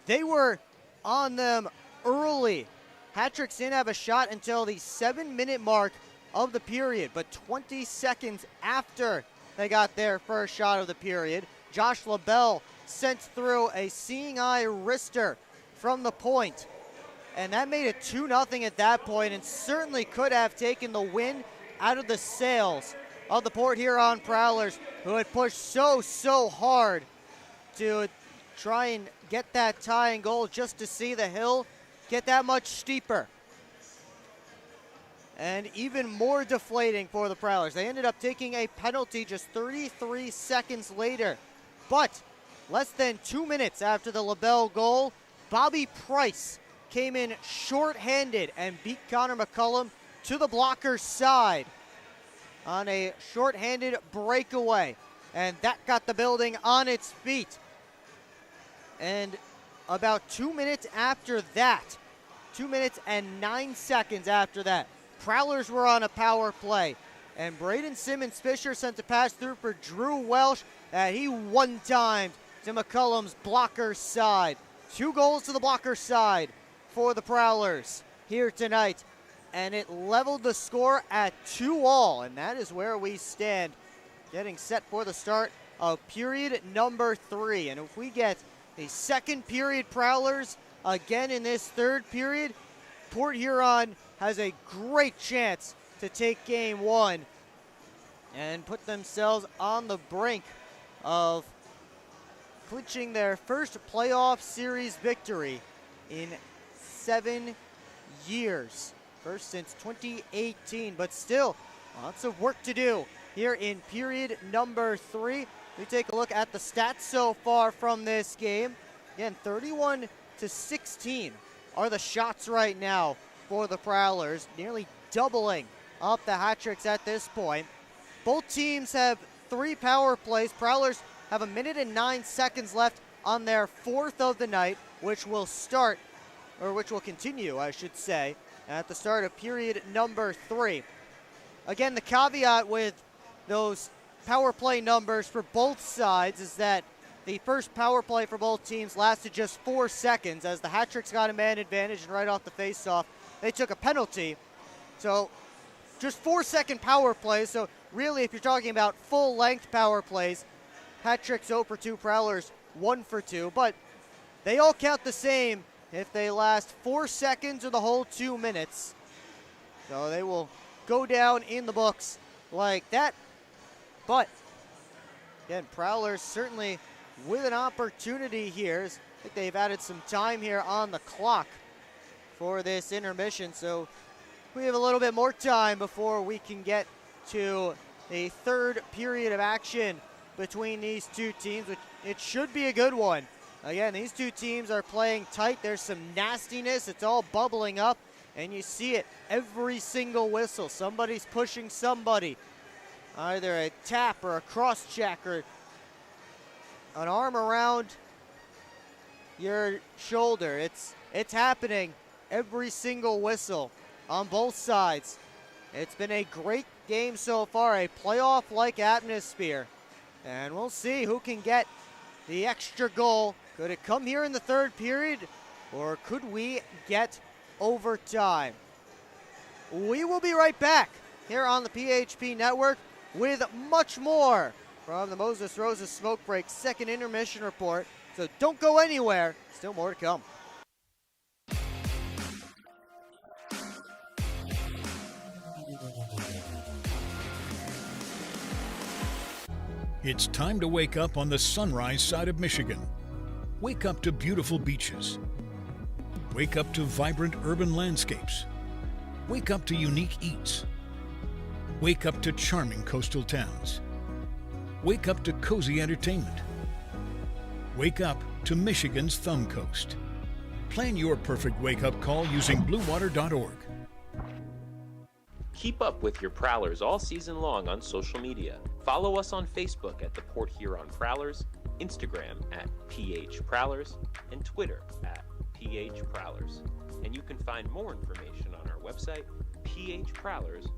they were on them early. Hat tricks didn't have a shot until the 7-minute mark of the period, but 20 seconds after they got their first shot of the period, Josh LaBelle sent through a seeing eye wrister from the point. And that made it 2-0 at that point, and certainly could have taken the wind out of the sails of the Port Huron Prowlers, who had pushed so hard to try and get that tying goal just to see the hill get that much steeper. And even more deflating for the Prowlers. They ended up taking a penalty just 33 seconds later. But less than 2 minutes after the LaBelle goal, Bobby Price came in short-handed and beat Connor McCullum to the blocker's side on a short-handed breakaway. And that got the building on its feet. And about 2 minutes after that, 2 minutes and 9 seconds after that, Prowlers were on a power play. And Braden Simmons-Fisher sent a pass through for Drew Welsh that he one-timed to McCullum's blocker's side. 2 goals to the blocker's side for the Prowlers here tonight. And it leveled the score at 2-2. And that is where we stand, getting set for the start of period number 3. And if we get the second period Prowlers again in this third period, Port Huron has a great chance to take game 1 and put themselves on the brink of clinching their first playoff series victory in 7 years. First since 2018, but still lots of work to do here in period number 3. We take a look at the stats so far from this game. Again, 31-16 are the shots right now for the Prowlers, nearly doubling up the hat tricks at this point. Both teams have 3 power plays. Prowlers have 1 minute and 9 seconds left on their 4th of the night, which will continue, I should say, at the start of period number 3. Again, the caveat with those power play numbers for both sides is that the first power play for both teams lasted just 4 seconds, as the hat tricks got a man advantage, and right off the face-off, they took a penalty. So just 4-second power plays. So really, if you're talking about full-length power plays, hat tricks 0 for 2, Prowlers 1 for 2. But they all count the same if they last 4 seconds or the whole 2 minutes. So they will go down in the books like that. But again, Prowlers certainly with an opportunity here. I think they've added some time here on the clock for this intermission, so we have a little bit more time before we can get to the third period of action between these two teams, which it should be a good one. Again, these two teams are playing tight. There's some nastiness. It's all bubbling up, and you see it every single whistle. Somebody's pushing somebody, either a tap or a cross check or an arm around your shoulder. It's happening every single whistle on both sides. It's been a great game so far, a playoff-like atmosphere. And we'll see who can get the extra goal. Could it come here in the third period, or could we get overtime? We will be right back here on the PHP Network with much more from the Moses Rosa Smoke Break second intermission report. So don't go anywhere. Still more to come. It's time to wake up on the sunrise side of Michigan. Wake up to beautiful beaches. Wake up to vibrant urban landscapes. Wake up to unique eats. Wake up to charming coastal towns. Wake up to cozy entertainment. Wake up to Michigan's Thumb Coast. Plan your perfect wake-up call using bluewater.org. Keep up with your Prowlers all season long on social media. Follow us on Facebook at the Port Huron Prowlers, Instagram at PHProwlers, and Twitter at PHProwlers. And you can find more information on our website, phprowlers.com.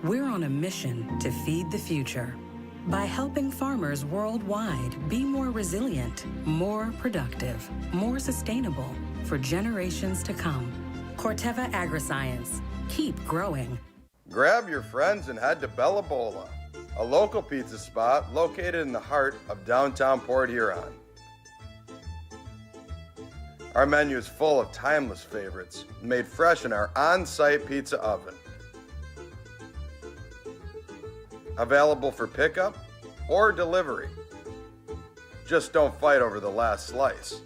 We're on a mission to feed the future by helping farmers worldwide be more resilient, more productive, more sustainable for generations to come. Corteva Agriscience. Keep growing. Grab your friends and head to Bella Bola, a local pizza spot located in the heart of downtown Port Huron. Our menu is full of timeless favorites made fresh in our on-site pizza oven. Available for pickup or delivery. Just don't fight over the last slice.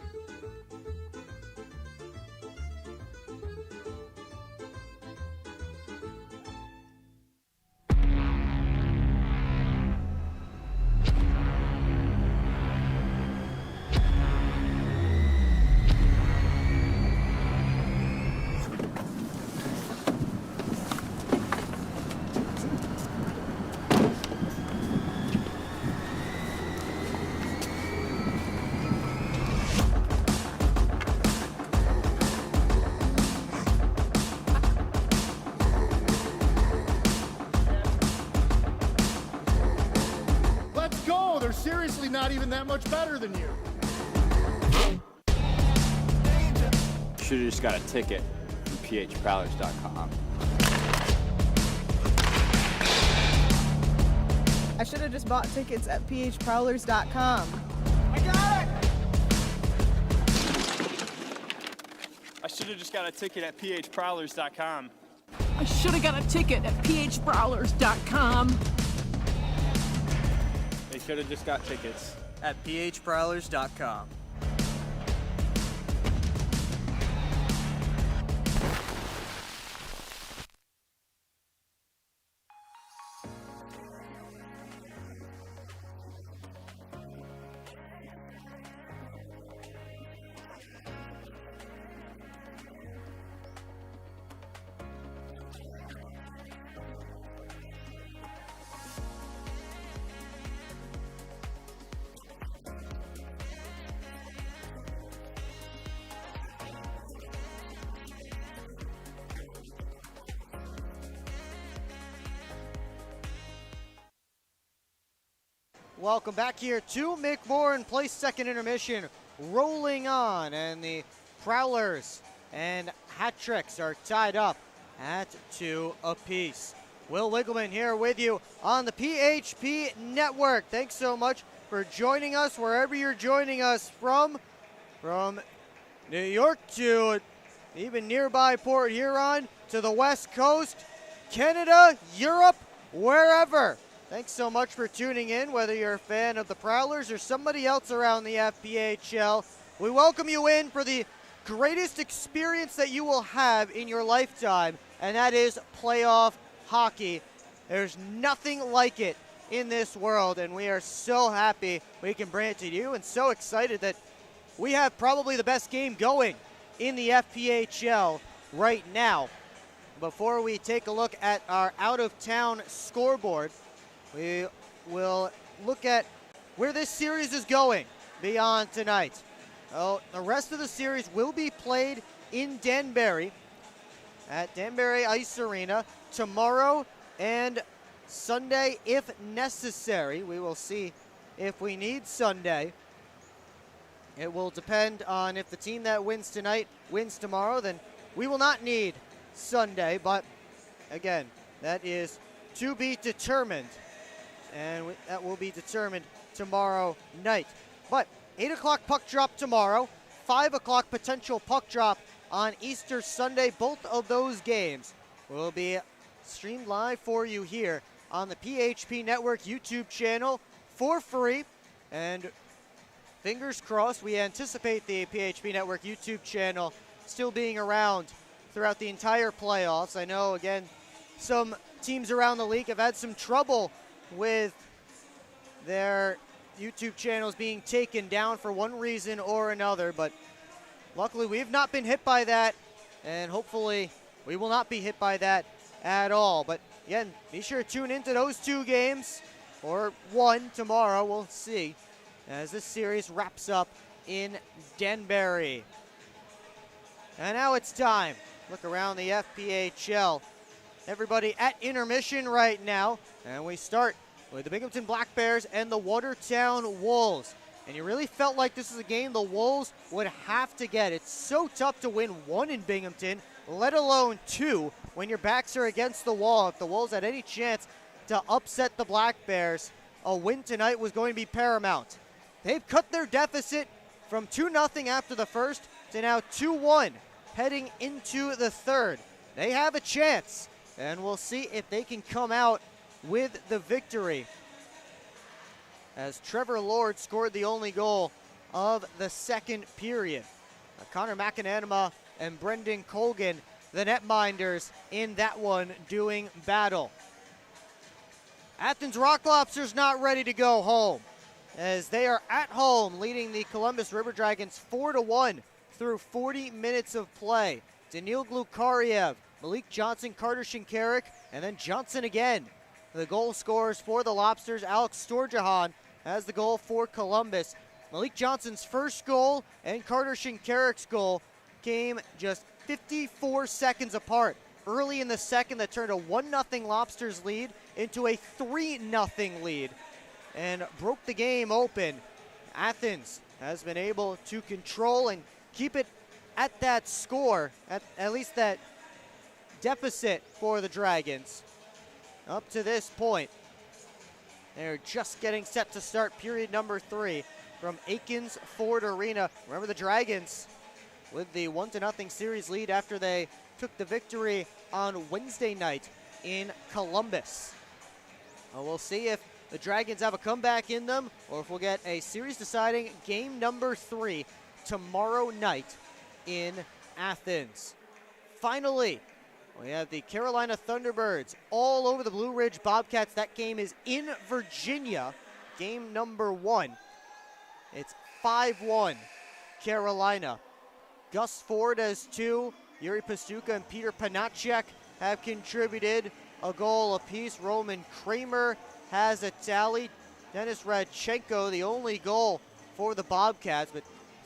They're seriously not even that much better than you. Should've just got a ticket from phprowlers.com. I should have just bought tickets at phprowlers.com. I got it! I should have just got a ticket at phprowlers.com. I should have got a ticket at phprowlers.com. They should have just got tickets at phprowlers.com. Welcome back here to McMorran Place. Second intermission rolling on, and the Prowlers and Hat-Tricks are tied up at 2 apiece. Will Wiggleman here with you on the PHP Network. Thanks so much for joining us wherever you're joining us from New York to even nearby Port Huron to the West Coast, Canada, Europe, wherever. Thanks so much for tuning in, whether you're a fan of the Prowlers or somebody else around the FPHL. We welcome you in for the greatest experience that you will have in your lifetime, and that is playoff hockey. There's nothing like it in this world, and we are so happy we can bring it to you, and so excited that we have probably the best game going in the FPHL right now. Before we take a look at our out-of-town scoreboard, we will look at where this series is going beyond tonight. Well, the rest of the series will be played in Danbury at Danbury Ice Arena tomorrow and Sunday if necessary. We will see if we need Sunday. It will depend on if the team that wins tonight wins tomorrow, then we will not need Sunday. But again, that is to be determined. And that will be determined tomorrow night. But 8 o'clock puck drop tomorrow, 5 o'clock potential puck drop on Easter Sunday. Both of those games will be streamed live for you here on the PHP Network YouTube channel for free. And fingers crossed, we anticipate the PHP Network YouTube channel still being around throughout the entire playoffs. I know, again, some teams around the league have had some trouble with their YouTube channels being taken down for one reason or another, but luckily we've not been hit by that, and hopefully we will not be hit by that at all. But again, be sure to tune into those two games or 1 tomorrow. We'll see as this series wraps up in Danbury. And now it's time. Look around the FPHL. Everybody at intermission right now. And we start with the Binghamton Black Bears and the Watertown Wolves. And you really felt like this is a game the Wolves would have to get. It's so tough to win 1 in Binghamton, let alone 2 when your backs are against the wall. If the Wolves had any chance to upset the Black Bears, a win tonight was going to be paramount. They've cut their deficit from 2-0 after the first to now 2-1 heading into the third. They have a chance, and we'll see if they can come out with the victory. As Trevor Lord scored the only goal of the second period. Connor McAnanima and Brendan Colgan, the netminders in that one, doing battle. Athens Rock Lobsters not ready to go home, as they are at home leading the Columbus River Dragons 4-1 through 40 minutes of play. Daniil Glukariev, Malik Johnson, Carter Shinkarik, and then Johnson again. The goal scorers for the Lobsters, Alex Storjahan has the goal for Columbus. Malik Johnson's first goal and Carter Shinkarik's goal came just 54 seconds apart. Early in the second, that turned a 1-0 Lobsters lead into a 3-0 lead and broke the game open. Athens has been able to control and keep it at that score, at least that deficit for the Dragons. Up to this point, they're just getting set to start period number 3 from Aikens Ford Arena. Remember, the Dragons with the 1-0 series lead after they took the victory on Wednesday night in Columbus. We'll see if the Dragons have a comeback in them, or if we'll get a series-deciding game number 3 tomorrow night in Athens. Finally, we have the Carolina Thunderbirds all over the Blue Ridge Bobcats. That game is in Virginia, game number 1. It's 5-1 Carolina. Gus Ford has 2. Yuri Pastuka and Peter Panacek have contributed a goal apiece. Roman Kramer has a tally. Dennis Radchenko, the only goal for the Bobcats, but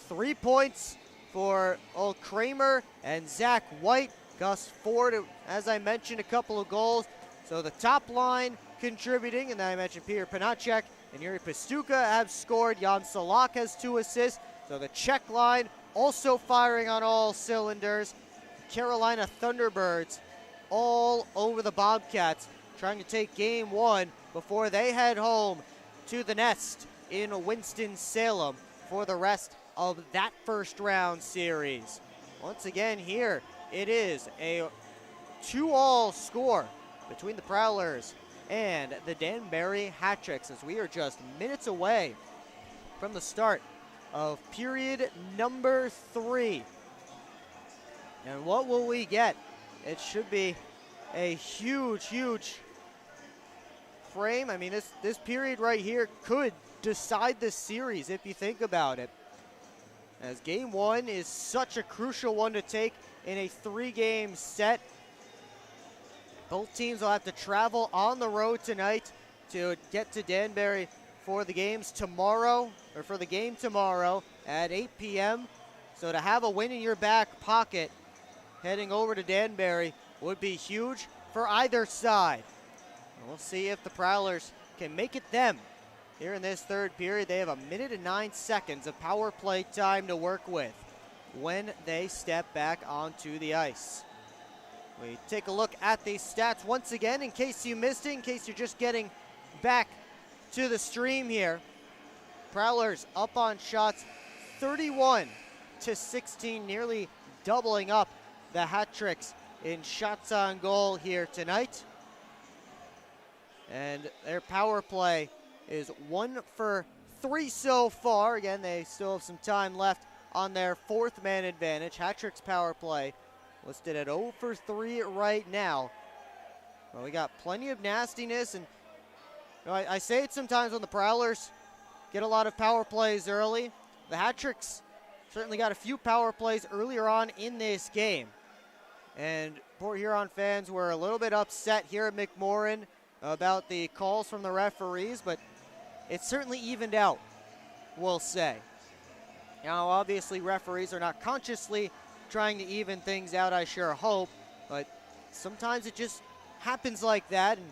3 points for old Kramer and Zach White. Gus Ford, as I mentioned, a couple of goals. So the top line contributing, and then I mentioned Peter Panacek and Yuri Pastuka have scored. Jan Salak has 2 assists. So the Czech line also firing on all cylinders. Carolina Thunderbirds all over the Bobcats, trying to take game 1 before they head home to the nest in Winston-Salem for the rest of that first round series. Once again here, it is a 2-all score between the Prowlers and the Danbury Hat-Tricks, as we are just minutes away from the start of period number 3. And what will we get? It should be a huge, huge frame. I mean, this period right here could decide the series if you think about it, as game 1 is such a crucial one to take in a 3-game set. Both teams will have to travel on the road tonight to get to Danbury for the games tomorrow, or for the game tomorrow at 8 p.m. So to have a win in your back pocket heading over to Danbury would be huge for either side. And we'll see if the Prowlers can make it them here in this third period. They have 1 minute and 9 seconds of power play time to work with when they step back onto the ice. We take a look at the stats once again in case you missed it, in case you're just getting back to the stream here. Prowlers up on shots 31-16, nearly doubling up the Hat-Tricks in shots on goal here tonight. And their power play is 1 for 3 so far. Again, they still have some time left on their 4th man advantage. Hat-Tricks power play listed at 0 for 3 right now. Well, we got plenty of nastiness, and you know, I say it sometimes when the Prowlers get a lot of power plays early. The Hat-Tricks certainly got a few power plays earlier on in this game. And Port Huron fans were a little bit upset here at McMorran about the calls from the referees, but it certainly evened out, we'll say. Now, obviously, referees are not consciously trying to even things out, I sure hope, but sometimes it just happens like that, and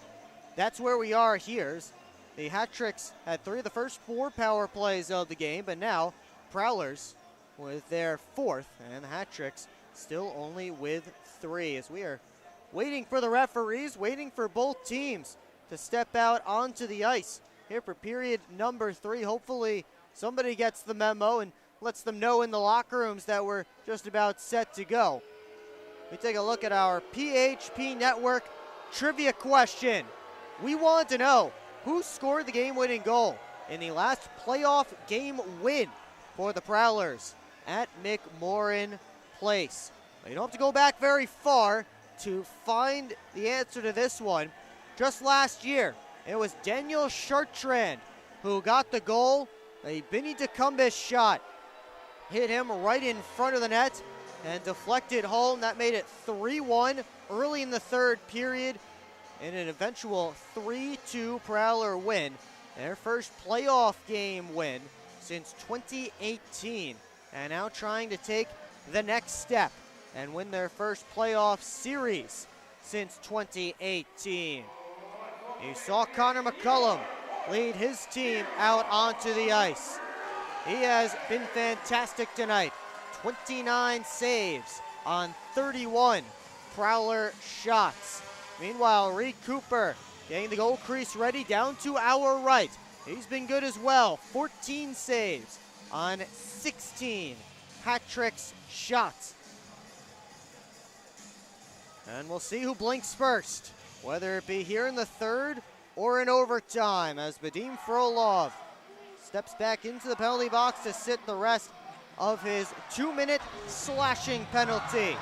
that's where we are here. The Hat-Tricks had 3 of the first 4 power plays of the game, but now Prowlers with their 4th, and the Hat-Tricks still only with 3, as we are waiting for the referees, waiting for both teams to step out onto the ice here for period number 3. Hopefully somebody gets the memo and lets them know in the locker rooms that we're just about set to go. We take a look at our PHP Network trivia question. We want to know who scored the game-winning goal in the last playoff game win for the Prowlers at McMorran Place. Well, you don't have to go back very far to find the answer to this one. Just last year, it was Daniel Chartrand who got the goal. A Benny DeCumbis shot hit him right in front of the net and deflected home. That made it 3-1 early in the 3rd period in an eventual 3-2 Prowler win. Their first playoff game win since 2018, and now trying to take the next step and win their first playoff series since 2018. You saw Connor McCullum lead his team out onto the ice. He has been fantastic tonight. 29 saves on 31 Prowler shots. Meanwhile, Reed Cooper getting the goal crease ready down to our right. He's been good as well. 14 saves on 16 Hat-Tricks shots. And we'll see who blinks first, whether it be here in the 3rd or in overtime, as Vadim Frolov steps back into the penalty box to sit the rest of his 2-minute slashing penalty.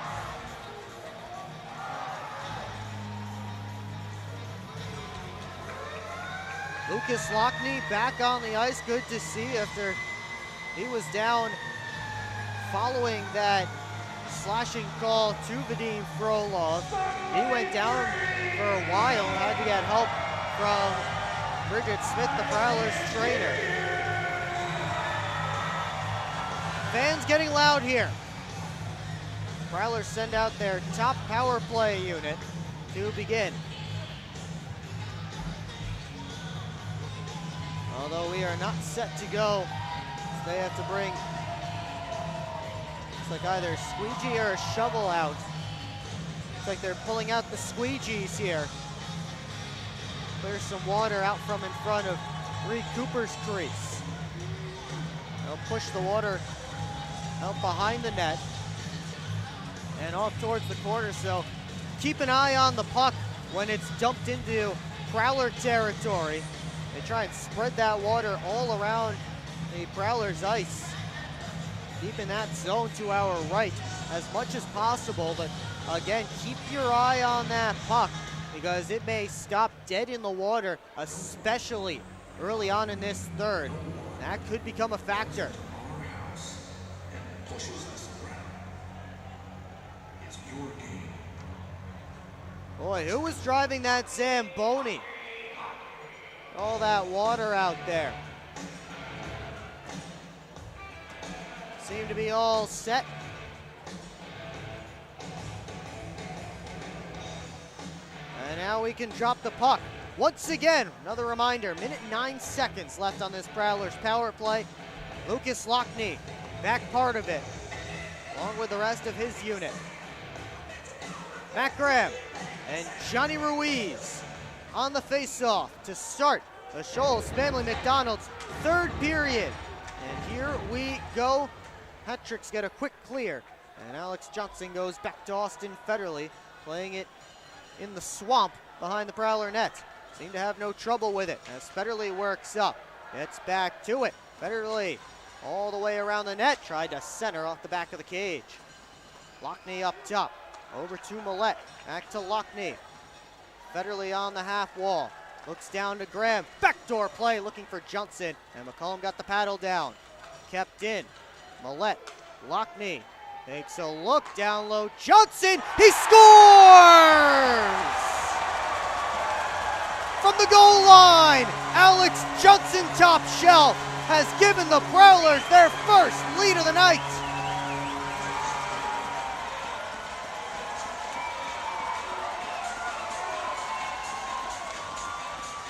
Lucas Lockney back on the ice. Good to see after he was down following that slashing call to Vadim Frolov. He went down for a while and had to get help from Bridget Smith, the Prowlers trainer. Fans getting loud here. Prowlers send out their top power play unit to begin. Although we are not set to go, so they have to bring, looks like either a squeegee or a shovel out. Looks like they're pulling out the squeegees here. Clear some water out from in front of Reed Cooper's crease. They'll push the water out behind the net and off towards the corner, so keep an eye on the puck when it's dumped into Prowler territory. They try and spread that water all around the Prowlers ice, keeping that zone to our right as much as possible. But again, keep your eye on that puck because it may stop dead in the water, especially early on in this 3rd. That could become a factor. Boy, who was driving that Zamboni? All that water out there. Seem to be all set. And now we can drop the puck. Once again, another reminder, 1:09 seconds left on this Prowlers power play. Lucas Lockney, back part of it, along with the rest of his unit. Matt Graham and Johnny Ruiz on the face-off to start the Shoals Family McDonald's 3rd period. And here we go. Hat-Tricks get a quick clear. And Alex Johnson goes back to Austin Federley, playing it in the swamp behind the Prowler net. Seem to have no trouble with it as Federley works up. Gets back to it. Federley all the way around the net. Tried to center off the back of the cage. Lockney up top. Over to Millette. Back to Lockney. Federley on the half wall. Looks down to Graham. Backdoor play looking for Johnson. And McCollum got the paddle down. Kept in. Millette. Lockney takes a look down low. Johnson! He scores! from the goal line. Alex Johnson, top shelf, has given the Prowlers their first lead of the night.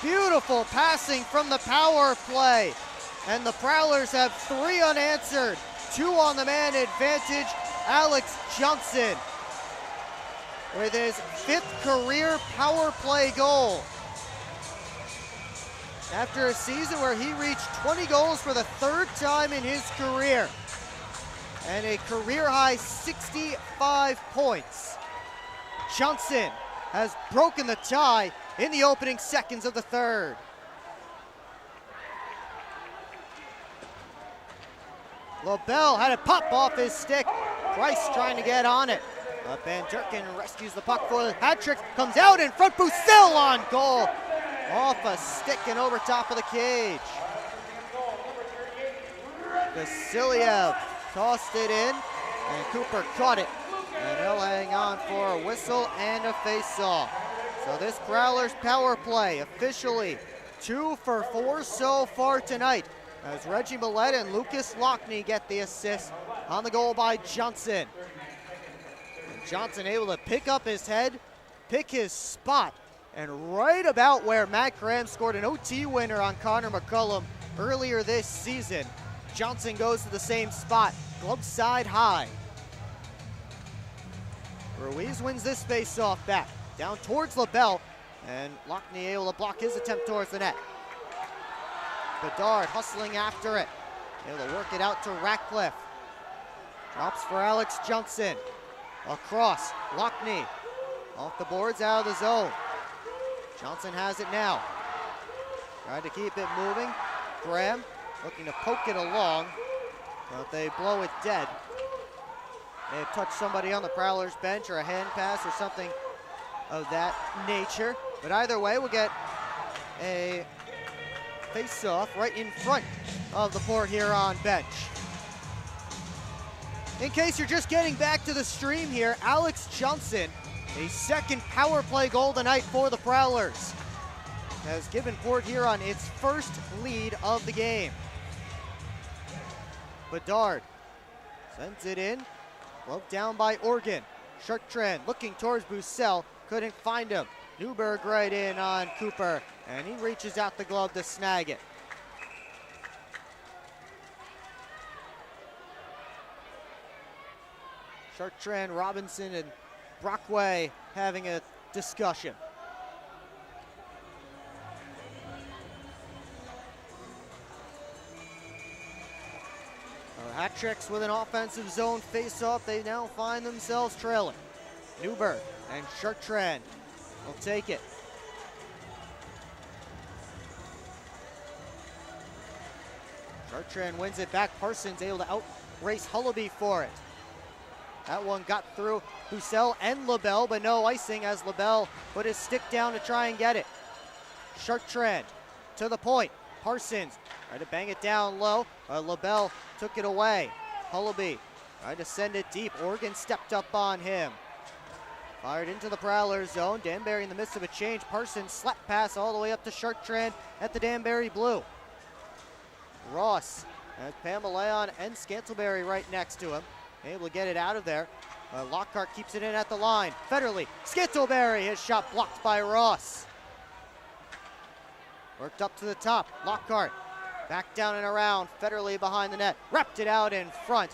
Beautiful passing from the power play. And the Prowlers have 3 unanswered. 2 on the man advantage. Alex Johnson with his 5th career power play goal. After a season where he reached 20 goals for the 3rd time in his career. And a career high 65 points. Johnson has broken the tie in the opening seconds of the 3rd. LaBelle had it pop off his stick. Price trying to get on it. Van Durkin rescues the puck for the hat trick. Comes out in front. Bucel on goal. Off a stick and over top of the cage. Vasiliev tossed it in, and Cooper caught it. And he'll hang on for a whistle and a face-off. So this Prowlers power play officially 2 for 4 so far tonight, as Reggie Millette and Lucas Lockney get the assist on the goal by Johnson. And Johnson able to pick up his head, pick his spot, and right about where Matt Graham scored an OT winner on Connor McCullum earlier this season, Johnson goes to the same spot, glove side high. Ruiz wins this face-off back, down towards LaBelle, and Lockney able to block his attempt towards the net. Bedard hustling after it, able to work it out to Ratcliffe. Drops for Alex Johnson. Across, Lockney off the boards, out of the zone. Johnson has it now. Tried to keep it moving. Graham looking to poke it along, but they blow it dead. May have touched somebody on the Prowlers bench, or a hand pass or something of that nature. But either way, we'll get a face-off right in front of the Port Huron bench. In case you're just getting back to the stream here, Alex Johnson, a 2nd power play goal tonight for the Prowlers, has given Port Huron its first lead of the game. Bedard sends it in, glove down by Organ. Chartrand looking towards Bucel, couldn't find him. Newberg right in on Cooper, and he reaches out the glove to snag it. Chartrand, Robinson, and Brockway having a discussion. Hat tricks with an offensive zone face-off. They now find themselves trailing. Newberg and Chartrand will take it. Chartrand wins it back. Parsons able to outrace Hullaby for it. That one got through Bucel and LaBelle, but no icing as LaBelle put his stick down to try and get it. Chartrand to the point. Parsons tried to bang it down low. LaBelle took it away. Hullaby tried to send it deep. Oregon stepped up on him. Fired into the Prowlers zone. Danbury in the midst of a change. Parsons slap pass all the way up to Chartrand at the Danbury blue. Ross has Pamelaon and Scantleberry right next to him. Able to get it out of there. Lockhart keeps it in at the line. Federley, Scantleberry, his shot blocked by Ross. Worked up to the top. Lockhart back down and around. Federley behind the net. Wrapped it out in front,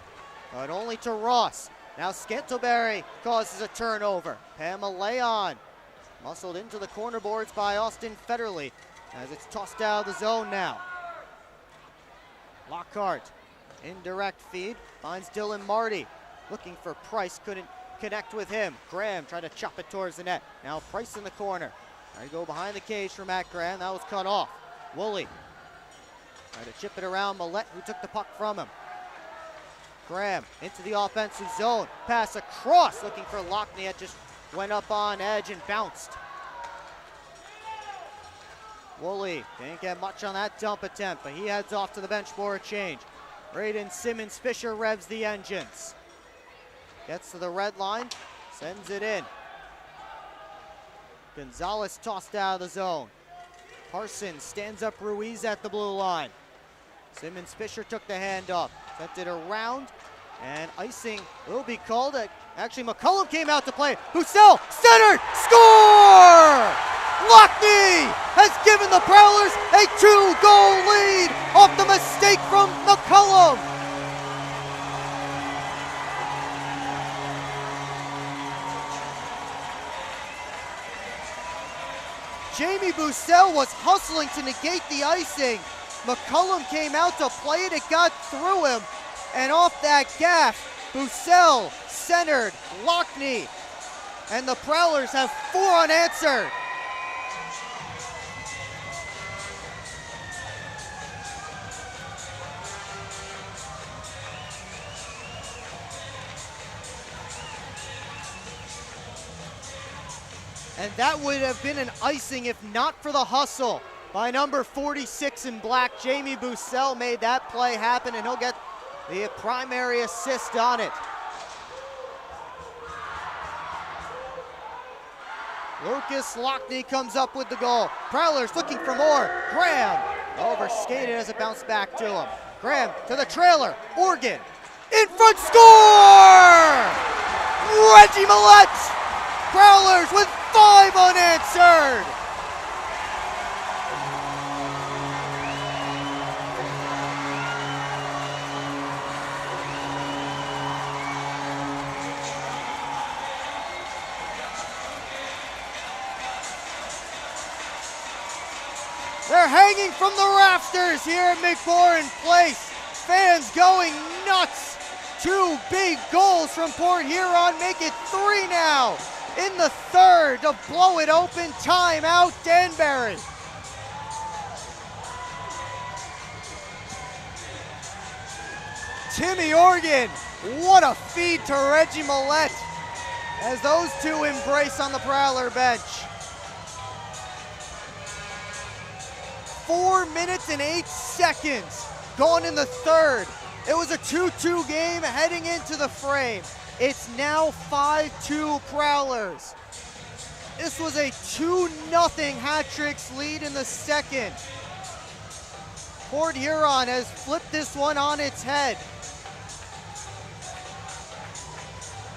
but only to Ross. Now Scantleberry causes a turnover. Pamelaon muscled into the corner boards by Austin Federley as it's tossed out of the zone now. Lockhart, indirect feed, finds Dylan Marty. Looking for Price, couldn't connect with him. Graham tried to chop it towards the net. Now Price in the corner. Trying to go behind the cage for Matt Graham. That was cut off. Woolley tried to chip it around Millette, who took the puck from him. Graham into the offensive zone. Pass across, looking for Lockney. It just went up on edge and bounced. Woolley didn't get much on that dump attempt, but he heads off to the bench for a change. Braden Simmons Fisher revs the engines. Gets to the red line, sends it in. Gonzalez tossed out of the zone. Parsons stands up Ruiz at the blue line. Simmons Fisher took the handoff, sent it around, and icing will be called. Actually, McCullum came out to play. Bussell, centered, score! Lockney has given the Prowlers a 2-goal lead off the mistake from McCullum. Jamie Bussell was hustling to negate the icing. McCullum came out to play it. It got through him. And off that gaff, Bussell centered Lockney. And the Prowlers have 4 unanswered. And that would have been an icing if not for the hustle by number 46 in black. Jamie Bussell made that play happen, and he'll get the primary assist on it. Lucas Lockney comes up with the goal. Prowlers looking for more. Graham overskated as it bounced back to him. Graham to the trailer. Organ in front, score! Reggie Millette! Prowlers with 5 unanswered. They're hanging from the rafters here at McMorran Place. Fans going nuts. 2 big goals from Port Huron make it 3 now. In the third to blow it open. Timeout, Danbury. Timmy Organ, what a feed to Reggie Millette as those two embrace on the Prowler bench. 4 minutes and 8 seconds gone in the third. It was a 2-2 game heading into the frame. It's now 5-2 Prowlers. This was a 2-0 hat-tricks lead in the second. Port Huron has flipped this one on its head.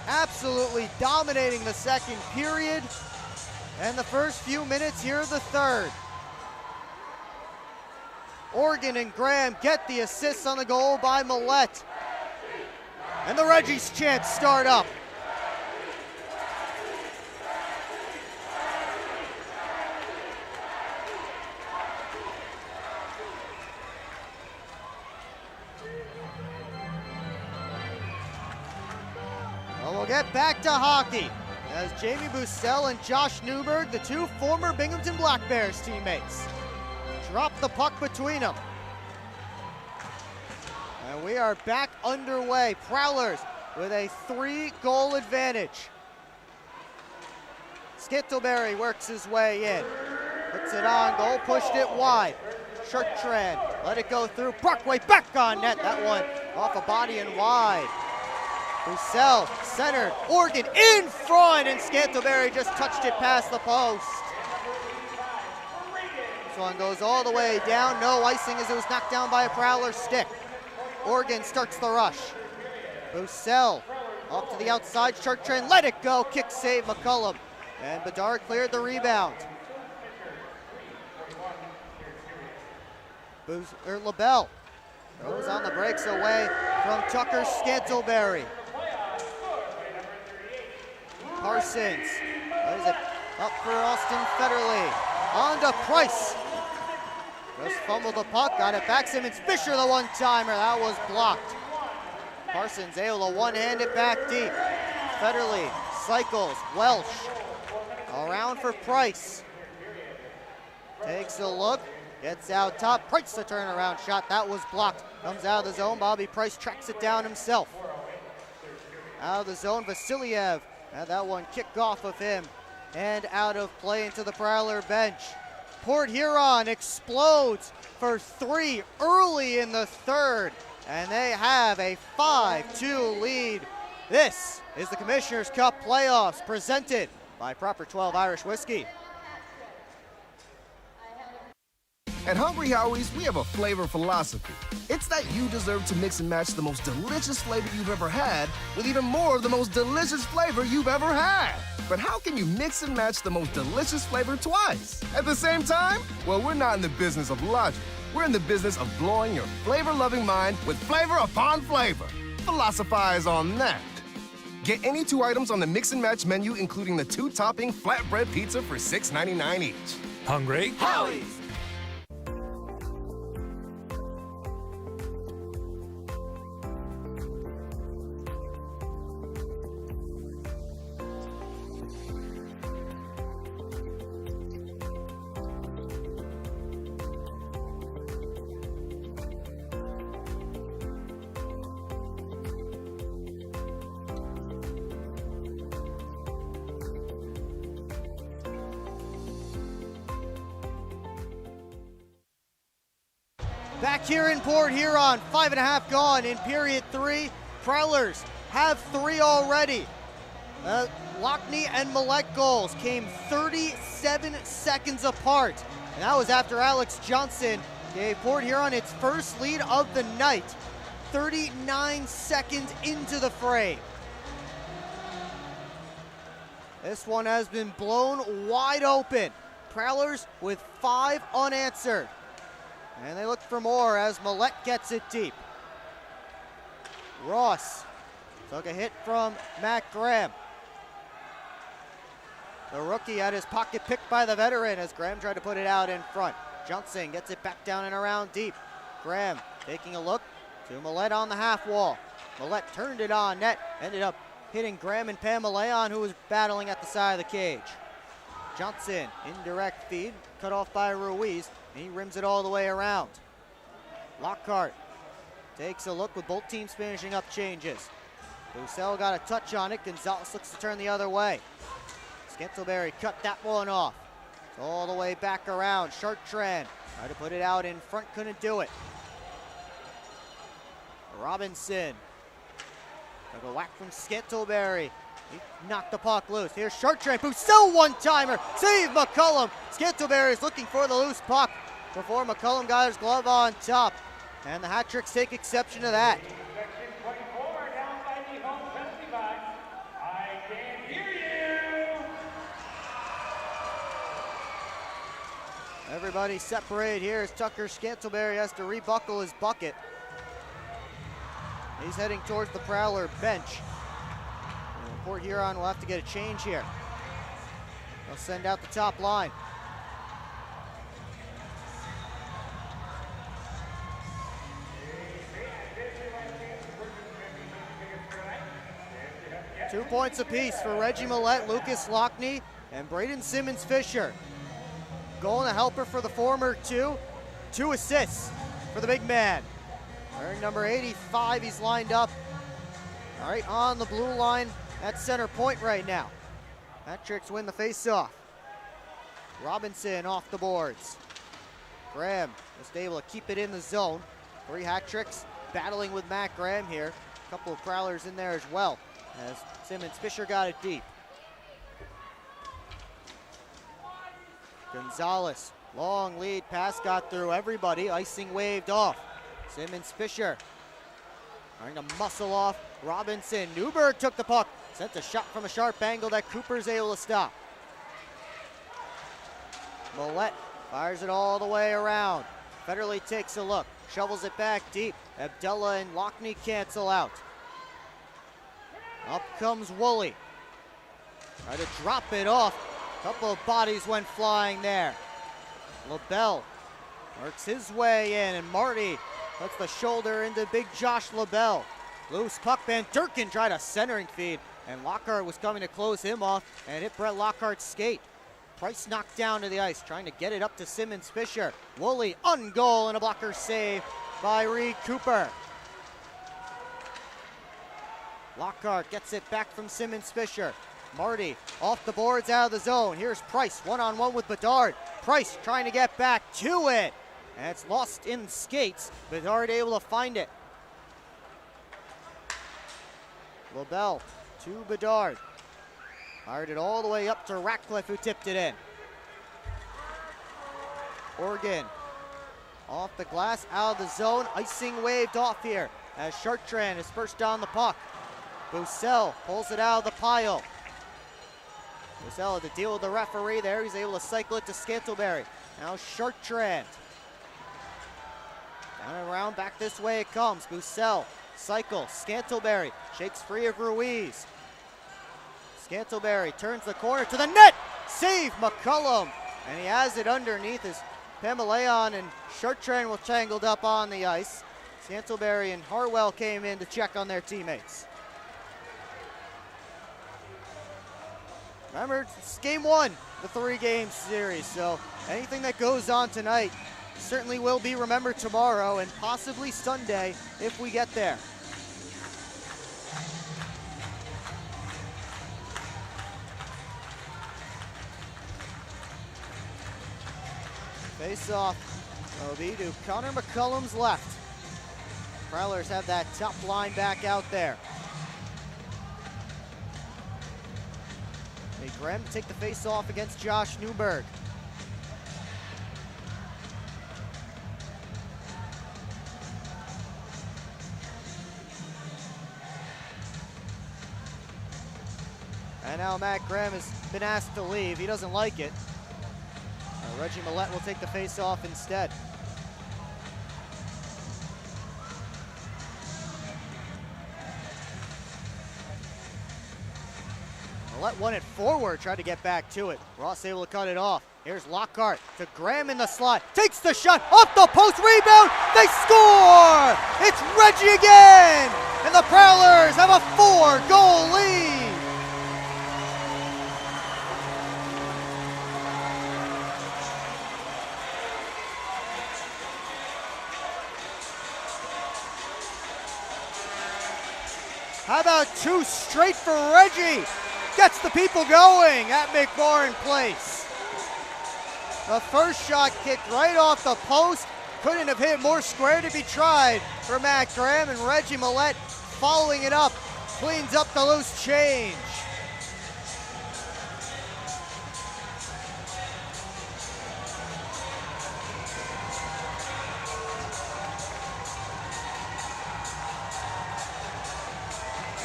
Absolutely dominating the second period and the first few minutes here of the third. Organ and Graham get the assists on the goal by Millette. And the Reggie's chants start up. Well, we'll get back to hockey as Jamie Bussell and Josh Newberg, the 2 former Binghamton Black Bears teammates, drop the puck between them. And we are back underway. Prowlers with a 3-goal advantage. Skittleberry works his way in. Puts it on goal, pushed it wide. Chartrand let it go through. Brockway back on net. That one off a body and wide. Bussell centered. Organ in front, and Skittleberry just touched it past the post. This one goes all the way down. No icing as it was knocked down by a Prowler stick. Organ starts the rush. Bussell off to the outside. Chartrand let it go. Kick save McCullum. And Bedard cleared the rebound. LaBelle throws on the breaks away from Tucker Scantleberry. Parsons lays it up for Austin Federley. On to Price. Just fumbled the puck, got it back. Simmons Fisher, the one-timer. That was blocked. Parsons able to one-hand it back deep. Federley cycles. Welsh around for Price. Takes a look, gets out top. Price the turnaround shot. That was blocked. Comes out of the zone. Bobby Price tracks it down himself. Out of the zone, Vasiliev. And that one kicked off of him and out of play into the Prowler bench. Port Huron explodes for 3 early in the third, and they have a 5-2 lead. This is the Commissioner's Cup playoffs presented by Proper 12 Irish Whiskey. At Hungry Howie's, we have a flavor philosophy. It's that you deserve to mix and match the most delicious flavor you've ever had with even more of the most delicious flavor you've ever had. But how can you mix and match the most delicious flavor twice at the same time? Well, we're not in the business of logic. We're in the business of blowing your flavor-loving mind with flavor upon flavor. Philosophize on that. Get any 2 items on the mix and match menu, including the 2-topping flatbread pizza for $6.99 each. Hungry? Howie's! Back here in Port Huron, 5.5 gone in period 3. Prowlers have 3 already. Lockney and Millette goals came 37 seconds apart. And that was after Alex Johnson gave Port Huron its first lead of the night, 39 seconds into the frame. This one has been blown wide open. Prowlers with 5 unanswered. And they look for more as Millette gets it deep. Ross took a hit from Matt Graham. The rookie had his pocket picked by the veteran as Graham tried to put it out in front. Johnson gets it back down and around deep. Graham taking a look to Millette on the half wall. Millette turned it on net, ended up hitting Graham and Pamela, who was battling at the side of the cage. Johnson, indirect feed, cut off by Ruiz, and he rims it all the way around. Lockhart takes a look with both teams finishing up changes. Bussell got a touch on it. Gonzalez looks to turn the other way. Scantleberry cut that one off. It's all the way back around. Chartrand tried to put it out in front, couldn't do it. Robinson took a whack from Scantleberry. He knocked the puck loose. Here's Chartrand. Bussell one-timer. Save McCullum. Scantleberry is looking for the loose puck before McCullum got his glove on top. And the hat-tricks take exception to that. Everybody separate here as Tucker Scantleberry has to rebuckle his bucket. He's heading towards the Prowler bench. And Port Huron will have to get a change here. They'll send out the top line. Two points apiece for Reggie Millette, Lucas Lockney, and Braden Simmons-Fisher. Goal and a helper for the former two. 2 assists for the big man. Wearing number 85, he's lined up. All right, on the blue line at center point right now. Hat-tricks win the face-off. Robinson off the boards. Graham just able to keep it in the zone. 3 hat-tricks battling with Matt Graham here. A couple of Prowlers in there as well, as Simmons-Fisher got it deep. Gonzalez, long lead pass, got through everybody. Icing waved off. Simmons-Fisher trying to muscle off Robinson. Newberg took the puck, sent a shot from a sharp angle that Cooper's able to stop. Millette fires it all the way around. Federley takes a look, shovels it back deep. Abdullah and Lockney cancel out. Up comes Woolley. Try to drop it off. Couple of bodies went flying there. LaBelle works his way in, and Marty puts the shoulder into big Josh LaBelle. Loose puck, Van Durkin tried a centering feed, and Lockhart was coming to close him off and hit Brett Lockhart's skate. Price knocked down to the ice, trying to get it up to Simmons-Fisher. Woolley, on-goal, and a blocker save by Reed Cooper. Lockhart gets it back from Simmons-Fisher. Marty off the boards, out of the zone. Here's Price, one-on-one with Bedard. Price trying to get back to it. And it's lost in skates. Bedard able to find it. LaBelle to Bedard. Fired it all the way up to Ratcliffe, who tipped it in. Oregon Off the glass, out of the zone, icing waved off here as Chartrand is first down the puck. Bussell pulls it out of the pile. Bussell had to deal with the referee there. He's able to cycle it to Scantlebury. Now Chartrand. Down and around, back this way it comes. Bussell, cycle, Scantlebury, shakes free of Ruiz. Scantlebury turns the corner to the net! Save McCullum! And he has it underneath as Pamaleon and Chartrand were tangled up on the ice. Scantlebury and Harwell came in to check on their teammates. Remember, it's game one, the 3-game series, so anything that goes on tonight certainly will be remembered tomorrow and possibly Sunday if we get there. Face off will be to Connor McCullum's left. Prowlers have that top line back out there. Hey, Graham to take the face off against Josh Newberg. And now Matt Graham has been asked to leave. He doesn't like it. Reggie Millette will take the face off instead. Millette won it forward, tried to get back to it. Ross able to cut it off. Here's Lockhart to Graham in the slot. Takes the shot, off the post, rebound, they score! It's Reggie again! And the Prowlers have a 4-goal lead! How about 2 straight for Reggie? Gets the people going at McMorran Place. The first shot kicked right off the post. Couldn't have hit more square to be tried for Matt Graham, and Reggie Millette following it up. Cleans up the loose change.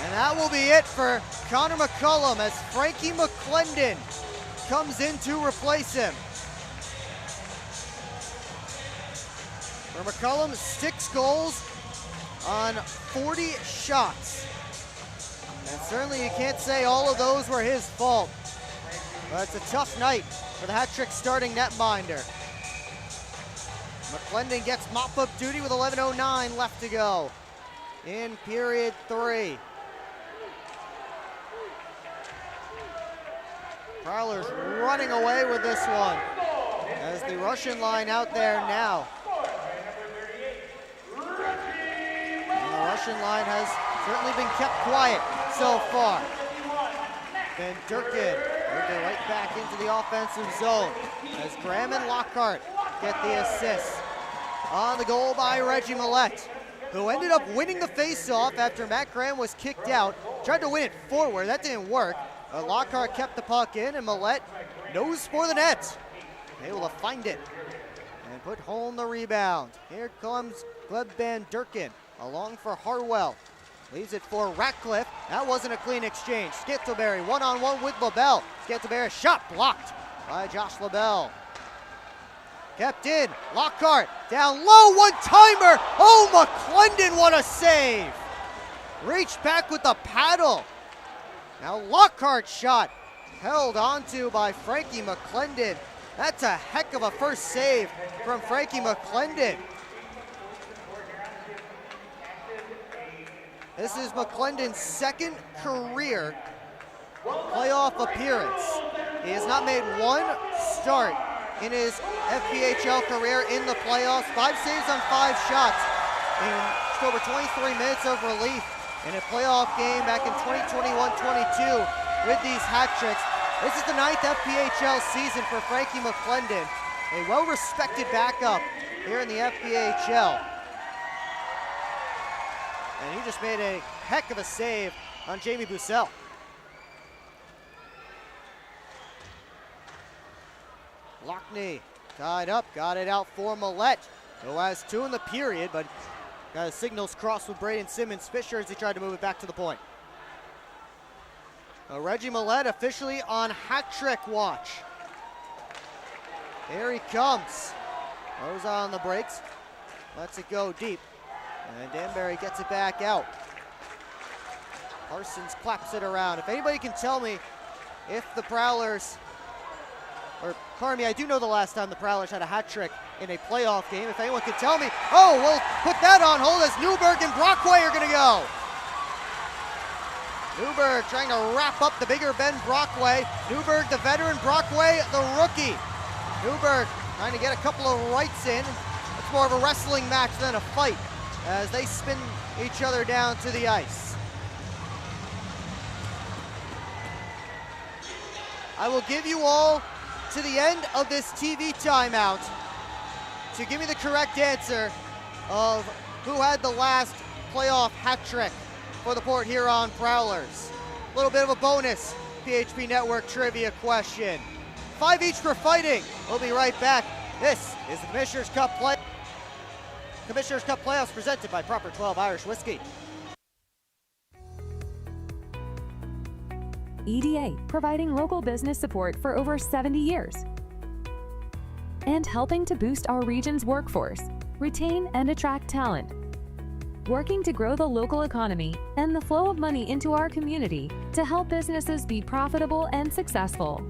And that will be it for Connor McCullum as Frankie McClendon comes in to replace him. For McCullum, 6 goals on 40 shots. And certainly you can't say all of those were his fault. But it's a tough night for the hat-trick starting netminder. McClendon gets mop-up duty with 11:09 left to go in period 3. Prowlers running away with this one as the Russian line out there now. And the Russian line has certainly been kept quiet so far. Then Durkin moved it right back into the offensive zone as Graham and Lockhart get the assist on the goal by Reggie Millette, who ended up winning the face-off after Matt Graham was kicked out. Tried to win it forward, that didn't work. Lockhart kept the puck in, and Millette nose for the net. Able to find it and put home the rebound. Here comes Gleb Van Durkin along for Harwell. Leaves it for Ratcliffe. That wasn't a clean exchange. Scantlebury one-on-one with LaBelle. Scantlebury shot blocked by Josh LaBelle. Kept in. Lockhart down low, one-timer. Oh, McClendon, what a save. Reached back with the paddle. Now Lockhart's shot held onto by Frankie McClendon. That's a heck of a first save from Frankie McClendon. This is McClendon's second career playoff appearance. He has not made one start in his FPHL career in the playoffs. 5 saves on 5 shots in just over 23 minutes of relief in a playoff game back in 2021-22 with these hat tricks. This is the 9th FPHL season for Frankie McClendon, a well-respected backup here in the FPHL. And he just made a heck of a save on Jamie Bussell. Lockney tied up, got it out for Millette. who has 2 in the period, but got his signals crossed with Braden Simmons. Fisher as he tried to move it back to the point. Reggie Millette officially on hat trick watch. Here he comes. Goes on the brakes, lets it go deep, and Danbury gets it back out. Parsons claps it around. If anybody can tell me if the Prowlers, or pardon me, I do know the last time the Prowlers had a hat trick in a playoff game. If anyone can tell me, oh, we'll put that on hold as Newberg and Brockway are gonna go. Newberg trying to wrap up the bigger Ben Brockway. Newberg, the veteran, Brockway, the rookie. Newberg trying to get a couple of rights in. It's more of a wrestling match than a fight as they spin each other down to the ice. I will give you all to the end of this TV timeout to give me the correct answer of who had the last playoff hat trick for the Port Huron Prowlers. A little bit of a bonus PHP Network trivia question. 5 each for fighting. We'll be right back. This is the Commissioner's Cup Playoffs presented by Proper 12 Irish Whiskey. EDA, providing local business support for over 70 years. And helping to boost our region's workforce, retain and attract talent. Working to grow the local economy and the flow of money into our community to help businesses be profitable and successful.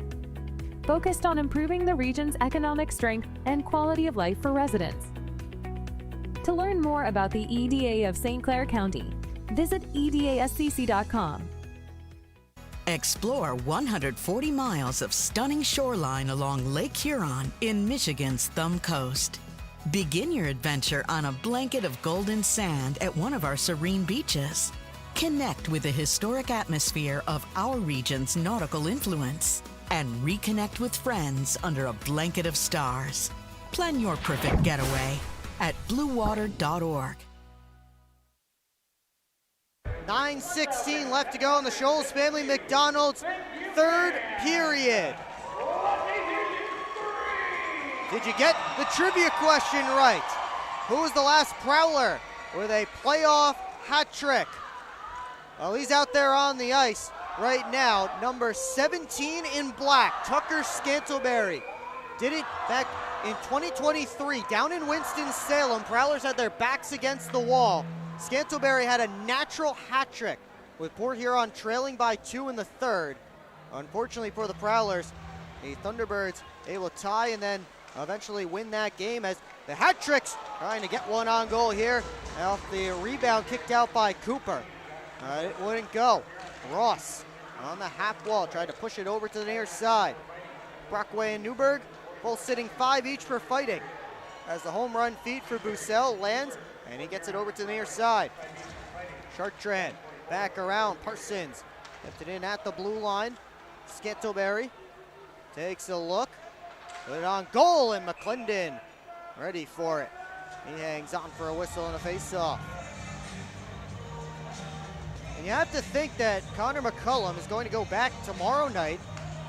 Focused on improving the region's economic strength and quality of life for residents. To learn more about the EDA of St. Clair County, visit edascc.com. Explore 140 miles of stunning shoreline along Lake Huron in Michigan's Thumb Coast. Begin your adventure on a blanket of golden sand at one of our serene beaches. Connect with the historic atmosphere of our region's nautical influence and reconnect with friends under a blanket of stars. Plan your perfect getaway at bluewater.org. 9:16 left to go in the Scholes Family McDonald's third period. Did you get the trivia question right? Who was the last Prowler with a playoff hat trick? Well, he's out there on the ice right now. Number 17 in black, Tucker Scantleberry. Did it back in 2023 down in Winston-Salem. Prowlers had their backs against the wall. Scantleberry had a natural hat trick with Port Huron trailing by 2 in the third. Unfortunately for the Prowlers, the Thunderbirds able to tie and then eventually win that game as the hat tricks trying to get one on goal here. Off the rebound kicked out by Cooper. It wouldn't go. Ross on the half wall tried to push it over to the near side. Brockway and Newberg both sitting 5 each for fighting as the home run feed for Bussell lands and he gets it over to the near side. Chartrand back around. Parsons kept it in at the blue line. Scantleberry takes a look. Put it on goal, and McClendon ready for it. He hangs on for a whistle and a face-off. And you have to think that Connor McCullum is going to go back tomorrow night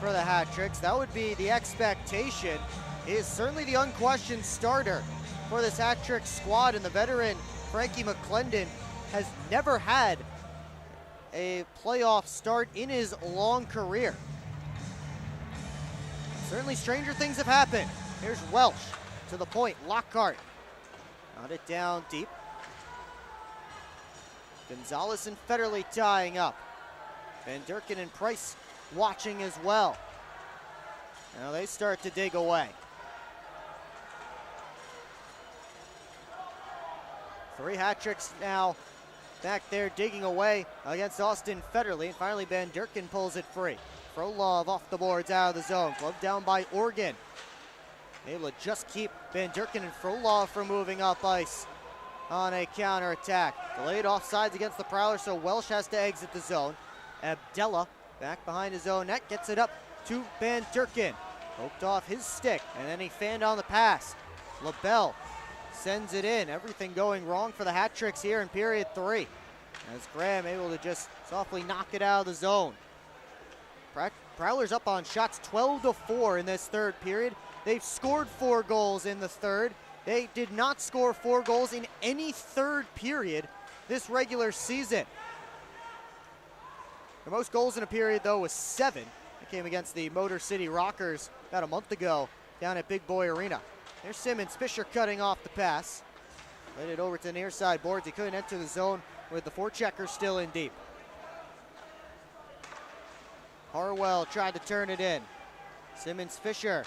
for the hat tricks. That would be the expectation. He is certainly the unquestioned starter for this hat trick squad, and the veteran Frankie McClendon has never had a playoff start in his long career. Certainly stranger things have happened. Here's Welsh to the point. Lockhart got it down deep. Gonzalez and Federley tying up. Van Durken and Price watching as well. Now they start to dig away. 3 hat tricks now back there digging away against Austin Federley. And finally Van Durken pulls it free. Frolov off the boards out of the zone. Gloved down by Organ. Able to just keep Van Durken and Frolov from moving up ice on a counterattack. Delayed offsides against the Prowlers, so Welsh has to exit the zone. Abdella back behind his own net, gets it up to Van Durken. Poked off his stick, and then he fanned on the pass. LaBelle sends it in. Everything going wrong for the hat tricks here in period 3. As Graham able to just softly knock it out of the zone. Prowlers up on shots 12-4 in this third period. They've scored 4 goals in the third. They did not score 4 goals in any third period this regular season. The most goals in a period, though, was 7. It came against the Motor City Rockers about a month ago down at Big Boy Arena. There's Simmons. Fisher cutting off the pass. Laid it over to the near side boards. He couldn't enter the zone with the forechecker still in deep. Harwell tried to turn it in. Simmons, Fisher.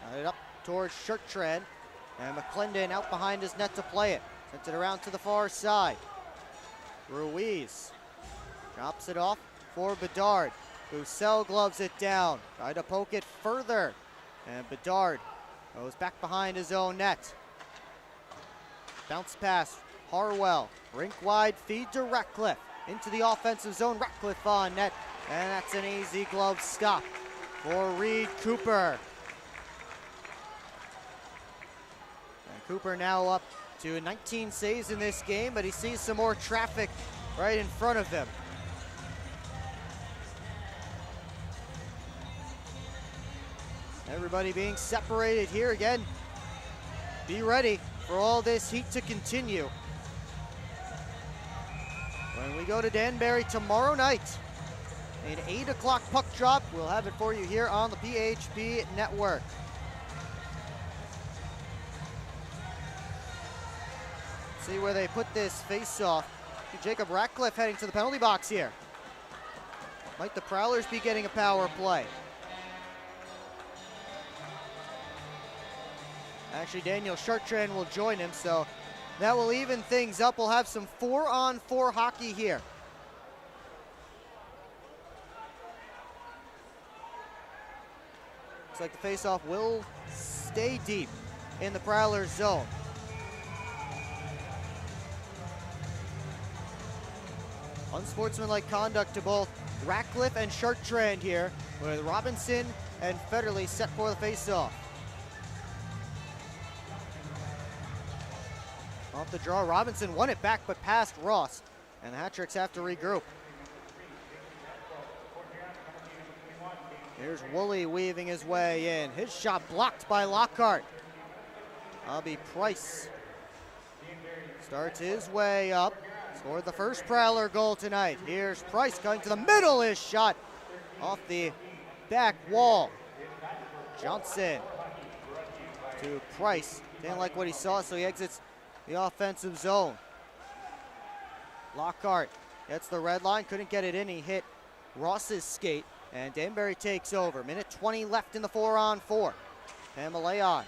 Got it up towards Shirttrand. And McClendon out behind his net to play it. Sent it around to the far side. Ruiz drops it off for Bedard. Bussell gloves it down. Tried to poke it further. And Bedard goes back behind his own net. Bounce pass. Harwell. Rink wide feed to Ratcliffe. Into the offensive zone. Ratcliffe on net. And that's an easy glove stop for Reed Cooper. And Cooper now up to 19 saves in this game, but he sees some more traffic right in front of him. Everybody being separated here again. Be ready for all this heat to continue. When we go to Danbury tomorrow night, an 8 o'clock puck drop, we'll have it for you here on the PHP Network. See where they put this face-off. Jacob Ratcliffe heading to the penalty box here. Might the Prowlers be getting a power play? Actually, Daniel Shirttrand will join him, so that will even things up. We'll have some 4-on-4 hockey here. Looks like the faceoff will stay deep in the Prowlers zone. Unsportsmanlike conduct to both Ratcliffe and Shirttrand here, with Robinson and Federley set for the faceoff. Off the draw, Robinson won it back but passed Ross, and the Hat-Tricks have to regroup. Here's Woolley weaving his way in. His shot blocked by Lockhart. Bobby Price starts his way up. Scored the first Prowler goal tonight. Here's Price going to the middle. His shot off the back wall. Johnson to Price. Didn't like what he saw, so he exits the offensive zone. Lockhart gets the red line. Couldn't get it in. He hit Ross's skate. And Danbury takes over. Minute 20 left in the 4-on-4. Pamaleon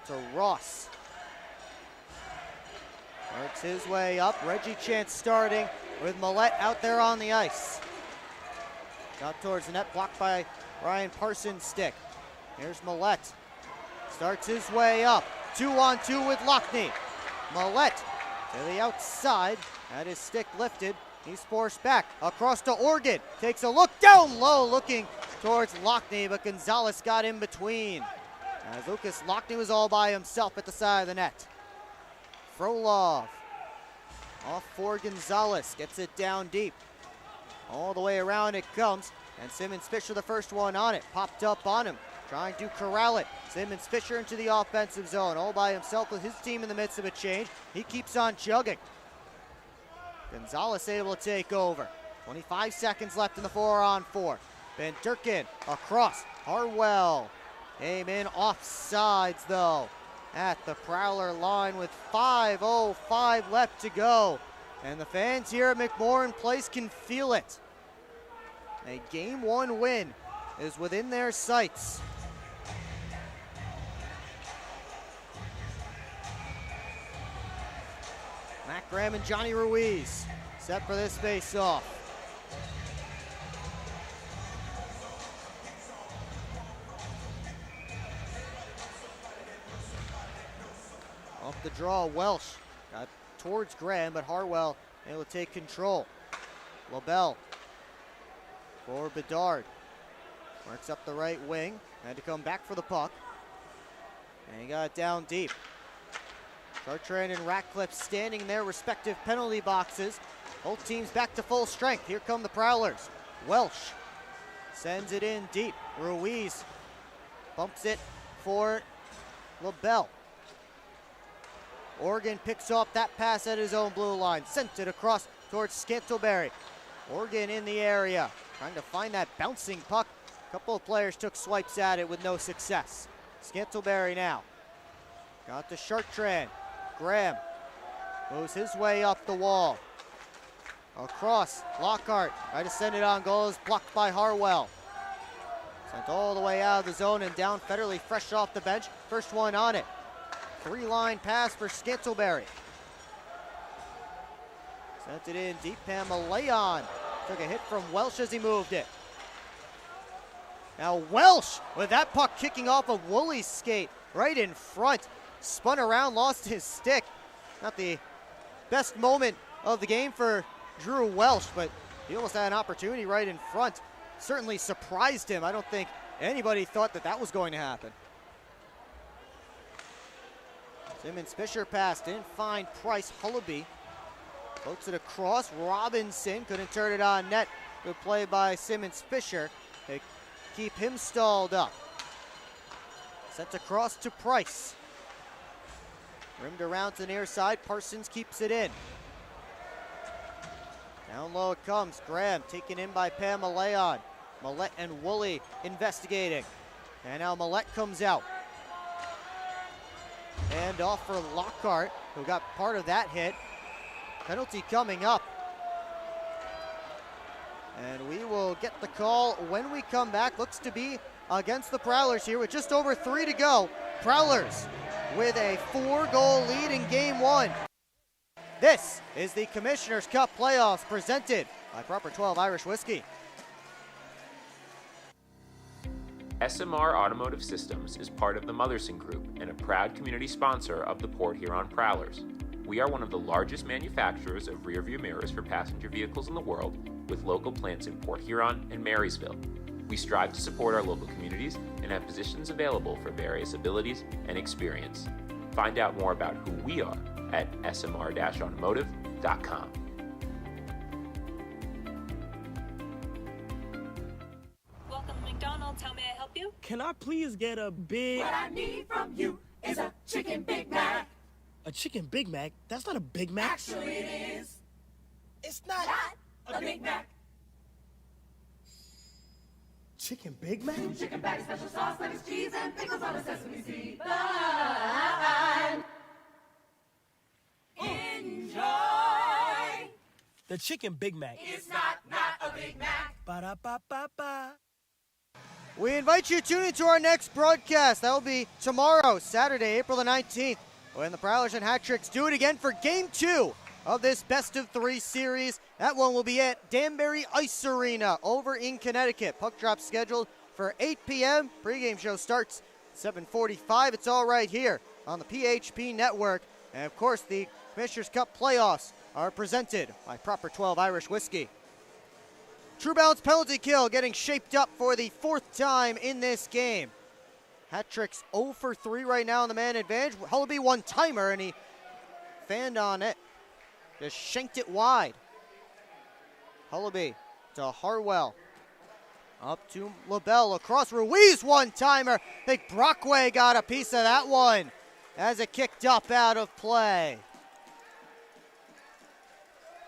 to Ross. Works his way up. Reggie Chance starting with Millette out there on the ice. Out towards the net, blocked by Ryan Parsons' stick. Here's Millette. Starts his way up. 2-on-2 with Lockney. Millette to the outside. Had his stick lifted. He's forced back across to Organ. Takes a look down low, looking towards Lockney, but Gonzalez got in between. As Lucas Lockney was all by himself at the side of the net. Frolov off for Gonzalez, gets it down deep. All the way around it comes, and Simmons Fisher the first one on it. Popped up on him, trying to corral it. Simmons Fisher into the offensive zone, all by himself with his team in the midst of a change. He keeps on chugging. Gonzalez able to take over. 25 seconds left in the 4-on-4. Van Durkin across. Harwell came in offsides though at the Prowler line with 5:05 left to go. And the fans here at McMorran Place can feel it. A Game 1 win is within their sights. Matt Graham and Johnny Ruiz set for this face-off. Off the draw, Welsh got towards Graham, but Harwell able to take control. LaBelle for Bedard. Works up the right wing. Had to come back for the puck. And he got it down deep. Chartrand and Ratcliffe standing in their respective penalty boxes. Both teams back to full strength. Here come the Prowlers. Welsh sends it in deep. Ruiz bumps it for LaBelle. Oregon picks off that pass at his own blue line. Sent it across towards Scantlebury. Oregon in the area, trying to find that bouncing puck. A couple of players took swipes at it with no success. Scantlebury now. Got to Chartrand. Graham moves his way up the wall. Across, Lockhart. Tried to send it on goal. Is blocked by Harwell. Sent all the way out of the zone and down. Federley fresh off the bench. First one on it. Three-line pass for Scantlebury. Sent it in deep. Pamaleon took a hit from Welsh as he moved it. Now Welsh with that puck kicking off of Woolley's skate right in front. Spun around, lost his stick. Not the best moment of the game for Drew Welsh, but he almost had an opportunity right in front. Certainly surprised him. I don't think anybody thought that was going to happen. Simmons Fisher pass, didn't find Price. Hullaby floats it across. Robinson couldn't turn it on net. Good play by Simmons Fisher. They keep him stalled up. Sent across to Price. Rimmed around to the near side. Parsons keeps it in. Down low it comes. Graham taken in by Pamaleon. Millette and Woolley investigating. And now Millette comes out. And off for Lockhart, who got part of that hit. Penalty coming up. And we will get the call when we come back. Looks to be against the Prowlers here with just over 3 to go. Prowlers with a 4-goal lead in game 1. This is the Commissioner's Cup playoffs presented by Proper 12 Irish Whiskey. SMR Automotive Systems is part of the Motherson Group and a proud community sponsor of the Port Huron Prowlers. We are one of the largest manufacturers of rearview mirrors for passenger vehicles in the world, with local plants in Port Huron and Marysville. We strive to support our local communities and have positions available for various abilities and experience. Find out more about who we are at smr-automotive.com. Welcome to McDonald's. How may I help you? Can I please get a big... What I need from you is a chicken Big Mac. A chicken Big Mac? That's not a Big Mac. Actually, it is. It's not a Big Mac. Chicken Big Mac? Chicken bag, special sauce, lettuce, cheese, and pickles on a sesame seed bun. Enjoy. The chicken Big Mac. It's not a Big Mac. Ba-da-ba-ba-ba. We invite you to tune into our next broadcast. That will be tomorrow, Saturday, April the 19th, when the Prowlers and Hat Tricks do it again for Game 2 of this best-of-3 series. That one will be at Danbury Ice Arena over in Connecticut. Puck drop scheduled for 8 p.m. Pregame show starts 7:45. It's all right here on the PHP Network. And, of course, the Commissioner's Cup playoffs are presented by Proper 12 Irish Whiskey. True Balance penalty kill getting shaped up for the 4th time in this game. Hat Tricks 0 for 3 right now on the man advantage. Hullaby one-timer, and he fanned on it. Just shanked it wide. Hullaby to Harwell. Up to LaBelle, across Ruiz, one-timer. I think Brockway got a piece of that one as it kicked up out of play.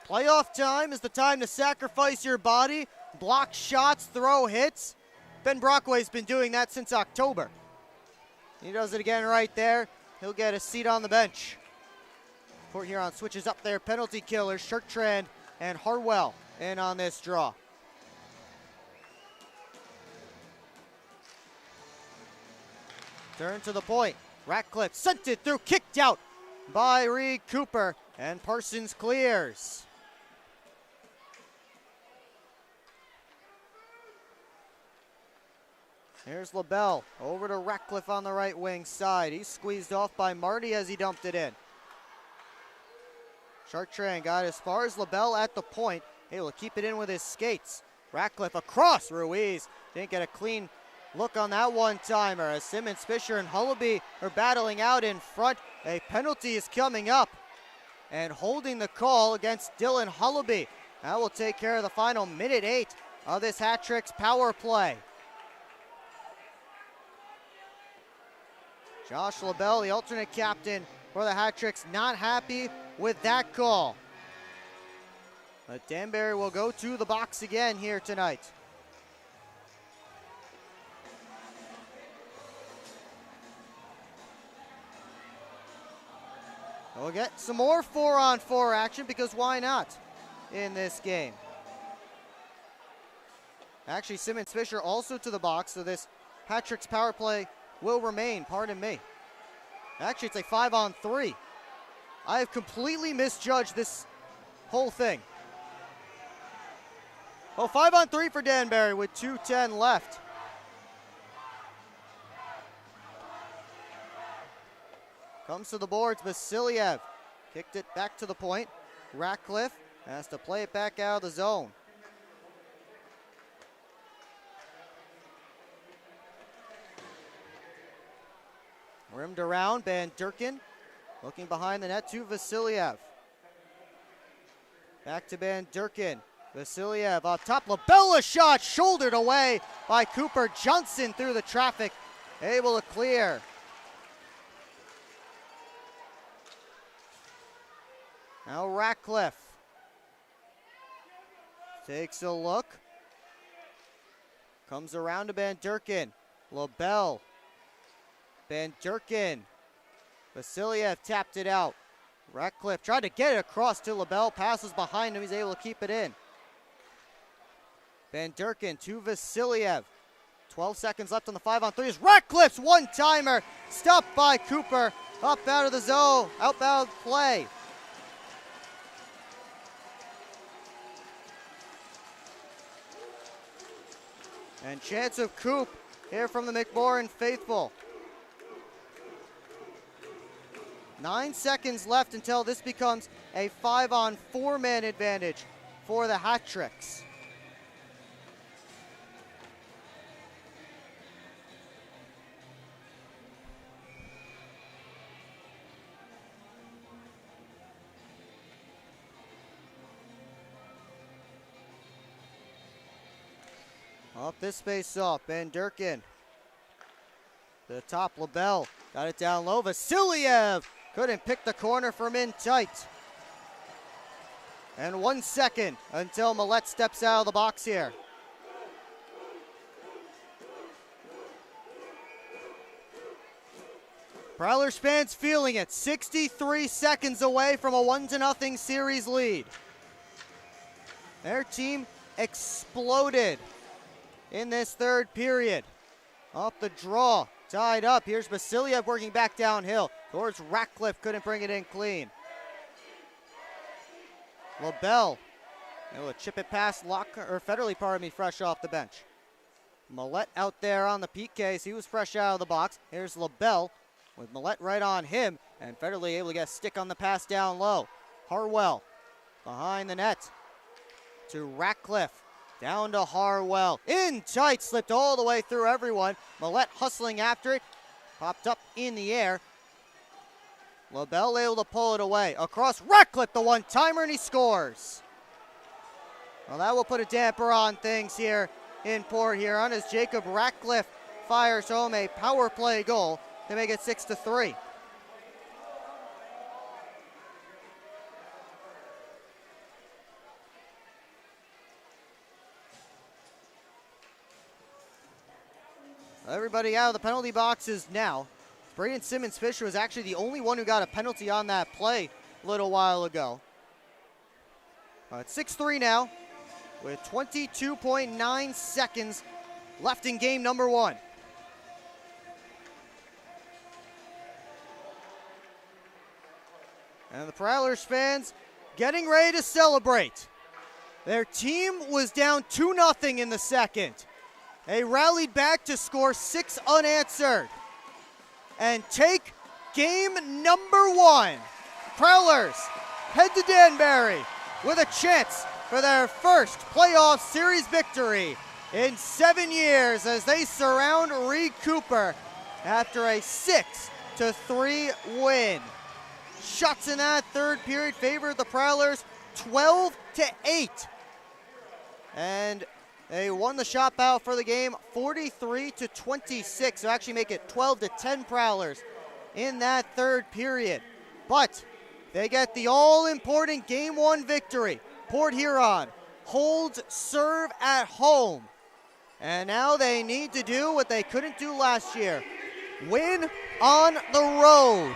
Playoff time is the time to sacrifice your body, block shots, throw hits. Ben Brockway's been doing that since October. He does it again right there. He'll get a seat on the bench. Port Huron switches up their penalty killers, Chartrand and Harwell in on this draw. Turn to the point. Ratcliffe sent it through, kicked out by Reed Cooper, and Parsons clears. Here's LaBelle over to Ratcliffe on the right wing side. He's squeezed off by Marty as he dumped it in. Chartrand got as far as LaBelle at the point, able to keep it in with his skates. Ratcliffe across, Ruiz didn't get a clean look on that one-timer as Simmons, Fisher, and Hullaby are battling out in front. A penalty is coming up and holding the call against Dylan Hullaby. That will take care of the final minute 8 of this Hat Tricks power play. Josh LaBelle, the alternate captain for the Hat-Tricks, not happy with that call. But Danbury will go to the box again here tonight. We'll get some more 4-on-4 action because why not in this game? Actually, Simmons Fisher also to the box, so this Hat-Tricks power play will remain, pardon me. Actually, it's a 5-on-3. I have completely misjudged this whole thing. Well, 5-on-3 for Danbury with 2:10 left. Comes to the boards, Vasiliev kicked it back to the point. Ratcliffe has to play it back out of the zone. Rimmed around, Van Durkin looking behind the net to Vasiliev. Back to Van Durkin. Vasiliev off top, LaBelle shot, shouldered away by Cooper. Johnson through the traffic, able to clear. Now Ratcliffe takes a look. Comes around to Van Durkin. LaBelle. Van Durkin. Vasiliev tapped it out. Ratcliffe tried to get it across to LaBelle. Passes behind him. He's able to keep it in. Van Durkin to Vasiliev. 12 seconds left on the 5-on-3. Ratcliffe's one-timer. Stopped by Cooper. Up out of the zone. Outbound play. And chance of Coop here from the McMorran faithful. 9 seconds left until this becomes a 5-on-4 man advantage for the Hat-Tricks. Up this face off, Van Durkin. To the top, LaBelle got it down low. Vasiliev couldn't pick the corner from in tight. And 1 second until Millette steps out of the box here. Prowlers fans feeling it. 63 seconds away from a 1-0 series lead. Their team exploded in this third period. Off the draw, tied up. Here's Vasiliev working back downhill towards Ratcliffe, couldn't bring it in clean. LaBelle able to chip it past Federley, fresh off the bench. Millette out there on the PKs. He was fresh out of the box. Here's LaBelle with Millette right on him, and Federley able to get a stick on the pass down low. Harwell behind the net to Ratcliffe. Down to Harwell. In tight, slipped all the way through everyone. Millette hustling after it. Popped up in the air. LaBelle able to pull it away. Across Ratcliffe, the one-timer, and he scores. Well, that will put a damper on things here in Port Huron as Jacob Ratcliffe fires home a power play goal to make it 6-3. Everybody out of the penalty boxes now. Braden Simmons Fisher was actually the only one who got a penalty on that play a little while ago. It's 6-3 now with 22.9 seconds left in game number 1. And the Prowlers fans getting ready to celebrate. Their team was down 2-0 in the second. They rallied back to score 6 unanswered and take game number 1. Prowlers head to Danbury with a chance for their first playoff series victory in 7 years as they surround Reed Cooper after a 6-3 win. Shots in that third period favored the Prowlers 12-8. And they won the shot battle for the game 43-26, so actually make it 12-10 Prowlers in that third period. But they get the all-important Game 1 victory. Port Huron holds serve at home. And now they need to do what they couldn't do last year. Win on the road.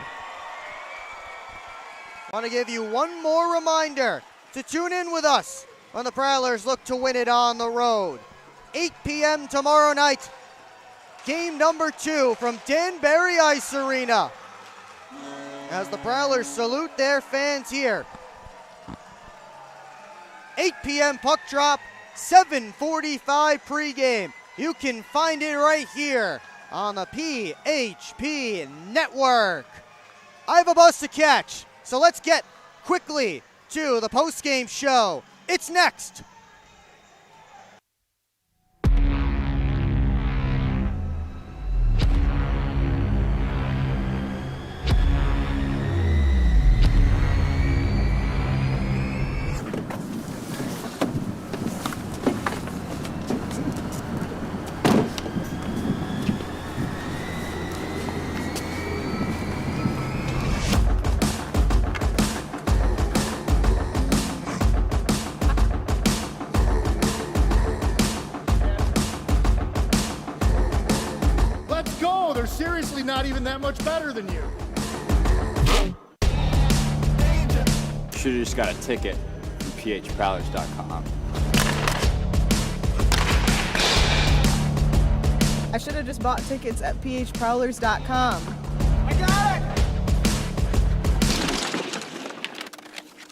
I want to give you one more reminder to tune in with us when the Prowlers look to win it on the road. 8 p.m. tomorrow night, game number 2 from Danbury Ice Arena. As the Prowlers salute their fans here. 8 p.m. puck drop, 7:45 pregame. You can find it right here on the PHP Network. I have a bus to catch, so let's get quickly to the postgame show. It's next. They're seriously not even that much better than you. Should've just got a ticket from phprowlers.com. I should have just bought tickets at phprowlers.com. I got it!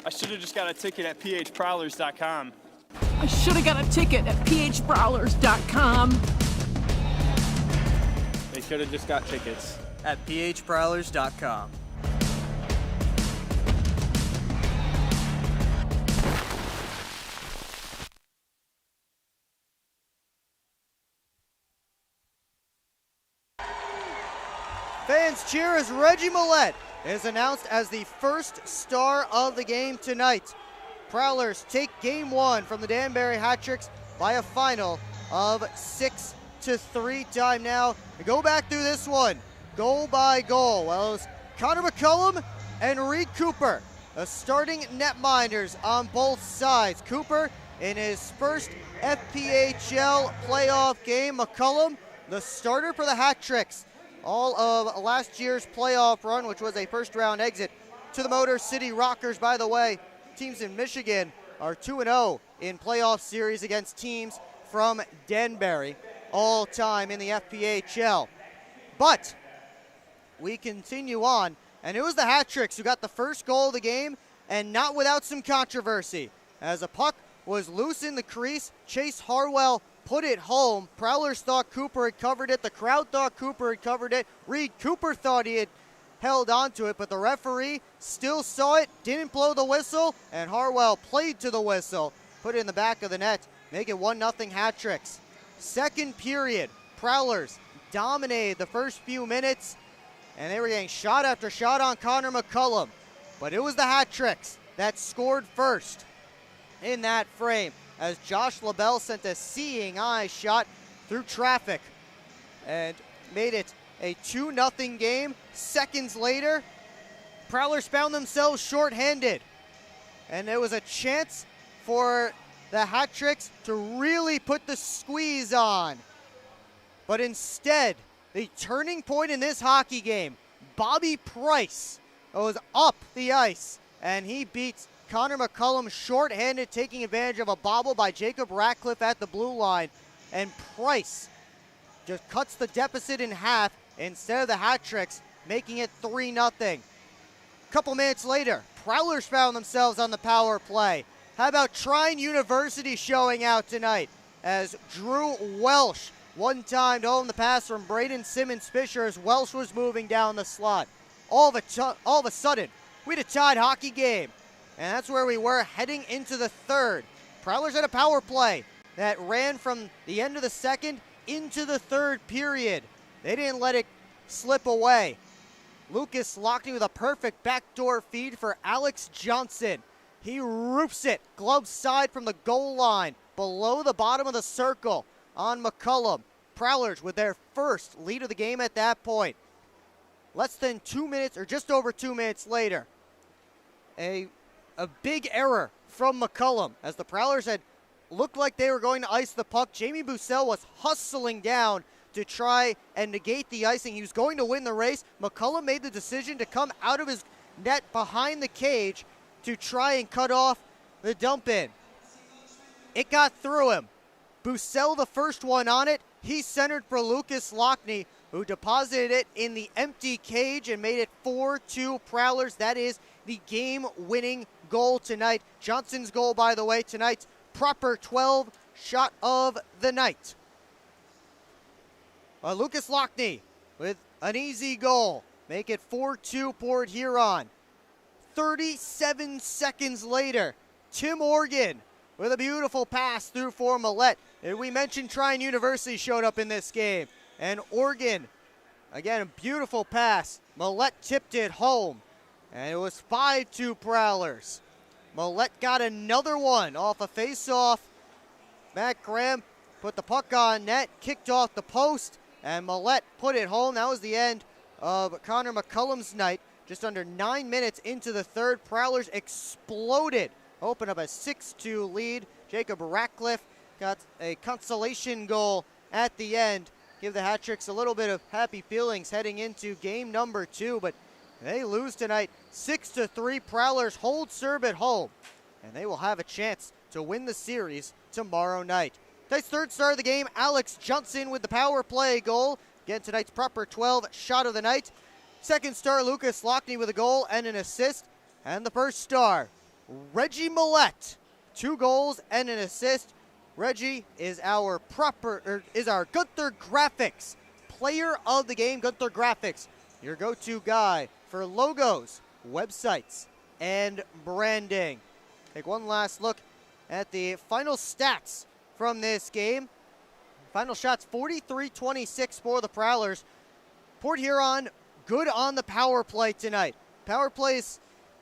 I should have just got a ticket at phprowlers.com. I should have got a ticket at phprowlers.com. They should have just got tickets at phprowlers.com. Fans cheer as Reggie Millette is announced as the first star of the game tonight. Prowlers take game 1 from the Danbury Hat-Tricks by a final of 6-3. Time now to go back through this one, goal by goal. Well, it was Connor McCullum and Reed Cooper, the starting netminders on both sides. Cooper in his first FPHL playoff game. McCullum, the starter for the Hat-Tricks. All of last year's playoff run, which was a first-round exit to the Motor City Rockers. By the way, teams in Michigan are 2-0 in playoff series against teams from Danbury, all time in the FPHL. But we continue on, and it was the Hat-Tricks who got the first goal of the game, and not without some controversy. As a puck was loose in the crease, Chase Harwell put it home. Prowlers thought Cooper had covered it. The crowd thought Cooper had covered it. Reed Cooper thought he had held onto it, but the referee still saw it, didn't blow the whistle, and Harwell played to the whistle, put it in the back of the net, make it 1-0 Hat-Tricks. Second period, Prowlers dominated the first few minutes, and they were getting shot after shot on Connor McCullum. But it was the Hat-Tricks that scored first in that frame, as Josh LaBelle sent a seeing eye shot through traffic and made it a 2-0 game. Seconds later, Prowlers found themselves shorthanded, and there was a chance for the Hat-Tricks to really put the squeeze on. But instead, the turning point in this hockey game, Bobby Price was up the ice, and he beats Connor McCullum shorthanded, taking advantage of a bobble by Jacob Ratcliffe at the blue line, and Price just cuts the deficit in half instead of the Hat-Tricks making it 3-0. A couple minutes later, Prowlers found themselves on the power play. How about Trine University showing out tonight as Drew Welsh one-timed home the pass from Braden Simmons-Fisher as Welsh was moving down the slot. All of a sudden, we had a tied hockey game, and that's where we were heading into the third. Prowlers had a power play that ran from the end of the second into the third period. They didn't let it slip away. Lucas Lockney with a perfect backdoor feed for Alex Johnson. He roofs it, glove side from the goal line, below the bottom of the circle on McCullum. Prowlers with their first lead of the game at that point. less than 2 minutes, or just over 2 minutes later, a big error from McCullum as the Prowlers had looked like they were going to ice the puck. Jamie Bussell was hustling down to try and negate the icing. He was going to win the race. McCullum made the decision to come out of his net behind the cage to try and cut off the dump in. It got through him. Bussell, the first one on it. He centered for Lucas Lockney, who deposited it in the empty cage and made it 4-2 Prowlers. That is the game-winning goal tonight. Johnson's goal, by the way, tonight's proper 12 shot of the night. Lucas Lockney with an easy goal. Make it 4-2 Port Huron. 37 seconds later, Tim Organ with a beautiful pass through for Millette. And we mentioned Trine University showed up in this game. And Organ, again, a beautiful pass. Millette tipped it home. And it was 5-2 Prowlers. Millette got another one off a face-off. Matt Graham put the puck on net, kicked off the post, and Millette put it home. That was the end of Connor McCullum's night. Just under 9 minutes into the third, Prowlers exploded, opened up a 6-2 lead. Jacob Ratcliffe got a consolation goal at the end. Give the Hat-Tricks a little bit of happy feelings heading into game number 2, but they lose tonight 6-3. Prowlers hold serve at home, and they will have a chance to win the series tomorrow night. Tonight's third star of the game, Alex Johnson with the power play goal. Again, tonight's proper 12 shot of the night. Second star, Lucas Lockney with a goal and an assist. And the first star, Reggie Millette, 2 goals and an assist. Reggie is our Gunther Graphics player of the game. Gunther Graphics, your go-to guy for logos, websites, and branding. Take one last look at the final stats from this game. Final shots, 43-26 for the Prowlers. Port Huron good on the power play tonight. Power play is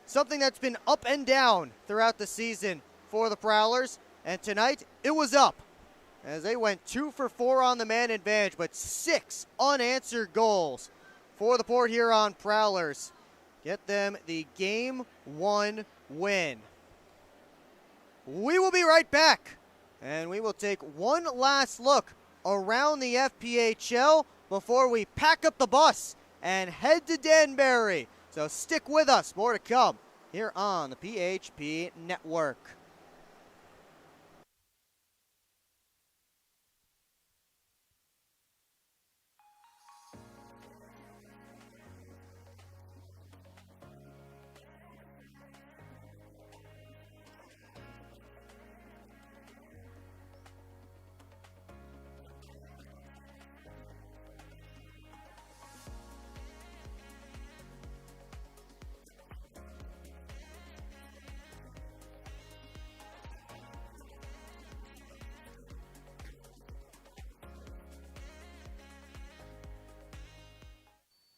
something that's been up and down throughout the season for the Prowlers, and tonight it was up as they went 2 for 4 on the man advantage, but 6 unanswered goals for the Port Huron Prowlers. Get them the Game 1 win. We will be right back, and we will take one last look around the FPHL before we pack up the bus and head to Danbury. So stick with us, more to come here on the PHP Network.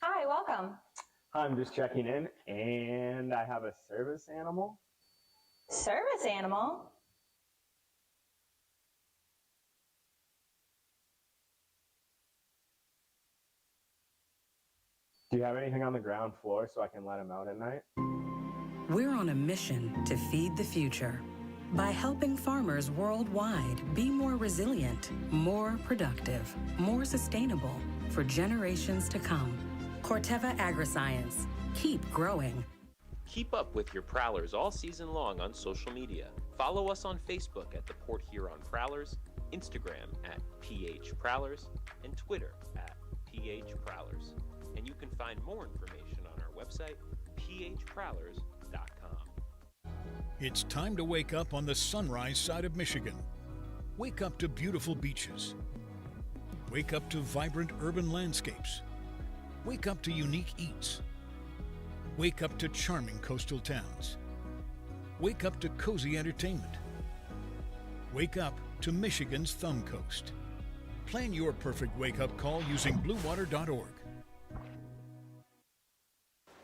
Hi, welcome. I'm just checking in, and I have a service animal. Service animal? Do you have anything on the ground floor so I can let him out at night? We're on a mission to feed the future by helping farmers worldwide be more resilient, more productive, more sustainable for generations to come. Corteva Agriscience. Keep growing. Keep up with your Prowlers all season long on social media. Follow us on Facebook at the Port Huron Prowlers, Instagram at PH Prowlers, and Twitter at PH Prowlers. And you can find more information on our website, phprowlers.com. It's time to wake up on the sunrise side of Michigan. Wake up to beautiful beaches. Wake up to vibrant urban landscapes. Wake up to unique eats. Wake up to charming coastal towns. Wake up to cozy entertainment. Wake up to Michigan's Thumb Coast. Plan your perfect wake-up call using bluewater.org.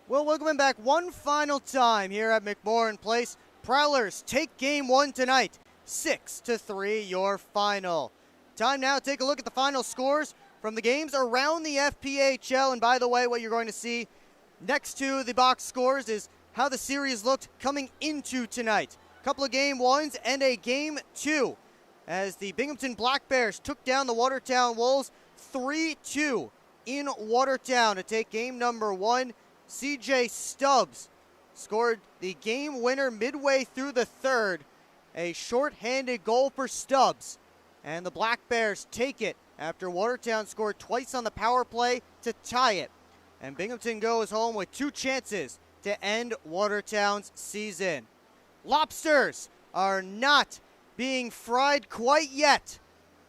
Well, welcome back one final time here at McMorran Place. Prowlers take game 1 tonight, 6-3 your final. Time now to take a look at the final scores. from the games around the FPHL. And by the way, what you're going to see next to the box scores is how the series looked coming into tonight. A couple of game ones and a game two, as the Binghamton Black Bears took down the Watertown Wolves 3-2 in Watertown to take game number one. CJ Stubbs scored the game winner midway through the third. A short-handed goal for Stubbs. And the Black Bears take it after Watertown scored twice on the power play to tie it. And Binghamton goes home with 2 chances to end Watertown's season. Lobsters are not being fried quite yet,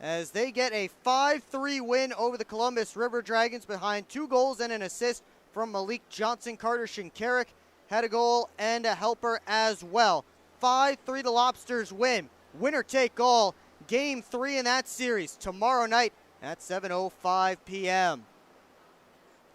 as they get a 5-3 win over the Columbus River Dragons behind 2 goals and an assist from Malik Johnson. Carter Shinkarik had a goal and a helper as well. 5-3 the Lobsters win. Winner take all. Game 3 in that series tomorrow night at 7:05 p.m.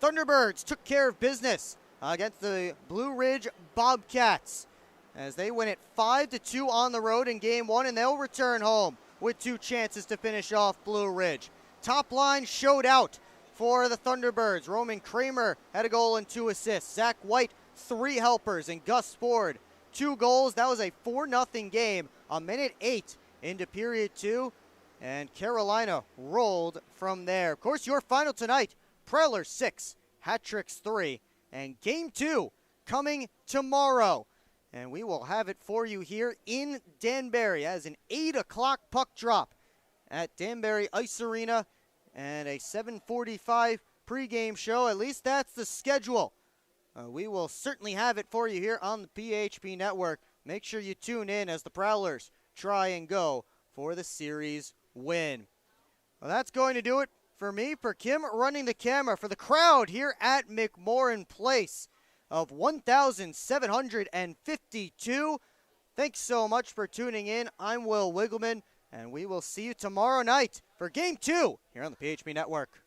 Thunderbirds took care of business against the Blue Ridge Bobcats as they win it 5-2 on the road in game 1, and they'll return home with 2 chances to finish off Blue Ridge. Top line showed out for the Thunderbirds. Roman Kramer had a goal and 2 assists. Zach White, 3 helpers, and Gus Ford, 2 goals. That was a 4-0 game, a minute 8 into period 2, and Carolina rolled from there. Of course, your final tonight, Prowlers 6, Hat-Tricks 3, and game 2 coming tomorrow. And we will have it for you here in Danbury as an 8 o'clock puck drop at Danbury Ice Arena and a 7:45 pregame show. At least that's the schedule. We will certainly have it for you here on the PHP Network. Make sure you tune in as the Prowlers try and go for the series win. Well, that's going to do it for me, for Kim running the camera, for the crowd here at McMorran Place of 1,752. Thanks so much for tuning in. I'm Will Wiggleman, and we will see you tomorrow night for Game 2 here on the PHP Network.